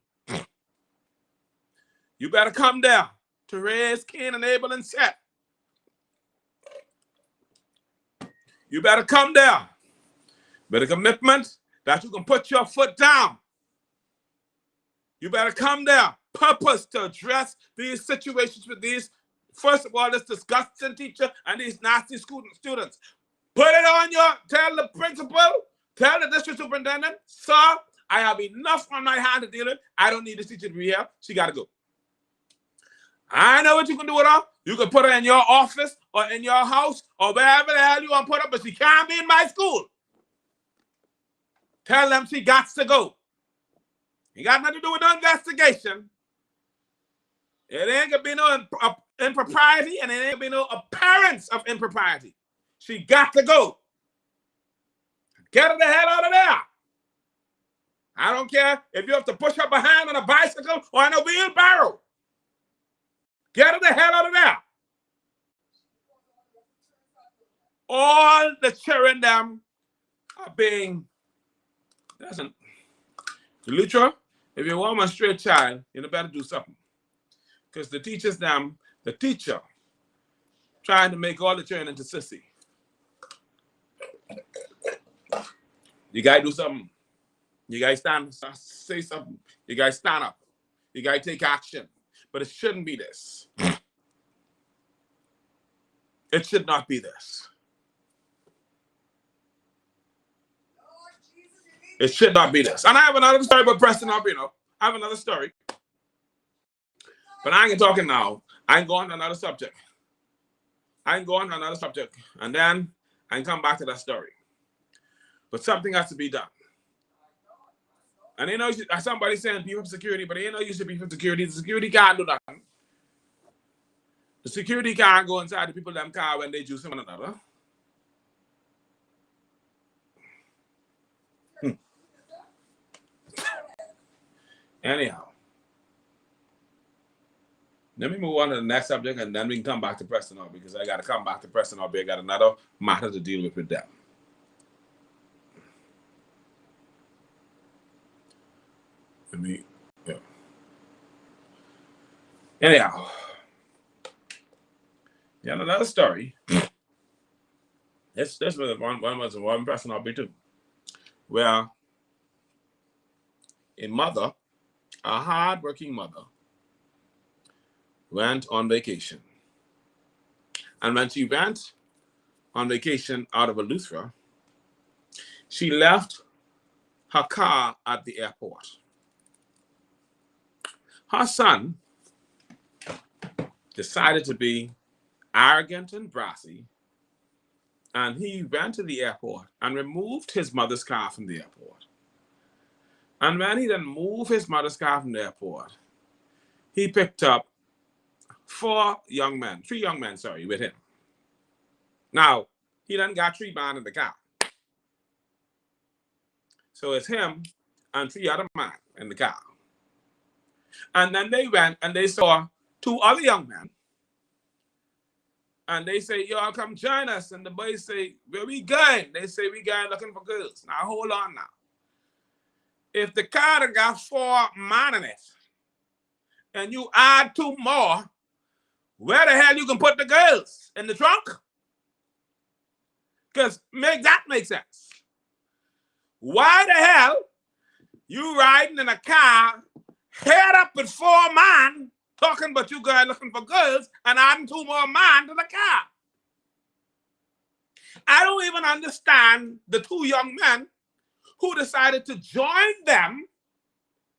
You better come there to raise Cain and Abel and Seth. You better come there with a commitment that you can put your foot down. You better come there, purpose to address these situations with these, first of all, this disgusting teacher and these nasty students. Put it on tell the principal, tell the district superintendent, sir, I have enough on my hand to deal with. I don't need this teacher to be here. She got to go. I know what you can do with her. You can put her in your office or in your house or wherever the hell you want to put her, but she can't be in my school. Tell them she got to go. It got nothing to do with no investigation. It ain't gonna be no impropriety, and it ain't gonna be no appearance of impropriety. She got to go. Get her the hell out of there. I don't care if you have to push her behind on a bicycle or in a wheelbarrow. Get her the hell out of there. All the children them are being, listen, Eleuthera, if you want a straight child, you better do something. Because the teacher trying to make all the children into sissy. You gotta do something. You guys say something. You guys stand up. You guys take action. But it shouldn't be this. It should not be this. It should not be this. And I have another story about Preston Albino. I have another story. But I ain't talking now. I ain't going to another subject. And then I can come back to that story. But something has to be done. And you know, somebody saying beef up security, but you know you should beef up security. The security can't do nothing. The security can't go inside the people them car when they juice one another. Anyhow. Let me move on to the next subject, and then we can come back to Preston Aubrey, because I got to come back to Preston Aubrey. I got another matter to deal with them. Let me, yeah. Anyhow, yeah, another story. This was one Preston Aubrey too, where a mother, a hard-working mother, went on vacation. And when she went on vacation out of Eleuthera, she left her car at the airport. Her son decided to be arrogant and brassy, and he went to the airport and removed his mother's car from the airport. And when he then moved his mother's car from the airport, he picked up three young men, with him. Now, he then got 3 men in the car. So it's him and 3 other men in the car. And then they went and they saw 2 other young men. And they say, y'all come join us. And the boys say, where we going? They say, we going looking for girls. Now, hold on now. If the car got 4 men in it, and you add 2 more, where the hell you can put the girls? In the trunk? Because that makes sense. Why the hell you riding in a car, head up with 4 men, talking about you guys looking for girls, and adding 2 more men to the car? I don't even understand the 2 young men who decided to join them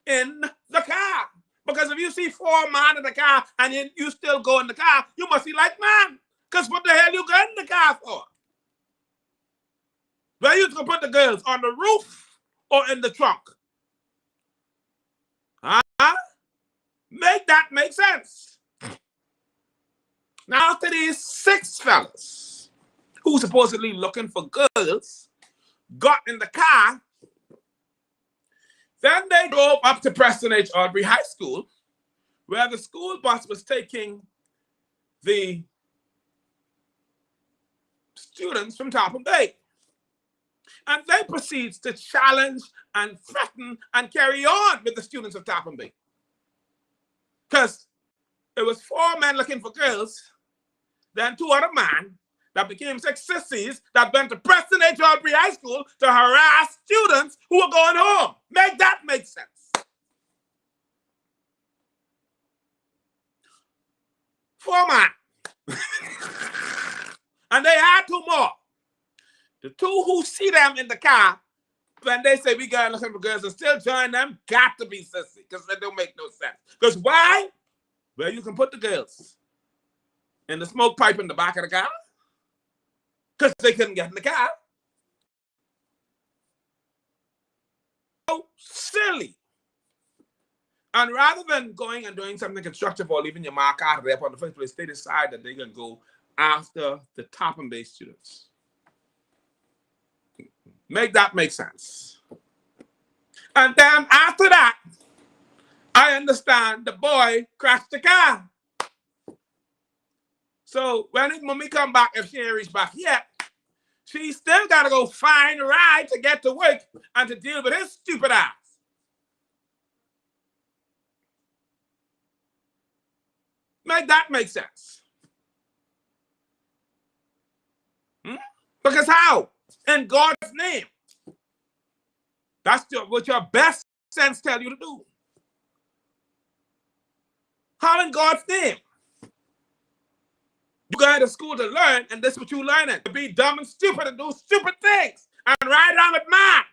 in the car. Because if you see 4 men in the car and you still go in the car, you must be like, man, because what the hell you got in the car for? Where you can put the girls, on the roof or in the trunk? Huh? Make that make sense. Now, after these 6 fellas who supposedly looking for girls got in the car, then they drove up to Preston H. Aubrey High School, where the school bus was taking the students from Topham Bay. And they proceeds to challenge and threaten and carry on with the students of Topham Bay. Because it was 4 men looking for girls, then 2 other men that became 6 sissies that went to Preston H. Aubrey High School to harass students who were going home. Make that make sense. Four men. And they had 2 more. The 2 who see them in the car, when they say we got looking for girls and still join them, got to be sissy, because that don't make no sense. Because why? Well, you can put the girls in the smoke pipe in the back of the car, because they couldn't get in the car. So silly. And rather than going and doing something constructive or leaving your mark out of there on the first place, they decide that they're going to go after the Topham Bay students. Make that make sense. And then after that, I understand the boy crashed the car. So when his mommy come back, if she ain't reached back yet, she still got to go find a ride to get to work and to deal with his stupid ass. Make that make sense. Because how? In God's name. That's what your best sense tell you to do. How in God's name? You go to school to learn, and this is what you learning. To be dumb and stupid and do stupid things and ride around with mine.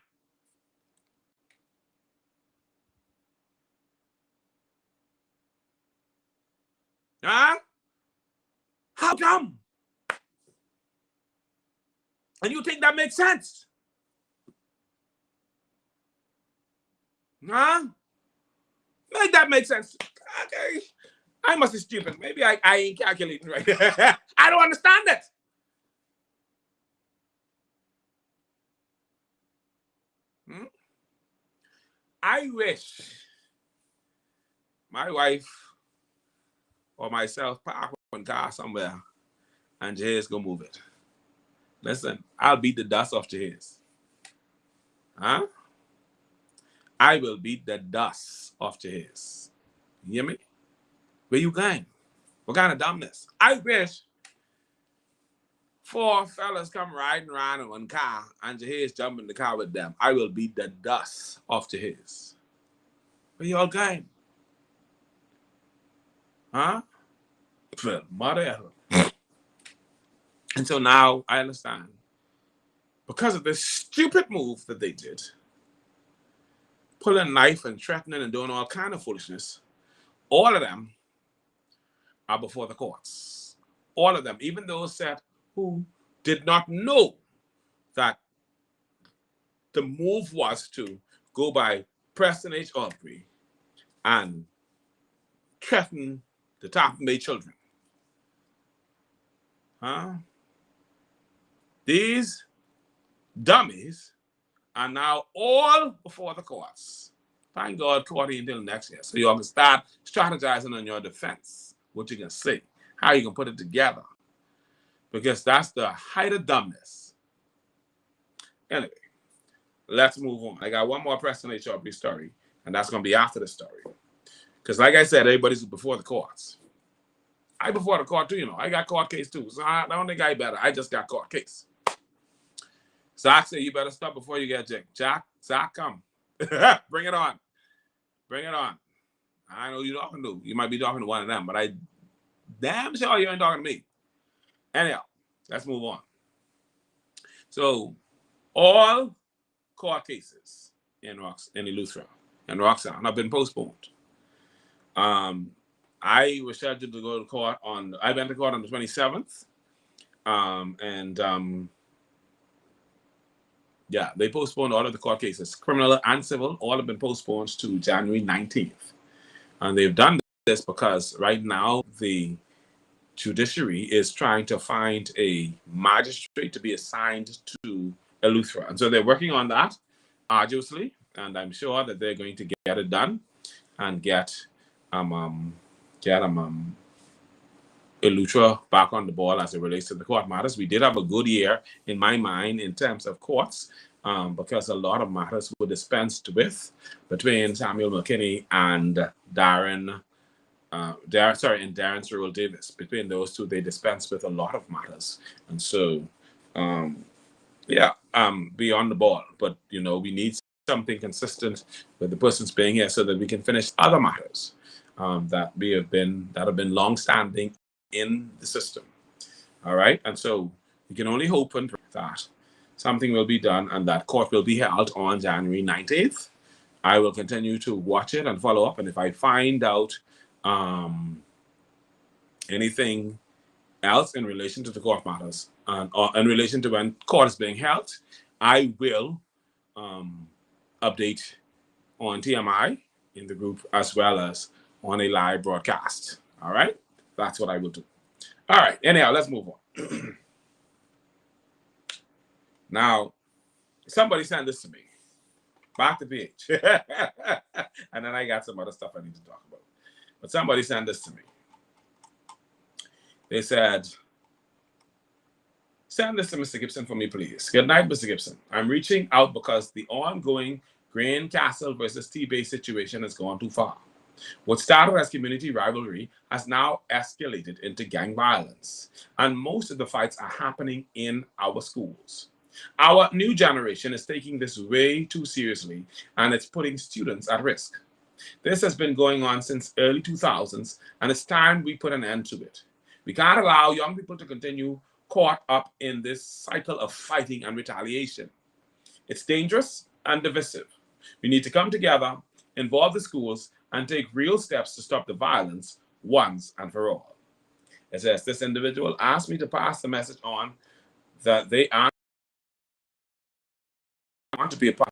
Huh? How dumb? And you think that makes sense? Huh? Make that make sense. Okay. I must be stupid. Maybe I ain't calculating right. I don't understand it. I wish my wife or myself park one car somewhere and Jahez go move it. Listen, I'll beat the dust off Jahez. Huh? I will beat the dust off Jahez. You hear me? Where you going? What kind of dumbness? I wish 4 fellas come riding around in one car and Jahez jump in the car with them. I will beat the dust off Jahez. Where you all going? Huh? Mother. And so now I understand. Because of this stupid move that they did, pulling a knife and threatening and doing all kind of foolishness, all of them are before the courts. All of them, even those who did not know that the move was to go by Preston H. Aubrey and threaten the Tappan Bay children. Huh? These dummies are now all before the courts. Thank God, court until next year. So you all can start strategizing on your defense, what you can say, how you can put it together. Because that's the height of dumbness. Anyway, let's move on. I got one more Preston H. Aubrey story, and that's going to be after the story. Because like I said, everybody's before the courts. I before the court too, you know. I got court case too. So I don't think I better. I just got court case. Zach said, you better stop before you get jacked. Zach, come. Bring it on. Bring it on. I know you're talking to. You might be talking to one of them, but I damn sure you ain't talking to me. Anyhow, let's move on. So, all court cases in Eleuthera and Roxanne have been postponed. I was scheduled to go to court I went to court on the 27th. Yeah, they postponed all of the court cases, criminal and civil, all have been postponed to January 19th. And they've done this because right now the judiciary is trying to find a magistrate to be assigned to Eleuthera. And so they're working on that arduously, and I'm sure that they're going to get it done and get Eleuthera back on the ball as it relates to the court matters. We did have a good year, in my mind, in terms of courts, because a lot of matters were dispensed with between Samuel McKinney and Darren Cyril Davis. Between those two, they dispensed with a lot of matters. And so, be on the ball. But, you know, we need something consistent with the persons being here so that we can finish other matters that have been long-standing in the system. All right. And so we can only hope and pray that something will be done and that court will be held on January 19th. I will continue to watch it and follow up. And if I find out anything else in relation to the court matters or in relation to when court is being held, I will update on TMI in the group as well as on a live broadcast. All right. That's what I will do. All right. Anyhow, let's move on. Now, somebody sent this to me. Back to PH. And then I got some other stuff I need to talk about. But somebody sent this to me. They said, send this to Mr. Gibson for me, please. Good night, Mr. Gibson. I'm reaching out because the ongoing Graincastle versus T-Bay situation has gone too far. What started as community rivalry has now escalated into gang violence, and most of the fights are happening in our schools. Our new generation is taking this way too seriously, and it's putting students at risk. This has been going on since early 2000s, and it's time we put an end to it. We can't allow young people to continue caught up in this cycle of fighting and retaliation. It's dangerous and divisive. We need to come together, involve the schools, and take real steps to stop the violence once and for all. It says, this individual asked me to pass the message on that they want to be a part.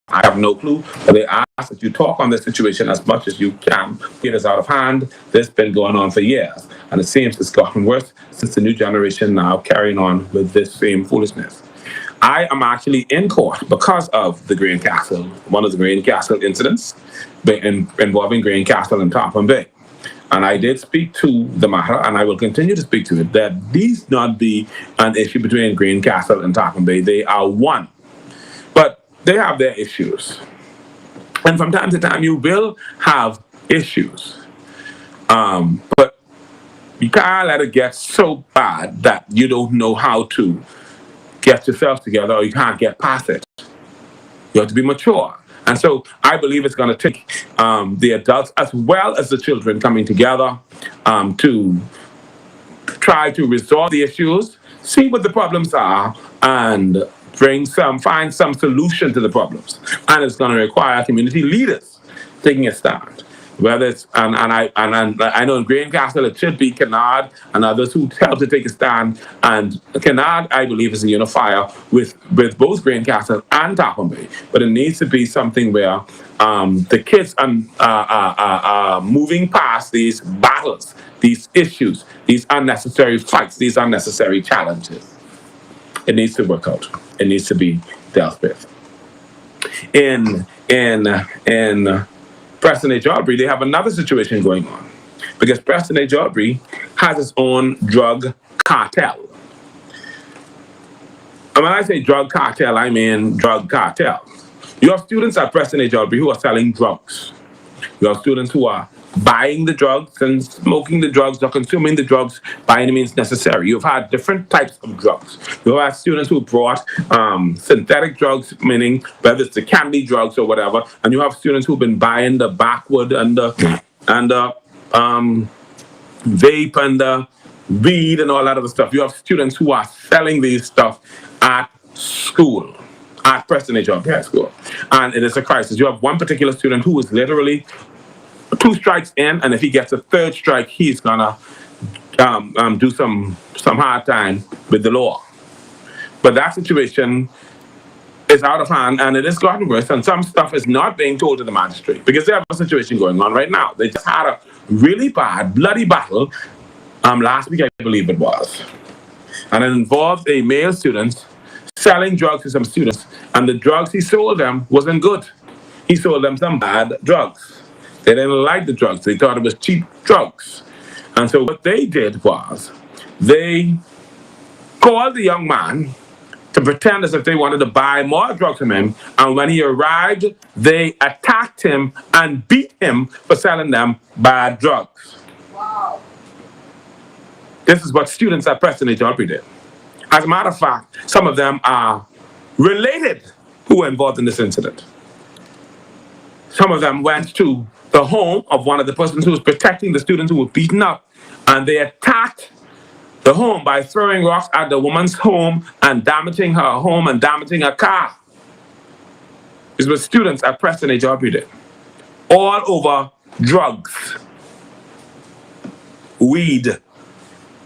I have no clue, but they ask that you talk on this situation as much as you can. It is out of hand. This has been going on for years, and it seems it's gotten worse since the new generation now carrying on with this same foolishness. I am actually in court because of the Graincastle, one of the Graincastle incidents involving Graincastle and Tappan Bay. and I did speak to the matter, and I will continue to speak to it, that these not be an issue between Greencastle and Tarpon Bay. They are one, but they have their issues. And from time to time, you will have issues. But you can't let it get so bad that you don't know how to get yourself together or you can't get past it. You have to be mature. And so I believe it's going to take the adults as well as the children coming together to try to resolve the issues, see what the problems are, and find some solution to the problems. And it's going to require community leaders taking a stand. Whether it's and I know in Greencastle it should be Kennard and others who help to take a stand. And Kennard, I believe, is a unifier with both Greencastle and Tarpon Bay. But it needs to be something where the kids are moving past these battles, these issues, these unnecessary fights, these unnecessary challenges. It needs to work out. It needs to be dealt with. In Preston H. Aubrey, they have another situation going on because Preston H. Aubrey has its own drug cartel. And when I say drug cartel, I mean drug cartel. You have students at Preston H. Aubrey who are selling drugs. You have students who are buying the drugs and smoking the drugs or consuming the drugs by any means necessary. You've had different types of drugs. You've had students who brought synthetic drugs, meaning whether it's the candy drugs or whatever, and you have students who've been buying the backwood and the vape and the weed and all that other stuff. You have students who are selling these stuff at school, at Preston H. Aubrey High School. And it is a crisis. You have one particular student who is literally 2 strikes in, and if he gets a 3rd strike, he's gonna do some hard time with the law. But that situation is out of hand, and it has gotten worse, and some stuff is not being told to the magistrate because they have a situation going on right now. They just had a really bad, bloody battle last week, I believe it was, and it involved a male student selling drugs to some students, and the drugs he sold them wasn't good. He sold them some bad drugs. They didn't like the drugs. They thought it was cheap drugs. And so what they did was they called the young man to pretend as if they wanted to buy more drugs from him. And when he arrived, they attacked him and beat him for selling them bad drugs. Wow. This is what students at Preston H. Aubrey did. As a matter of fact, some of them are related who were involved in this incident. Some of them went to the home of one of the persons who was protecting the students who were beaten up, and they attacked the home by throwing rocks at the woman's home and damaging her home and damaging her car. This was students at Preston H. Aubrey did. All over drugs, weed,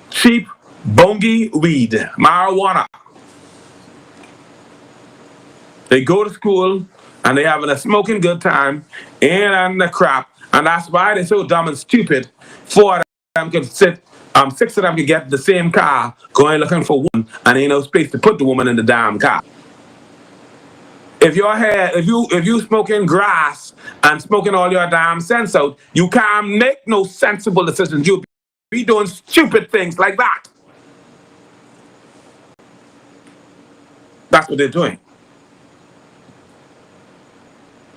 cheap bongi weed, marijuana. They go to school and they having a smoking good time and the crap, and that's why they're so dumb and stupid. 4 of them could sit, 6 of them could get the same car, going looking for one, and ain't no space to put the woman in the damn car. If you smoking grass and smoking all your damn sense out, you can't make no sensible decisions. You'll be doing stupid things like that. That's what they're doing.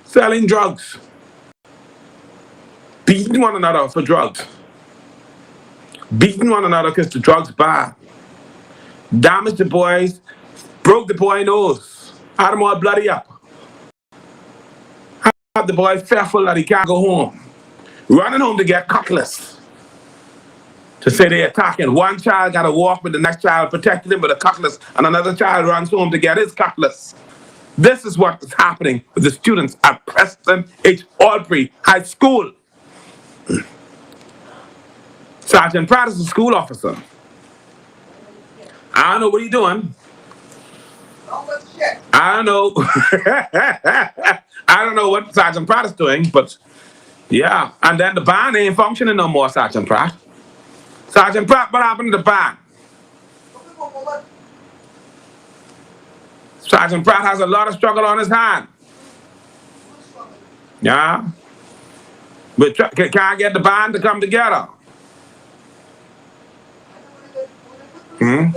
Selling drugs. Beating one another for drugs. Beating one another because the drugs bad. Damaged the boys. Broke the boy nose. Had him all bloody up. Had the boy fearful that he can't go home. Running home to get cutlass. To say they're attacking. One child got to walk with the next child, protecting him with a cutlass, and another child runs home to get his cutlass. This is what is happening with the students at Preston H. Aubrey High School. Sergeant Pratt is a school officer. I don't know what he's doing. I don't know. I don't know what Sergeant Pratt is doing, but yeah. And then the band ain't functioning no more, Sergeant Pratt. Sergeant Pratt, what happened to the band? Sergeant Pratt has a lot of struggle on his hand. Yeah. But can I get the band to come together? Hmm?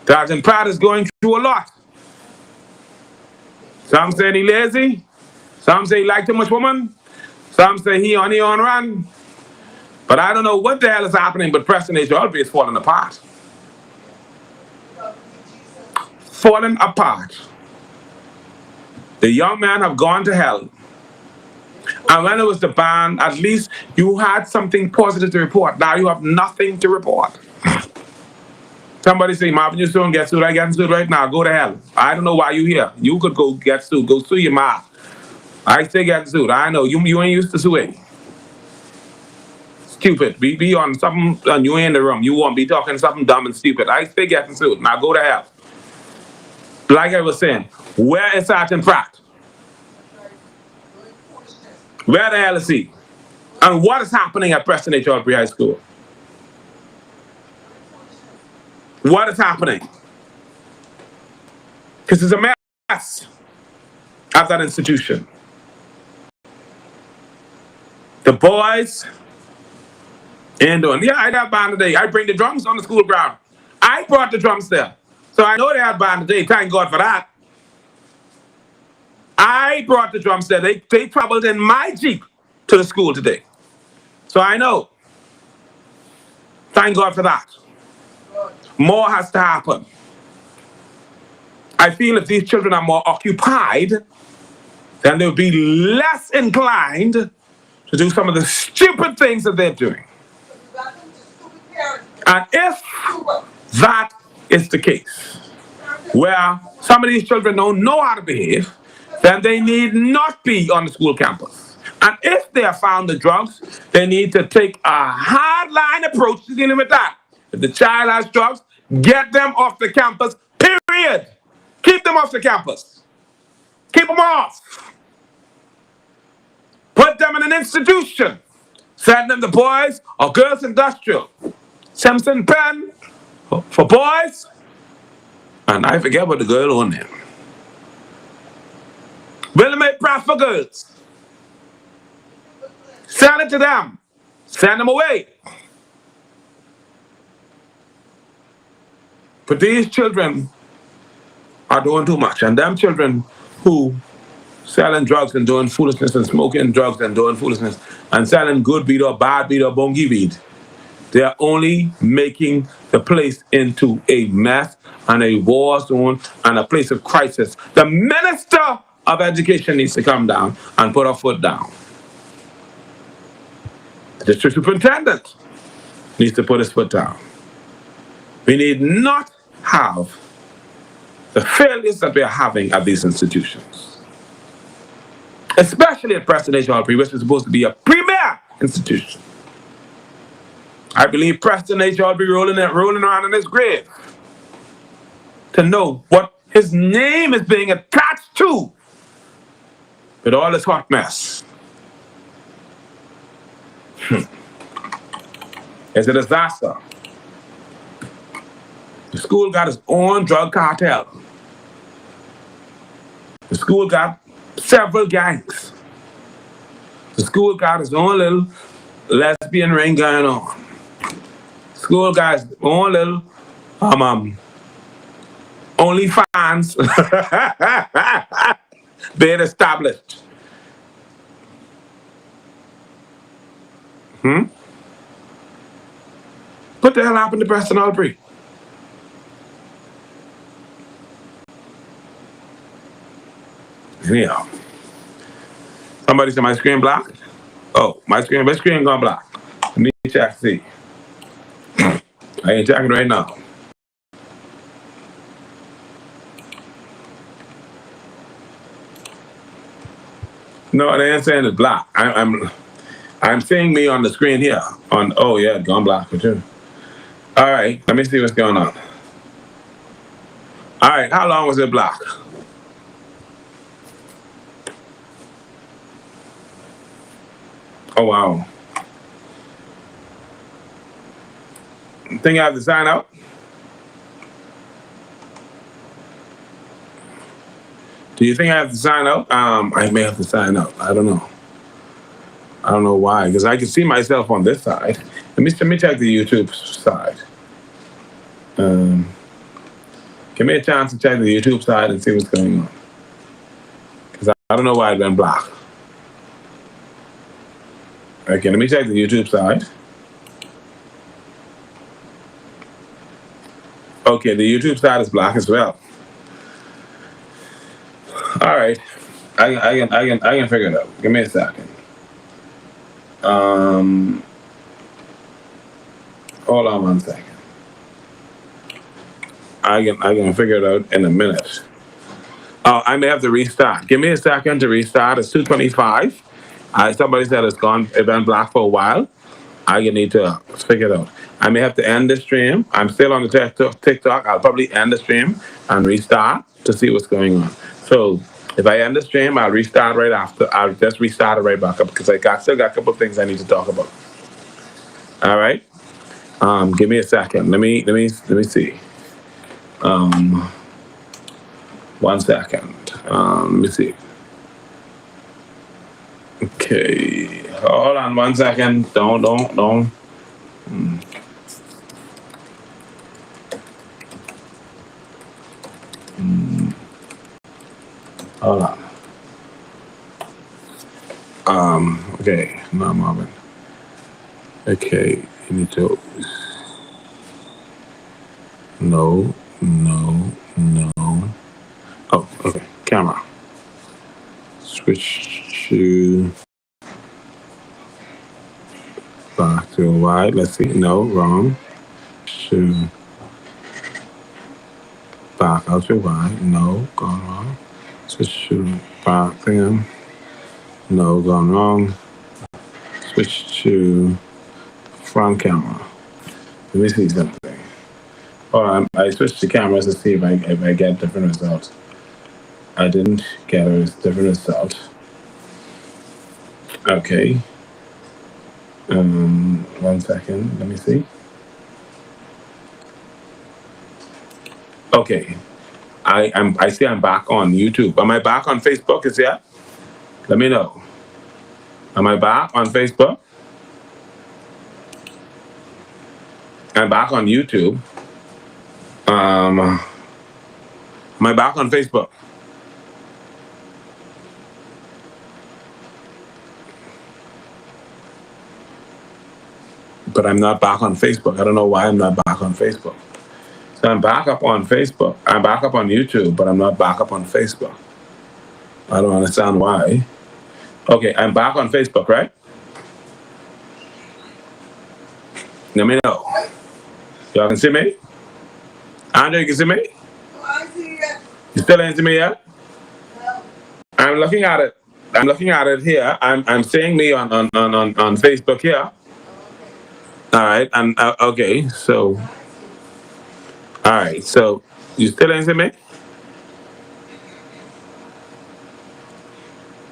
Sergeant Pratt is going through a lot. Some say he lazy. Some say he like too much woman. Some say he on run. But I don't know what the hell is happening, but Preston H. Albury is falling apart. Falling apart. The young men have gone to hell. And when it was the band, at least you had something positive to report. Now you have nothing to report. Somebody say, Marvin, you soon get sued. I get sued right now. Go to hell. I don't know why you here. You could go get sued. Go sue your mom. I say get sued. I know. You ain't used to suing. Stupid. Be on something and you ain't in the room. You won't be talking something dumb and stupid. I say getting sued. Now go to hell. Like I was saying, where is Sergeant Pratt? Where the hell is he? And what is happening at Preston H. Albury High School? What is happening? Because it's a mess at that institution. The boys ain't doing. Yeah, I got band today. I bring the drums on the school ground. I brought the drums there. So I know they had band today. Thank God for that. I brought the drums there. They traveled in my Jeep to the school today. So I know. Thank God for that. More has to happen. I feel if these children are more occupied, then they'll be less inclined to do some of the stupid things that they're doing. And if that is the case, where some of these children don't know how to behave, then they need not be on the school campus. And if they have found the drugs, they need to take a hardline approach to dealing with that. If the child has drugs, get them off the campus, period. Keep them off the campus. Keep them off. Put them in an institution. Send them to boys or girls industrial. Simpson Penn for boys. And I forget what the girl on there. Willamette Pratt for girls. Send it to them. Send them away. But these children are doing too much. And them children who selling drugs and doing foolishness and smoking drugs and doing foolishness and selling good weed or bad weed or bongi weed, they're only making the place into a mess and a war zone and a place of crisis. The Minister of Education needs to come down and put her foot down. The district superintendent needs to put his foot down. We need not have the failures that we are having at these institutions, especially at Preston H. Albury, which is supposed to be a premier institution. I believe Preston H. Albury rolling around in his grave to know what his name is being attached to with all this hot mess. It's a disaster. The school got its own drug cartel. The school got several gangs. The school got its own little lesbian ring going on. The school got its own little OnlyFans being established. What the hell happened to Preston Albury? Yeah. Somebody said my screen black? Oh, my screen gone black. Let me check, see. I ain't checking right now. No, they ain't saying it's black. I'm seeing me on the screen here. Oh yeah, it's gone black for sure. All right, let me see what's going on. All right, how long was it black? Oh wow. Think I have to sign out? Do you think I have to sign out? I may have to sign out. I don't know. I don't know why, because I can see myself on this side. Let me check the YouTube side. Um, Give me a chance to check the YouTube side and see what's going on. Because I don't know why it went black. Okay, let me check the YouTube side. Okay, the YouTube side is black as well. All right, I can figure it out. Give me a second. Um, Hold on one second. I can figure it out in a minute. Oh, I may have to restart. Give me a second to restart. It's 2:25. Somebody said it went black for a while. I need to figure it out. I may have to end the stream. I'm still on the TikTok. I'll probably end the stream and restart to see what's going on. So if I end the stream, I'll restart right after. I'll just restart it right back up because still got a couple of things I need to talk about. All right. Give me a second. Let me see. 1 second. Let me see. Okay. Hold on 1 second. Don't. Hold on. Okay. No, Marvin. Okay. You need to. No. Oh, okay. Camera. Switch to back to wide. Let's see. No, wrong. To back out to wide. No, gone wrong. Switch to back thing. No, gone wrong. Switch to front camera. Let me see something. Hold on. I switched to cameras to see if I get different results. I didn't get a different result. Okay. 1 second. Let me see. Okay. I see I'm back on YouTube. Am I back on Facebook? Is that? Let me know. Am I back on Facebook? I'm back on YouTube. Am I back on Facebook? But I'm not back on Facebook. I don't know why I'm not back on Facebook. So I'm back up on Facebook. I'm back up on YouTube, but I'm not back up on Facebook. I don't understand why. Okay, I'm back on Facebook, right? Let me know. Y'all can see me? Andrew, you can see me? I see you. You still ain't see me yet? No. I'm looking at it. I'm looking at it here. I'm seeing me on Facebook here. All right, and okay, so all right, so you still ain't see me?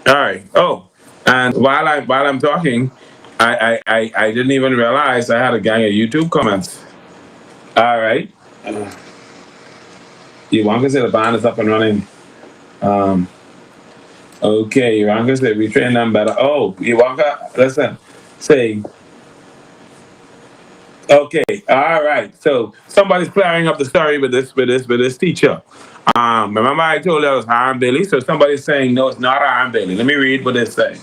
All right. Oh, and while I'm talking, I didn't even realize I had a gang of YouTube comments. All right. Iwanka said the band is up and running. Okay, Iwanka said we train them better. Oh, Iwanka, listen, say. Okay, all right. So somebody's clearing up the story with this teacher. Remember I told you it was Aaron Bailey. So somebody's saying no, it's not Aaron Bailey. Let me read what they say.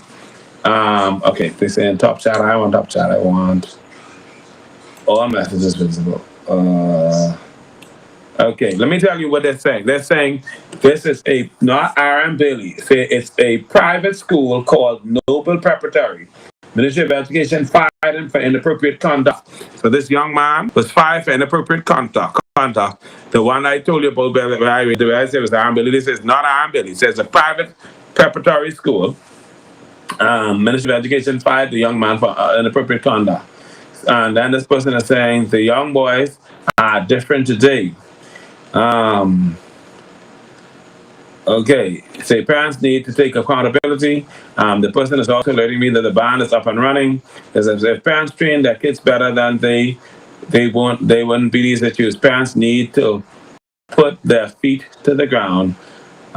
Okay, they're saying top chat. I want top chat. I want all messages visible. Okay, let me tell you what they're saying. They're saying this is not Aaron Bailey. It's a private school called Noble Preparatory. Ministry of Education fired him for inappropriate conduct. So this young man was fired for inappropriate conduct. The one I told you about, where I said it was Aaron Bailey. This is not Aaron Bailey. It says a private preparatory school. Ministry of Education fired the young man for inappropriate conduct. And then this person is saying the young boys are different today. Okay, say parents need to take accountability. The person is also letting me that the band is up and running. As if parents train their kids better than they wouldn't be these issues. Parents need to put their feet to the ground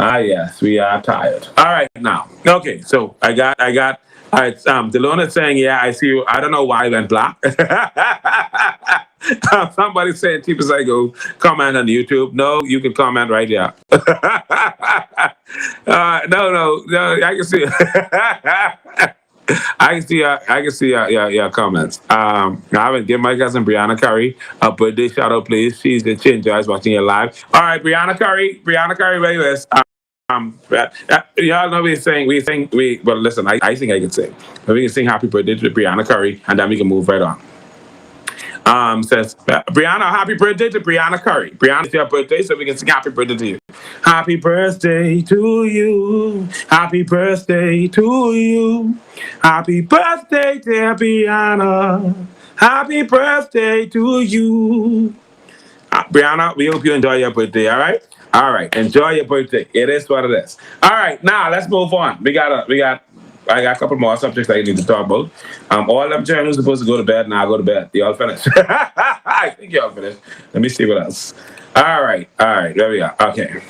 Ah, yes, we are tired. All right, now. Okay, so all right, Delona is saying, yeah, I see you. I don't know why I went black. Somebody said, Cheap as I go, comment on YouTube. No, you can comment right here. No, I can see. I can see your comments. I haven't give my cousin Brianna Curry a birthday shout out, please. She enjoys watching you live. All right, Brianna Curry, where you is? Y'all know well listen, I think I can sing. But we can sing happy birthday to Brianna Curry and then we can move right on. Says Brianna, happy birthday to Brianna Curry. Brianna, it's your birthday, so we can sing happy birthday to you. Happy birthday to you. Happy birthday to you. Happy birthday, dear Brianna. Happy birthday to you. Brianna, we hope you enjoy your birthday, all right? All right, enjoy your birthday. It is what it is. All right, now let's move on. I got a couple more subjects I need to talk about. All them children who's supposed to go to bed, now go to bed. Y'all finished? I think y'all finished. Let me see what else. All right, there we are. Okay.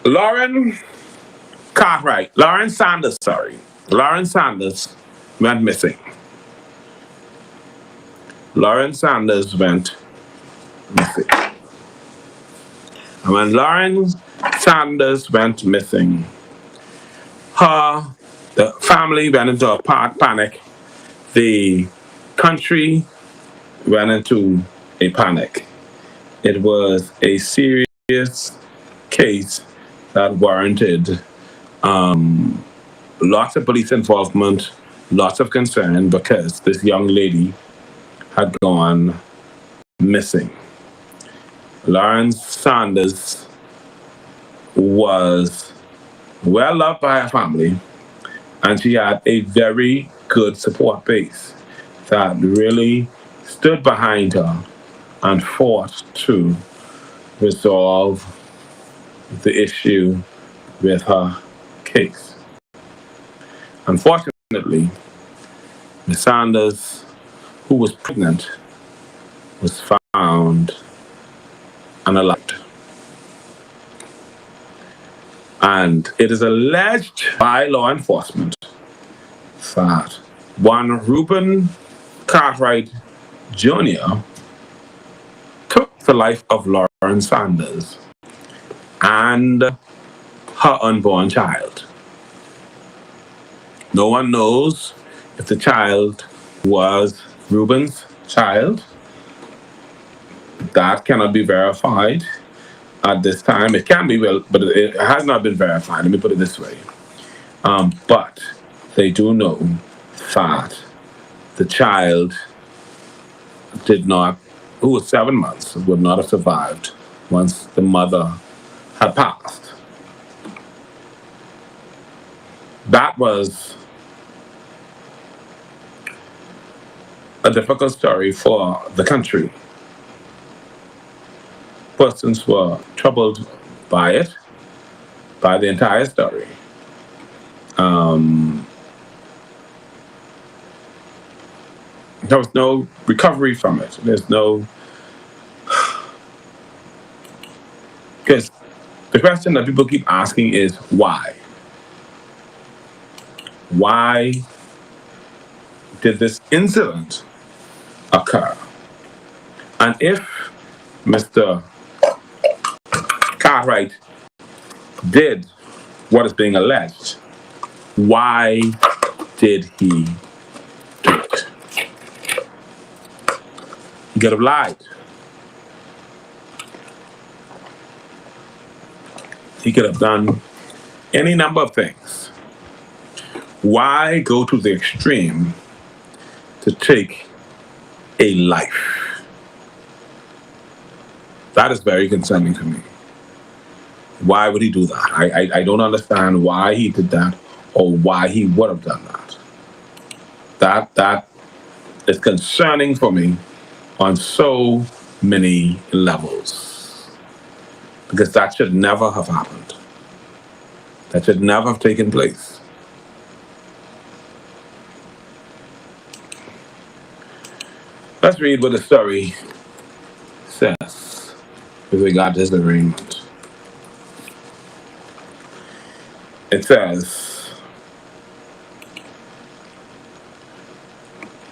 Lauren Sanders went missing. Lauren Sanders went missing. And when Lauren Sanders went missing, the family went into a panic. The country went into a panic. It was a serious case that warranted lots of police involvement, lots of concern because this young lady had gone missing. Lauren Sanders was well loved by her family, and she had a very good support base that really stood behind her and fought to resolve the issue with her case. Unfortunately, Ms. Sanders, who was pregnant, was found unalived. And it is alleged by law enforcement that one Reuben Cartwright Jr. took the life of Lauren Sanders and her unborn child. No one knows if the child was Reuben's child. That cannot be verified at this time. It can be, but it has not been verified. Let me put it this way. But they do know that the child who was 7 months, would not have survived once the mother had passed. That was a difficult story for the country. Persons were troubled by it, by the entire story. There was no recovery from it. There's no... Because the question that people keep asking is why? Why did this incident occur? And if Mr. Cartwright did what is being alleged, why did he do it? He could have lied. He could have done any number of things. Why go to the extreme to take a life? That is very concerning to me. Why would he do that? I don't understand why he did that or why he would have done that. That is concerning for me on so many levels. Because that should never have happened. That should never have taken place. Let's read what the story says. with regard to his arraignment. It says,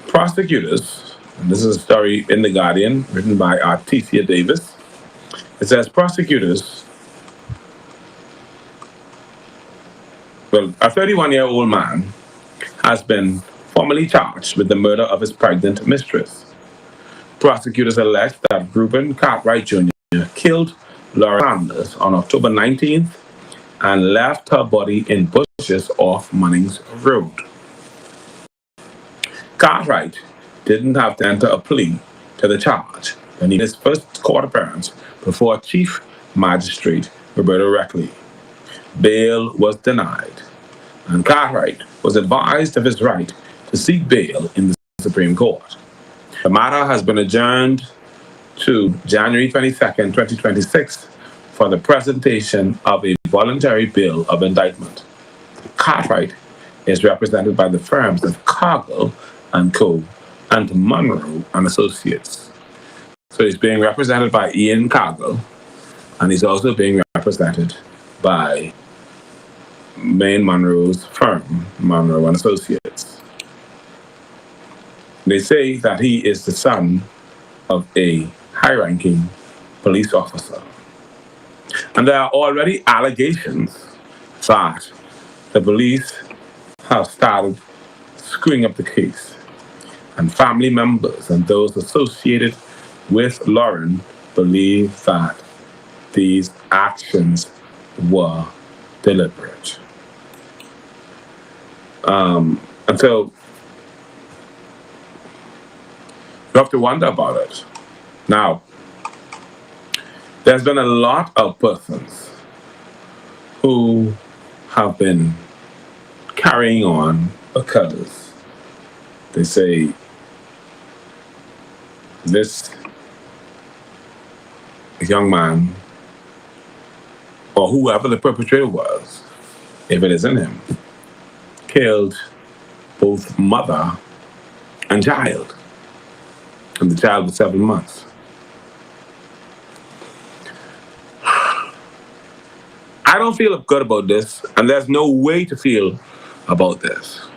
prosecutors, and this is a story in The Guardian written by Artesia Davis. It says, prosecutors, well, a 31-year-old man has been formally charged with the murder of his pregnant mistress. Prosecutors allege that Reuben Cartwright Jr. killed Laura Sanders on October 19th and left her body in bushes off Munnings Road. Cartwright didn't have to enter a plea to the charge when he made his first court appearance before Chief Magistrate Roberta Reckley. Bail was denied, and Cartwright was advised of his right to seek bail in the Supreme Court. The matter has been adjourned to January 22nd, 2026 for the presentation of a voluntary bill of indictment. Cartwright is represented by the firms of Cargill and Co. and Monroe and Associates. So he's being represented by Ian Cargill, and he's also being represented by Maine Monroe's firm, Monroe and Associates. They say that he is the son of a high-ranking police officer. And there are already allegations that the police have started screwing up the case. And family members and those associated with Lauren believe that these actions were deliberate. And so you have to wonder about it. Now, there's been a lot of persons who have been carrying on because they say this young man, or whoever the perpetrator was, if it isn't him, killed both mother and child. And the child was 7 months. I don't feel good about this, and there's no way to feel about this.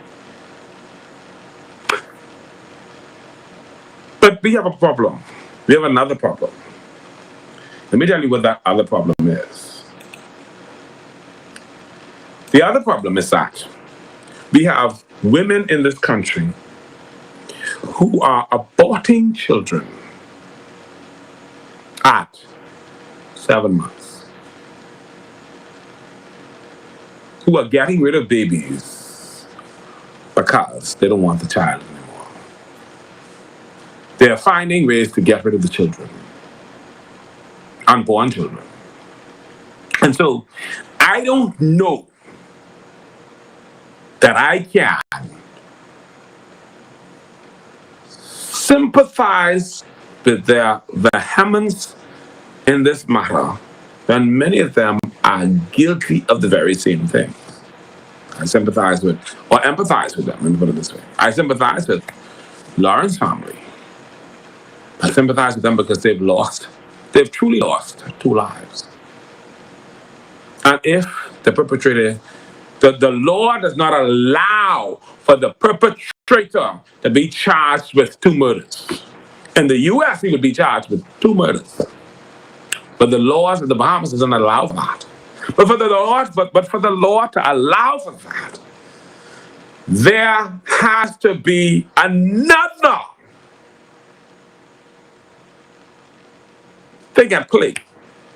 But we have a problem. We have another problem. Let me tell you what that other problem is. The other problem is that we have women in this country who are aborting children at 7 months, who are getting rid of babies because they don't want the child anymore. They're finding ways to get rid of the children, unborn children. And so I don't know that I can sympathize with their vehemence in this matter when many of them are guilty of the very same thing. I sympathize with, or empathize with them, let me put it this way. I sympathize with Lauren's family. I sympathize with them because they've truly lost 2 lives. And if the perpetrator, the law does not allow for the perpetrator to be charged with 2 murders. In the US, he would be charged with 2 murders. But the laws of the Bahamas doesn't allow for that. But for the law to allow for that, there has to be another thing at play.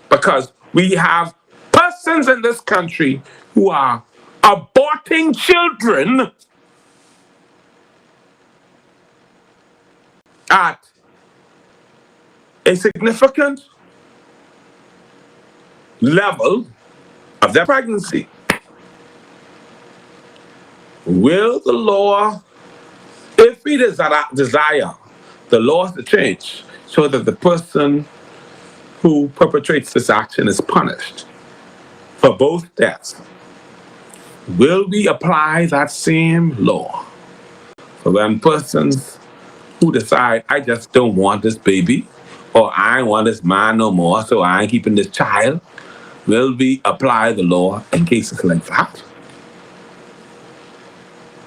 Because we have persons in this country who are aborting children at a significant level of their pregnancy. Will the law, if we desire the laws to change so that the person who perpetrates this action is punished for both deaths, will we apply that same law for when persons who decide, I just don't want this baby, or I ain't want this man no more, so I ain't keeping this child. Will we apply the law in cases like that?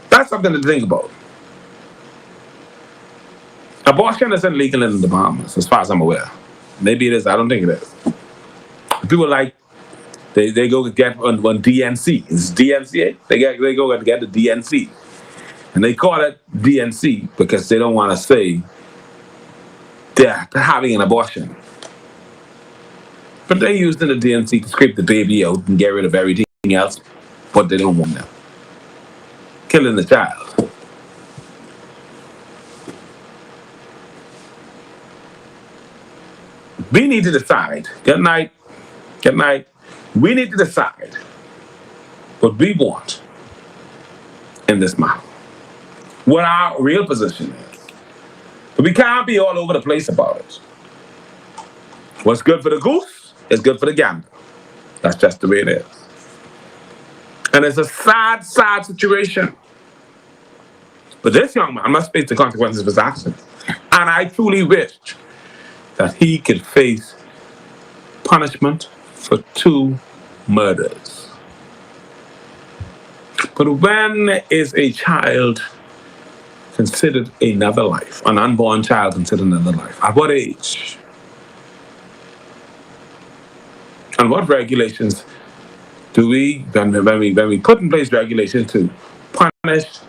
That's something to think about. Abortion isn't legal in the Bahamas, as far as I'm aware. Maybe it is. I don't think it is. People like they go get on DNC. It's DNC. They go and get the DNC, and they call it DNC because they don't want to say they're having an abortion. But they're using the DNC to scrape the baby out and get rid of everything else, but they don't want them killing the child. We need to decide. Good night. Good night. We need to decide what we want in this matter, what our real position is. But we can't be all over the place about it. What's good for the goose is good for the gander. That's just the way it is. And it's a sad, sad situation. But this young man must face the consequences of his actions. And I truly wished that he could face punishment for 2 murders. But when is a child considered another life? An unborn child considered another life? At what age? And what regulations do we, when we put in place regulations to punish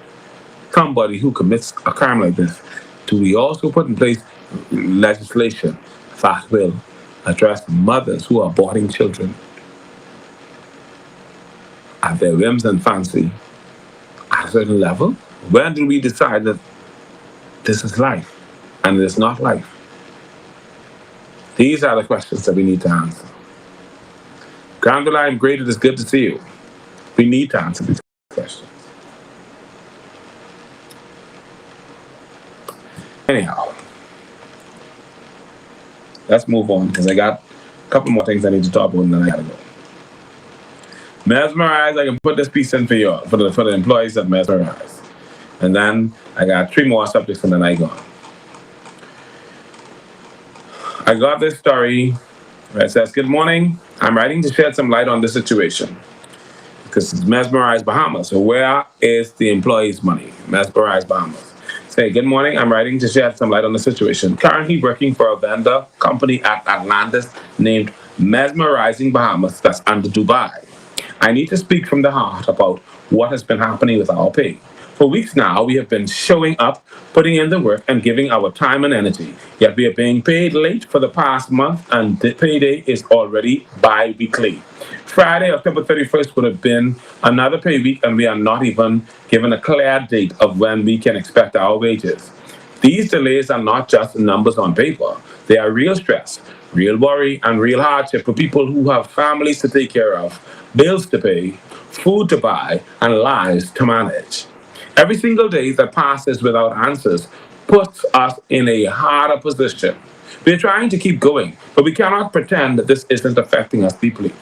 somebody who commits a crime like this, do we also put in place legislation that will address mothers who are aborting children at their whims and fancy at a certain level? When do we decide that this is life and it is not life? These are the questions that we need to answer. Granville, I'm great. It is good to see you. We need to answer these questions. Anyhow, let's move on because I got a couple more things I need to talk about and then I gotta go. Mesmerize, I can put this piece in for you, for the employees of Mesmerize. And then I got 3 more subjects and then I go. I got this story where it says, good morning. I'm writing to shed some light on this situation. Because it's Mesmerize Bahamas. So where is the employees' money? Mesmerize Bahamas. Say, good morning. I'm writing to shed some light on the situation. Currently working for a vendor company at Atlantis named Mesmerizing Bahamas that's under Dubai. I need to speak from the heart about what has been happening with our pay. For weeks now, we have been showing up, putting in the work, and giving our time and energy. Yet we are being paid late for the past month, and the payday is already bi-weekly. Friday, October 31st, would have been another pay week, and we are not even given a clear date of when we can expect our wages. These delays are not just numbers on paper. They are real stress, real worry, and real hardship for people who have families to take care of, bills to pay, food to buy, and lives to manage. Every single day that passes without answers puts us in a harder position. We're trying to keep going, but we cannot pretend that this isn't affecting us deeply.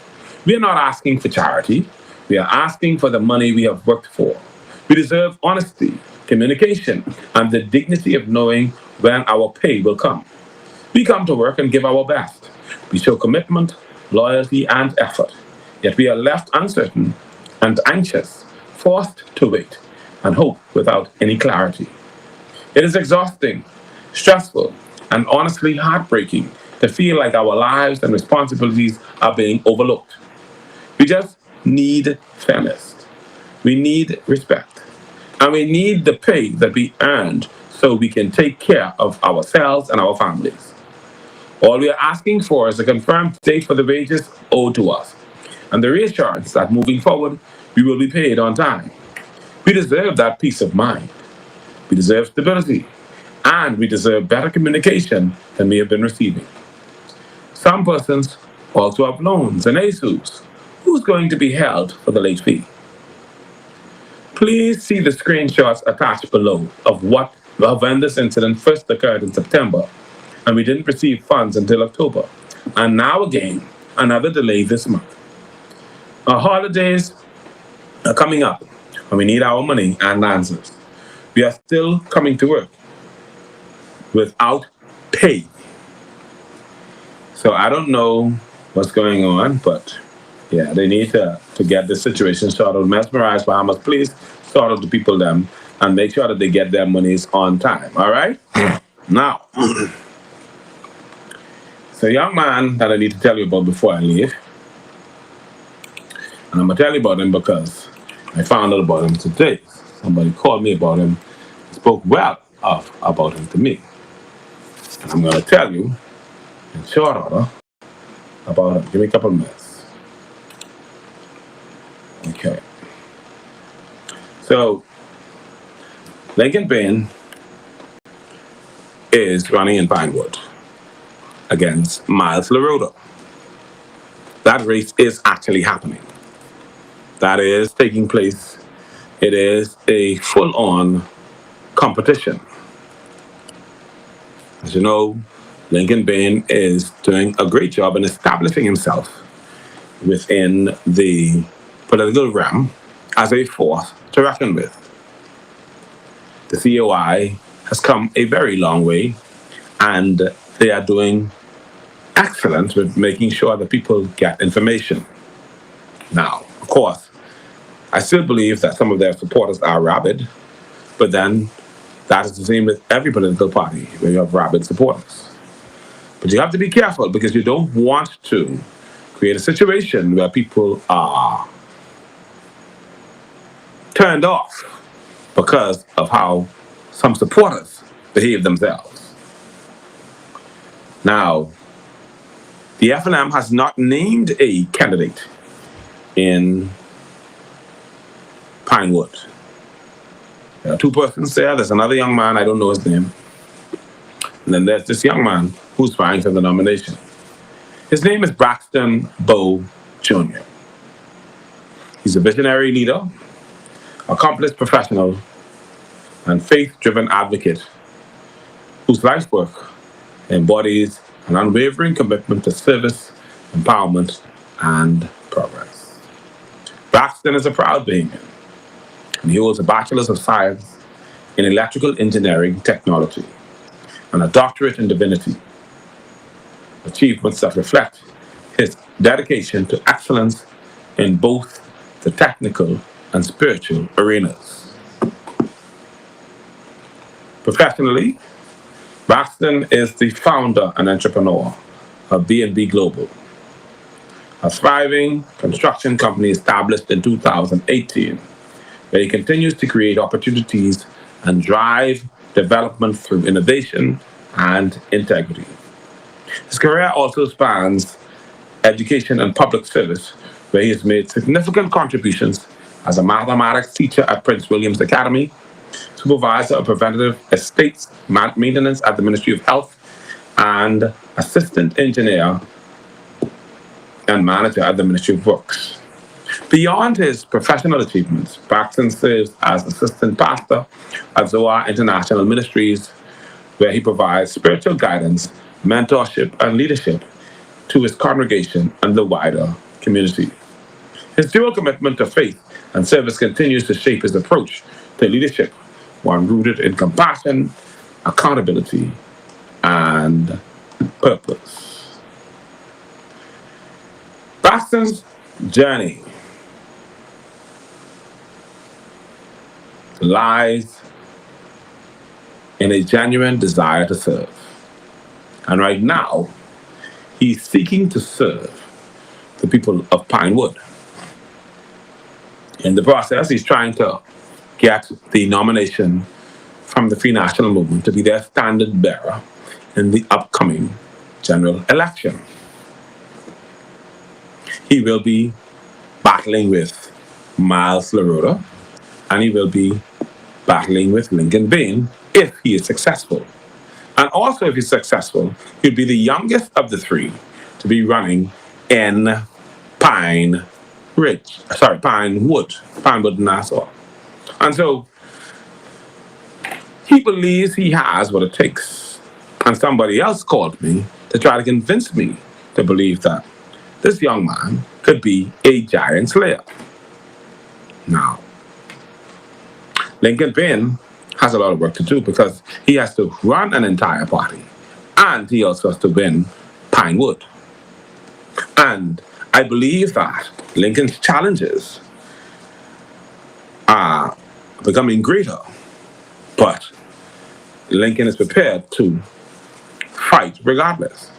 We are not asking for charity. We are asking for the money we have worked for. We deserve honesty, communication, and the dignity of knowing when our pay will come. We come to work and give our best. We show commitment, loyalty, and effort. Yet we are left uncertain and anxious, forced to wait and hope without any clarity. It is exhausting, stressful, and honestly heartbreaking to feel like our lives and responsibilities are being overlooked. We just need fairness. We need respect. And we need the pay that we earned so we can take care of ourselves and our families. All we are asking for is a confirmed date for the wages owed to us and the reassurance that moving forward, we will be paid on time. We deserve that peace of mind. We deserve stability. And we deserve better communication than we have been receiving. Some persons also have loans and ASUs. Who's going to be held for the late fee? Please see the screenshots attached below of when this incident first occurred in September, and we didn't receive funds until October. And now again, another delay this month. Our holidays are coming up, and we need our money and answers. We are still coming to work without pay. So I don't know what's going on, but yeah, they need to get this situation sorted. Mesmerized Bahamas, please sort out the people them and make sure that they get their monies on time. All right? Now, so young man that I need to tell you about before I leave, and I'm gonna tell you about him because I found out about him today. Somebody called me about him, spoke well of about him to me. And I'm gonna tell you in short order about him. Give me a couple minutes. Okay. So Lincoln Bain is running in Pinewood against Miles LaRoda. That race is actually happening. That is taking place. It is a full-on competition. As you know, Lincoln Bain is doing a great job in establishing himself within the political realm as a force to reckon with. The COI has come a very long way, and they are doing excellent with making sure that people get information. Now, of course, I still believe that some of their supporters are rabid, but then that is the same with every political party where you have rabid supporters. But you have to be careful because you don't want to create a situation where people are turned off because of how some supporters behave themselves. Now, the FNM has not named a candidate in Pinewood. There are two persons there. There's another young man, I don't know his name. And then there's this young man who's vying for the nomination. His name is Braxton Bowe Jr. He's a visionary leader, accomplished professional, and faith-driven advocate whose life's work embodies an unwavering commitment to service, empowerment, and progress. Braxton is a proud Bahamian, and he holds a Bachelor's of Science in Electrical Engineering Technology and a doctorate in divinity, achievements that reflect his dedication to excellence in both the technical and spiritual arenas. Professionally, Braxton is the founder and entrepreneur of B&B Global, a thriving construction company established in 2018, where he continues to create opportunities and drive development through innovation and integrity. His career also spans education and public service, where he has made significant contributions as a mathematics teacher at Prince William's Academy, supervisor of preventative estates maintenance at the Ministry of Health, and assistant engineer and manager at the Ministry of Works. Beyond his professional achievements, Braxton serves as assistant pastor at Zoar International Ministries, where he provides spiritual guidance, mentorship, and leadership to his congregation and the wider community. His dual commitment to faith and service continues to shape his approach to leadership, one rooted in compassion, accountability, and purpose. Braxton's journey lies in a genuine desire to serve. And right now, he's seeking to serve the people of Pinewood. In the process, he's trying to get the nomination from the Free National Movement to be their standard bearer in the upcoming general election. He will be battling with Miles LaRoda, and he will be battling with Lincoln Bain if he is successful. And also, if he's successful, he'll be the youngest of the three to be running in Pinewood, Nassau. And so he believes he has what it takes. And somebody else called me to try to convince me to believe that this young man could be a giant slayer. Now, Lincoln Bain has a lot of work to do because he has to run an entire party and he also has to win Pinewood. And I believe that Lincoln's challenges are becoming greater, but Lincoln is prepared to fight regardless.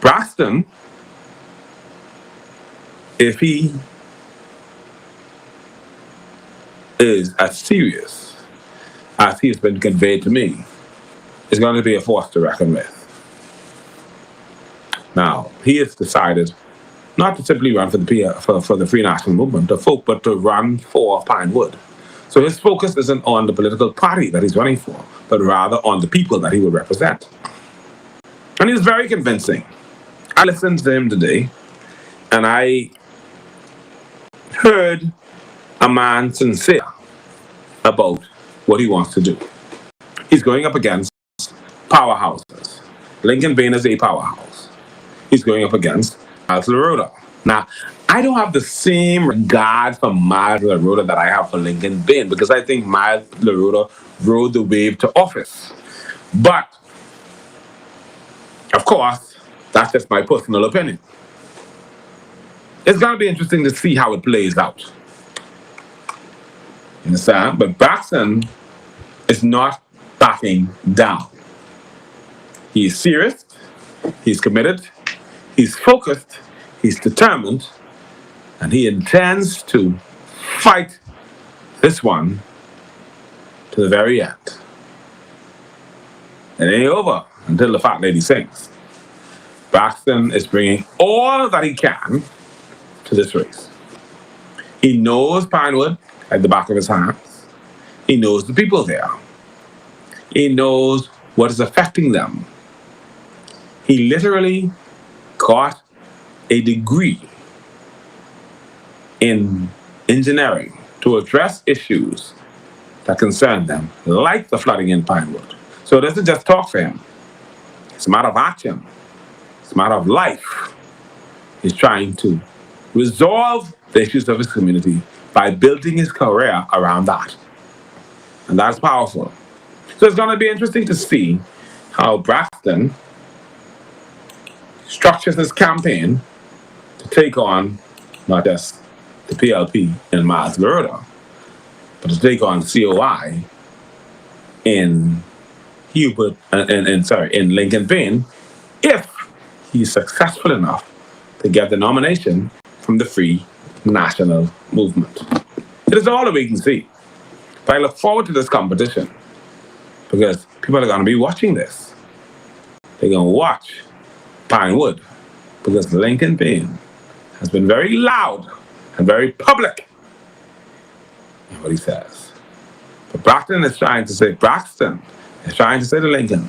Braxton, if he is as serious as he has been conveyed to me, is going to be a force to reckon with. Now, he has decided not to simply run for the Free National Movement, but to run for Pinewood. So his focus isn't on the political party that he's running for, but rather on the people that he will represent. And he's very convincing. I listened to him today, and I heard a man sincere about what he wants to do. He's going up against powerhouses. Lincoln Bain is a powerhouse. He's going up against Miles LaRota. Now, I don't have the same regard for Miles LaRota that I have for Lincoln Bain, because I think Miles LaRota rode the wave to office. But, of course, that's just my personal opinion. It's going to be interesting to see how it plays out. You understand? But Braxton is not backing down. He's serious, he's committed, he's focused, he's determined, and he intends to fight this one to the very end. It ain't over until the fat lady sings. Braxton is bringing all that he can to this race. He knows Pinewood at the back of his hands. He knows the people there. He knows what is affecting them. He literally got a degree in engineering to address issues that concern them, like the flooding in Pinewood. So it doesn't just talk for him. It's a matter of action. It's a matter of life. He's trying to resolve the issues of his community by building his career around that. And that's powerful. So it's going to be interesting to see how Braxton structures his campaign to take on not just the PLP in Miles LaRota, but to take on COI in in Lincoln Bain, if he's successful enough to get the nomination from the Free National Movement. It is all a wait and see. But I look forward to this competition because people are going to be watching this. They're going to watch Pinewood because Lincoln Bain has been very loud and very public in what he says. But Braxton is trying to say to Lincoln,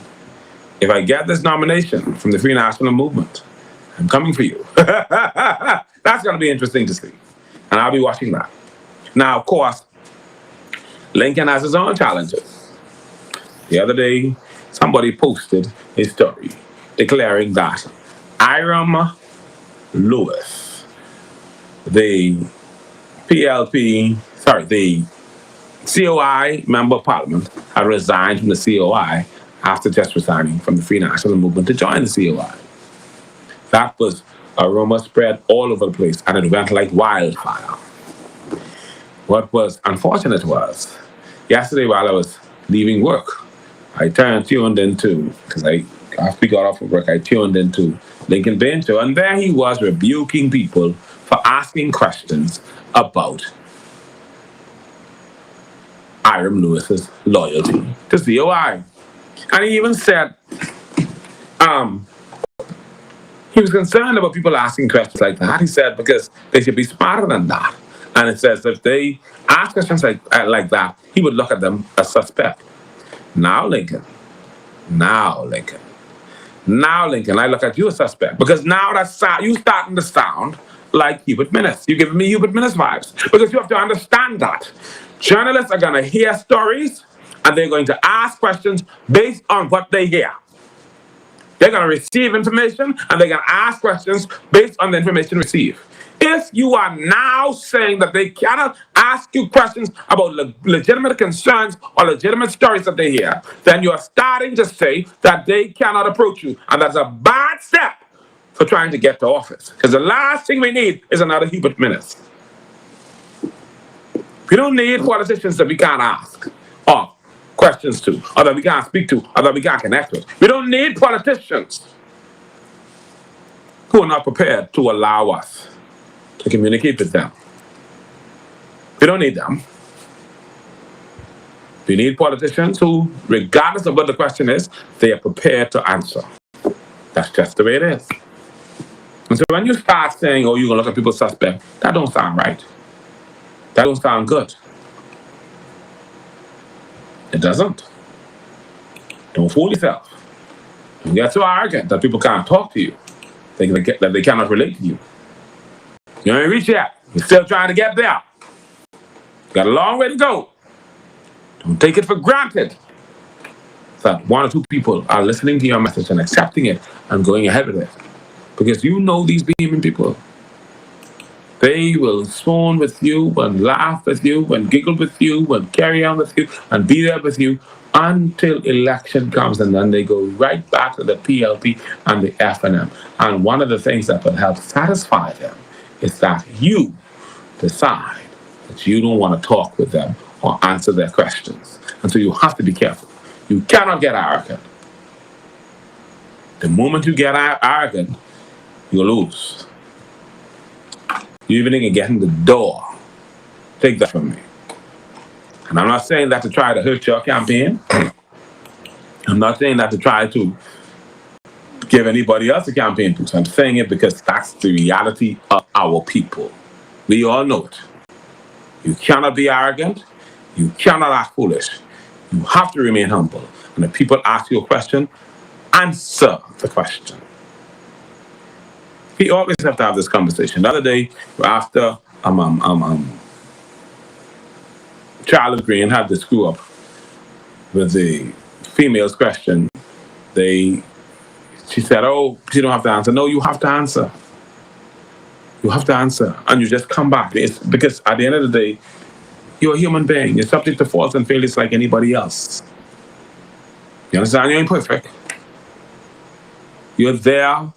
if I get this nomination from the Free National Movement, I'm coming for you. That's going to be interesting to see. And I'll be watching that. Now, of course, Lincoln has his own challenges. The other day, somebody posted a story declaring that Hiram Lewis, the COI member of Parliament, had resigned from the COI after just resigning from the Free National Movement to join the COI. That was a rumor spread all over the place, and it went like wildfire. What was unfortunate was, yesterday while I was leaving work, I tuned into, because after we got off of work, I tuned into Lincoln Bain show, and there he was rebuking people for asking questions about Hiram Lewis's loyalty to COI. And he even said he was concerned about people asking questions like that. He said because they should be smarter than that. And it says if they ask questions like that, he would look at them as suspect. Now, Lincoln, I look at you as suspect. Because now you starting to sound like Hubert Minnis. You're giving me Hubert Minnis vibes. Because you have to understand that journalists are going to hear stories and they're going to ask questions based on what they hear. They're going to receive information and they're going to ask questions based on the information received. If you are now saying that they cannot ask you questions about legitimate concerns or legitimate stories that they hear, then you are starting to say that they cannot approach you. And that's a bad step for trying to get to office. Because the last thing we need is another Hubert Minnis. We don't need politicians that we can't ask or questions to, or that we can't speak to, or that we can't connect with. We don't need politicians who are not prepared to allow us to communicate with them. We don't need them. We need politicians who, regardless of what the question is, they are prepared to answer. That's just the way it is. And so when you start saying, oh, you're going to look at people suspect, that don't sound right. That don't sound good. It doesn't. Don't fool yourself. Don't get so arrogant that people can't talk to you, that they cannot relate to you. You ain't reached yet. You're still trying to get there. You got a long way to go. Don't take it for granted that one or two people are listening to your message and accepting it and going ahead with it. Because you know these beaming people. They will swoon with you and laugh with you and giggle with you and carry on with you and be there with you until election comes, and then they go right back to the PLP and the FNM. And one of the things that will help satisfy them is that you decide that you don't want to talk with them or answer their questions. And so you have to be careful. You cannot get arrogant. The moment you get arrogant, you lose. You even can get in the door. Take that from me. And I'm not saying that to try to hurt your campaign. I'm not saying that to try to give anybody else a campaign boost. I'm saying it because that's the reality of our people. We all know it. You cannot be arrogant. You cannot act foolish. You have to remain humble. And if people ask you a question, answer the question. We always have to have this conversation. The other day, after Charlotte Green had the screw up with the female's question, she said, oh, you don't have to answer. No, you have to answer. You have to answer. And you just come back. It's because at the end of the day, you're a human being. You're subject to faults and failures like anybody else. You understand? You ain't perfect. You're there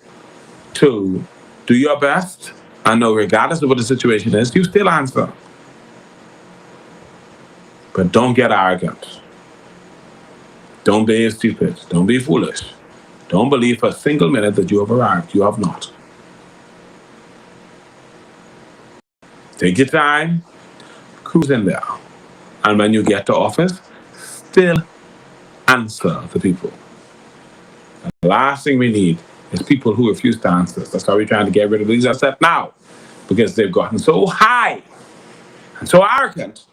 to do your best. I know regardless of what the situation is, you still answer. But don't get arrogant. Don't be stupid. Don't be foolish. Don't believe for a single minute that you have arrived. You have not. Take your time. Cruise in there. And when you get to office, still answer the people. The last thing we need is people who refuse to answer. That's why we're trying to get rid of these assets now. Because they've gotten so high and so arrogant,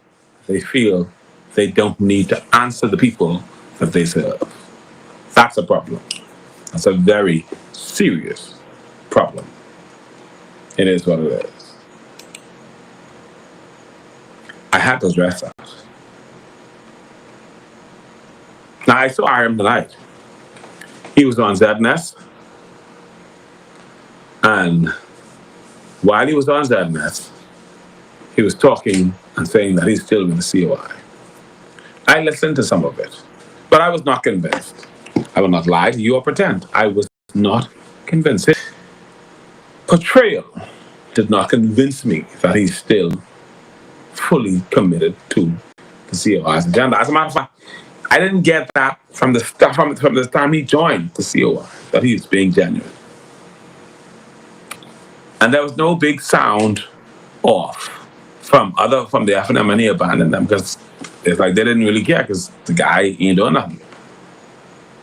they feel they don't need to answer the people that they serve. That's a problem. That's a very serious problem. It is what it is. I had to address that. Now, I saw him tonight. He was on ZNS. And while he was on ZNS, he was talking and saying that he's still with the COI. I listened to some of it, but I was not convinced. I will not lie to you or pretend. I was not convinced. His portrayal did not convince me that he's still fully committed to the COI's agenda. As a matter of fact, I didn't get that from the time he joined the COI, that he was being genuine. And there was no big sound off from the FNM, and he abandoned them because it's like they didn't really care because the guy ain't doing nothing.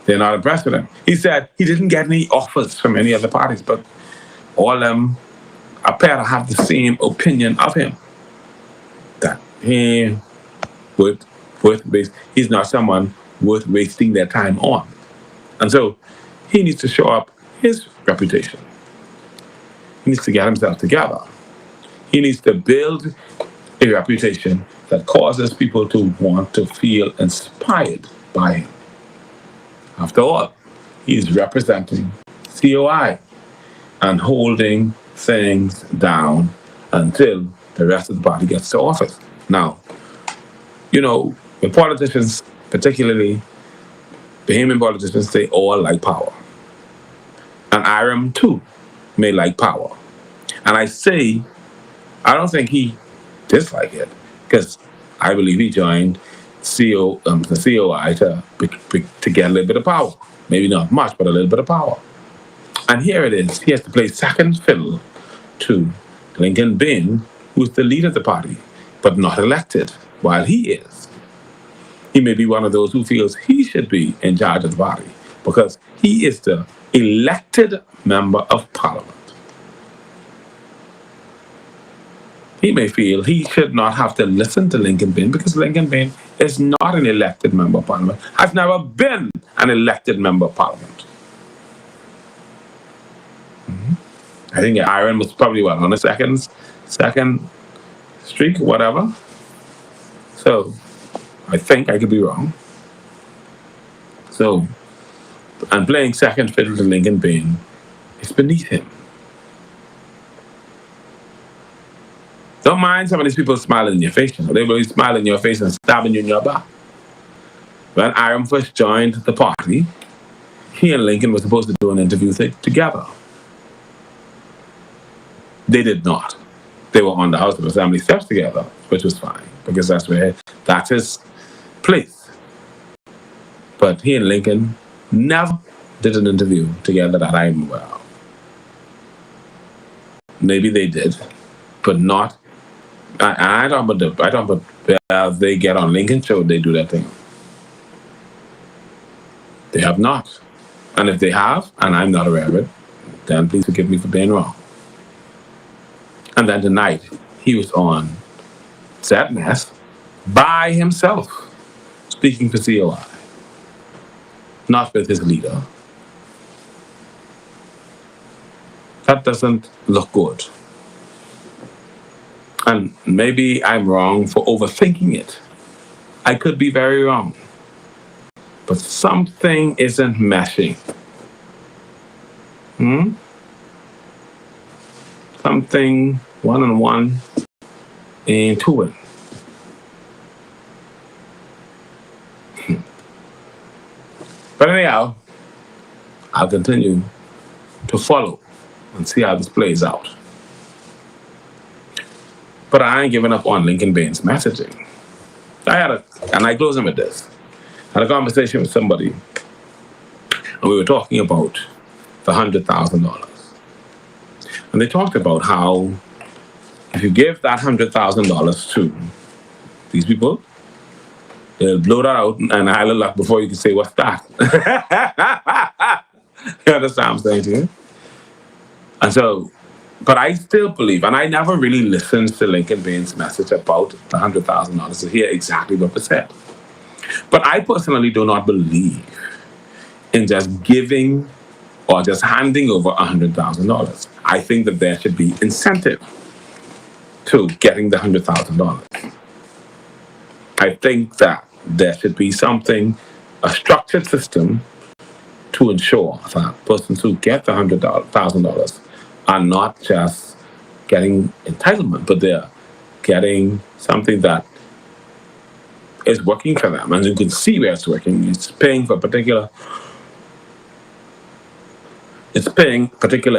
They're not impressed with him. He said he didn't get any offers from any other parties, but all of them appear to have the same opinion of him. That he's not someone worth wasting their time on. And so he needs to show up his reputation. He needs to get himself together. He needs to build a reputation that causes people to want to feel inspired by him. After all, He's representing COI and holding things down until the rest of the party gets to office. Now, you know, when politicians, particularly Bahamian politicians, they all like power. And Iram, too, may like power. And I say, I don't think he disliked it, because I believe he joined the COI to get a little bit of power. Maybe not much, but a little bit of power. And here it is. He has to play second fiddle to Lincoln Bain, who's the leader of the party, but not elected, while he is. He may be one of those who feels he should be in charge of the party because he is the elected member of parliament. He may feel he should not have to listen to Lincoln Bain because Lincoln Bain is not an elected member of parliament, has never been an elected member of parliament. I think Iron was probably on a second streak, whatever. So I think I could be wrong. So, and playing second fiddle to Lincoln Bain is beneath him. Don't mind some of these people smiling in your face. You know? They will smile in your face and stabbing you in your back. When Iram first joined the party, he and Lincoln were supposed to do an interview together. They did not. They were on the House of Assembly steps together, which was fine, because that's his place. But he and Lincoln never did an interview together that I'm aware of. Maybe they did, but not. I don't but they get on Lincoln show, they do that thing. They have not. And if they have, and I'm not aware of it, then please forgive me for being wrong. And then tonight, he was on ZNS by himself, speaking for COI, not with his leader. That doesn't look good. And maybe I'm wrong for overthinking it. I could be very wrong. But something isn't meshing. Something one-on-one ain't to it. But anyhow, I'll continue to follow and see how this plays out. But I ain't giving up on Lincoln Bain's messaging. And I close him with this. I had a conversation with somebody, and we were talking about the $100,000. And they talked about how if you give that $100,000 to these people, they'll blow that out and a luck before you can say, what's that? You understand what I'm saying to you? And so, but I still believe, and I never really listened to Lincoln Bain's message about the $100,000 to hear exactly what was said. But I personally do not believe in just giving or just handing over $100,000. I think that there should be incentive to getting the $100,000. I think that there should be a structured system to ensure that persons who get the $100,000 are not just getting entitlement, but they're getting something that is working for them, and you can see where it's working. It's paying particular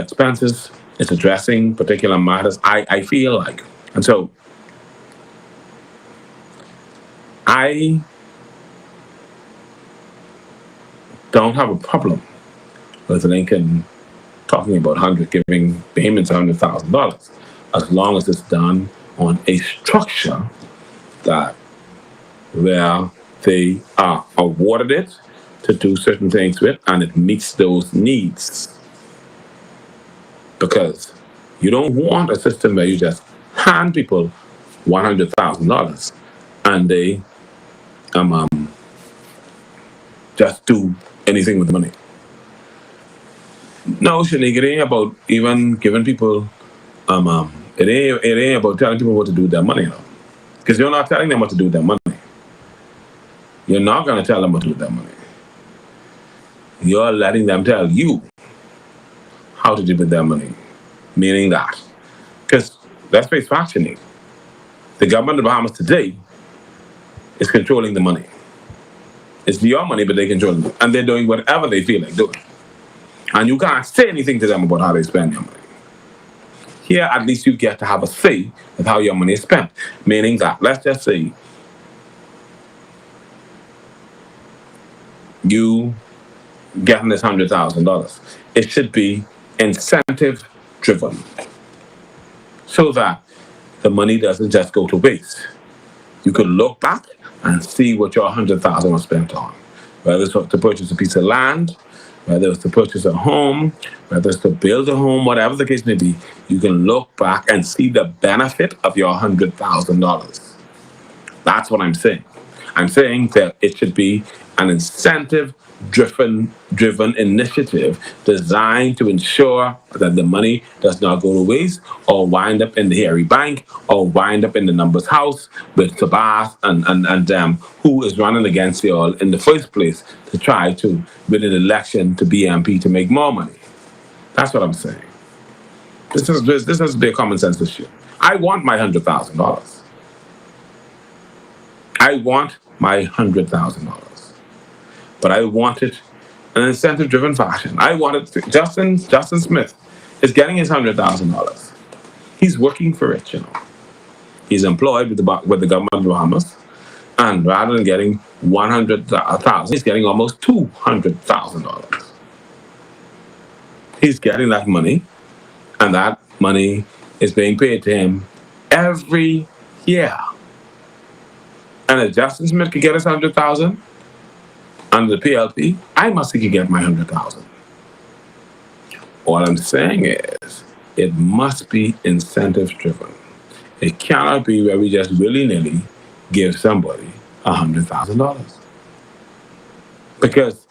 expenses. It's addressing particular matters. I feel like, and so I don't have a problem with Lincoln talking about giving payments $100,000, as long as it's done on a structure that where they are awarded it to do certain things with, and it meets those needs. Because you don't want a system where you just hand people $100,000 and they just do anything with the money. No, Shanique, it ain't about even giving people, it ain't about telling people what to do with their money, because you're not telling them what to do with their money. You're not going to tell them what to do with their money. You're letting them tell you how to deal with their money. Meaning that, because let's face facts, the government of the Bahamas today is controlling the money. It's your money, but they control it. And they're doing whatever they feel like doing. And you can't say anything to them about how they spend your money. Here, at least you get to have a say with how your money is spent. Meaning that, let's just say, you getting this $100,000. It should be incentive driven so that the money doesn't just go to waste. You could look back and see what your $100,000 was spent on, whether it's to purchase a piece of land, whether it's to purchase a home, whether it's to build a home, whatever the case may be. You can look back and see the benefit of your $100,000. That's what I'm saying. I'm saying that it should be an incentive driven initiative designed to ensure that the money does not go to waste or wind up in the hairy bank or wind up in the numbers house with Tobias and who is running against you all in the first place to try to win an election to BMP to make more money. That's what I'm saying. This has to be a common sense issue. I want my $100,000. I want my $100,000. But I want it in an incentive-driven fashion. I want it. Justin Smith is getting his $100,000. He's working for it, He's employed with the government of the Bahamas, and rather than getting $100,000, he's getting almost $200,000. He's getting that money, and that money is being paid to him every year. And if Justin Smith could get his $100,000 under the PLP, I must think you get my $100,000. All I'm saying is, it must be incentive driven. It cannot be where we just willy-nilly give somebody $100,000. Because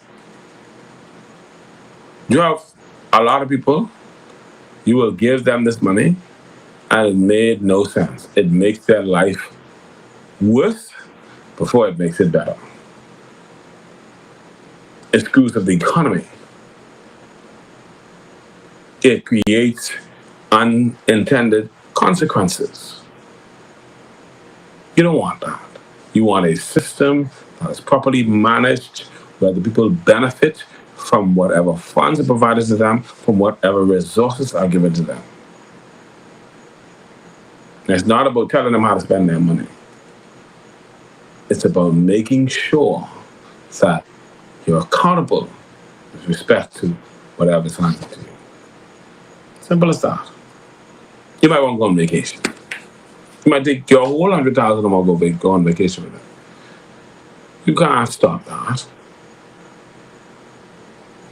you have a lot of people, you will give them this money, and it made no sense. It makes their life worse before it makes it better. It screws up the economy. It creates unintended consequences. You don't want that. You want a system that is properly managed, where the people benefit from whatever funds are provided to them, from whatever resources are given to them. It's not about telling them how to spend their money. It's about making sure that you're accountable with respect to whatever is handed to you. Simple as that. You might want to go on vacation. You might take your whole $100,000 and go on vacation with it. You can't stop that.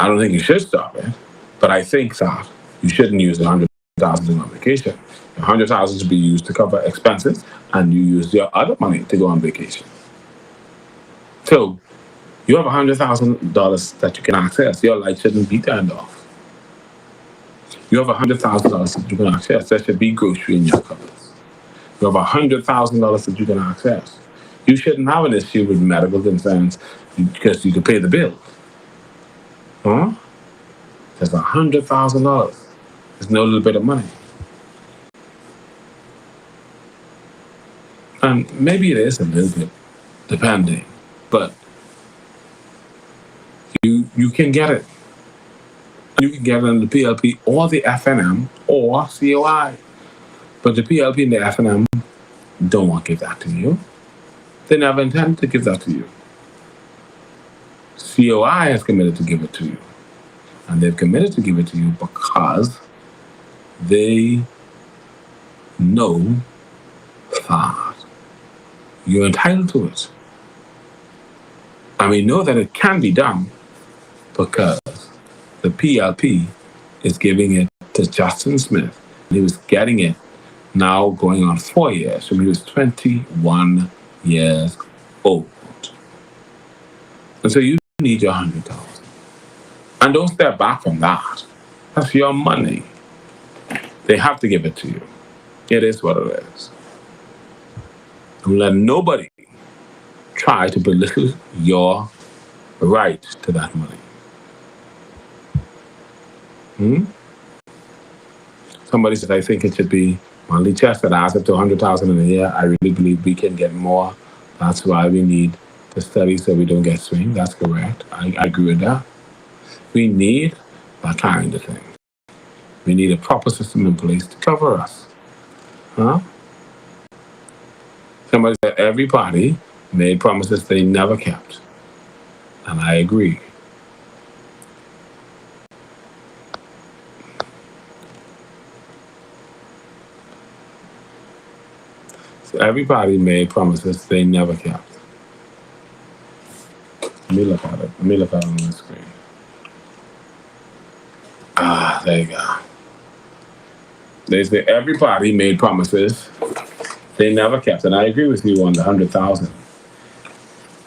I don't think you should stop it, but I think that you shouldn't use the $100,000 on vacation. The $100,000 should be used to cover expenses, and you use your other money to go on vacation. So, you have $100,000 that you can access. Your light shouldn't be turned off. You have $100,000 that you can access. There should be grocery in your cupboards. You have $100,000 that you can access. You shouldn't have an issue with medical concerns because you can pay the bill. Huh? There's $100,000. There's no little bit of money. And maybe it is a little bit, depending, but you can get it. You can get it on the PLP or the FNM or COI. But the PLP and the FNM don't want to give that to you. They never intended to give that to you. COI has committed to give it to you. And they've committed to give it to you because they know that you're entitled to it. And we know that it can be done because the PLP is giving it to Justin Smith. He was getting it now going on 4 years from he was 21 years old. And so you need your $100,000. And don't step back from that. That's your money. They have to give it to you. It is what it is. Don't let nobody try to belittle your right to that money. Somebody said, I think it should be monthly checks that adds up to 100,000 in a year. I really believe we can get more. That's why we need to study so we don't get swing. That's correct. I agree with that. We need that kind of thing. We need a proper system in place to cover us. Huh? Somebody said every party made promises they never kept. And I agree. So everybody made promises they never kept. Let me look at it. Let me look at it on the screen. Ah, there you go. They say everybody made promises they never kept. And I agree with you on the 100,000.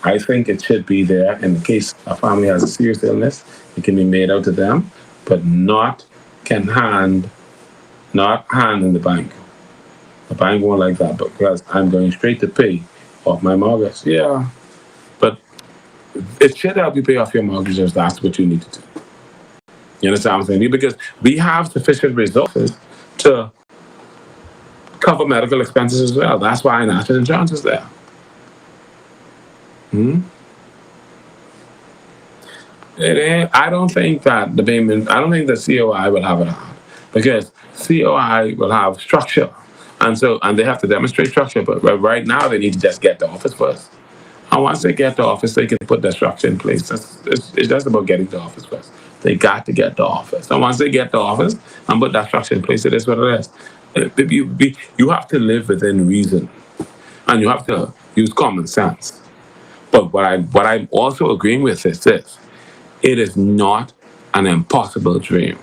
I think it should be there in the case a family has a serious illness. It can be made out to them, but not hand in the bank. The bank won't like that because I'm going straight to pay off my mortgage. Yeah, but it should help you pay off your mortgage if that's what you need to do. You understand what I'm saying? Because we have sufficient resources to cover medical expenses as well. That's why national insurance is there. I don't think that the payment, I don't think the COI will have it hard because COI will have structure. And they have to demonstrate structure, but right now they need to just get the office first. And once they get the office, they can put the structure in place. It's just about getting the office first. They got to get the office. And once they get the office and put that structure in place, it is what it is. You have to live within reason. And you have to use common sense. But what I'm also agreeing with is this. It is not an impossible dream.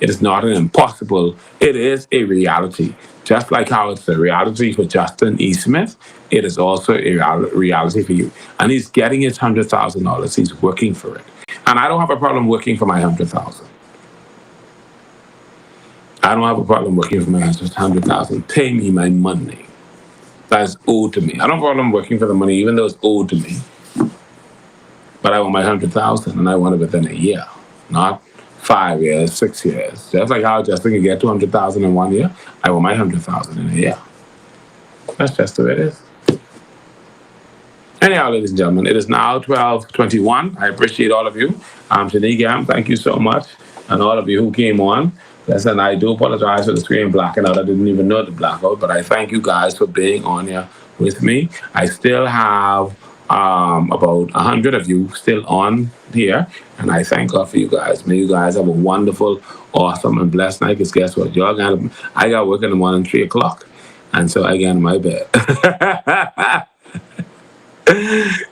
It is not an impossible, it is a reality. Just like how it's a reality for Justin E. Smith, it is also a reality for you. And he's getting his $100,000. He's working for it. And I don't have a problem working for my 100,000. I don't have a problem working for my 100,000. Pay me my money. That's owed to me. I don't have a problem working for the money, even though it's owed to me. But I want my 100,000, and I want it within a year, not 5 years, 6 years. Just like how Justin can get 200,000 in 1 year, I want my 100,000 in a year. That's just the way it is. Anyhow, ladies and gentlemen, it is now 12:21. I appreciate all of you. Shanigam, thank you so much, and all of you who came on. Listen, I do apologize for the screen blacking out. I didn't even know the blackout, but I thank you guys for being on here with me. I still have about 100 of you still on here, and I thank God for you guys. May you guys have a wonderful, awesome, and blessed night. Because guess what? I got work in the morning, 3 o'clock, and so I get in my bed.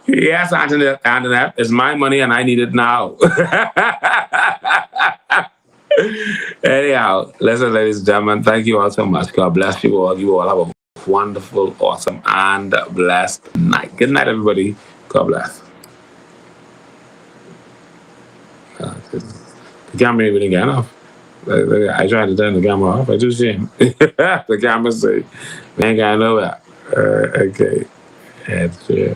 Yes, Antoinette, it's my money, and I need it now. Anyhow, listen, ladies and gentlemen, thank you all so much. God bless you all. You all have a wonderful, awesome, and blessed night. Good night, everybody. God bless. The camera even again off. I tried to turn the camera off. I just see the camera say, man, got nowhere. Okay. That's true.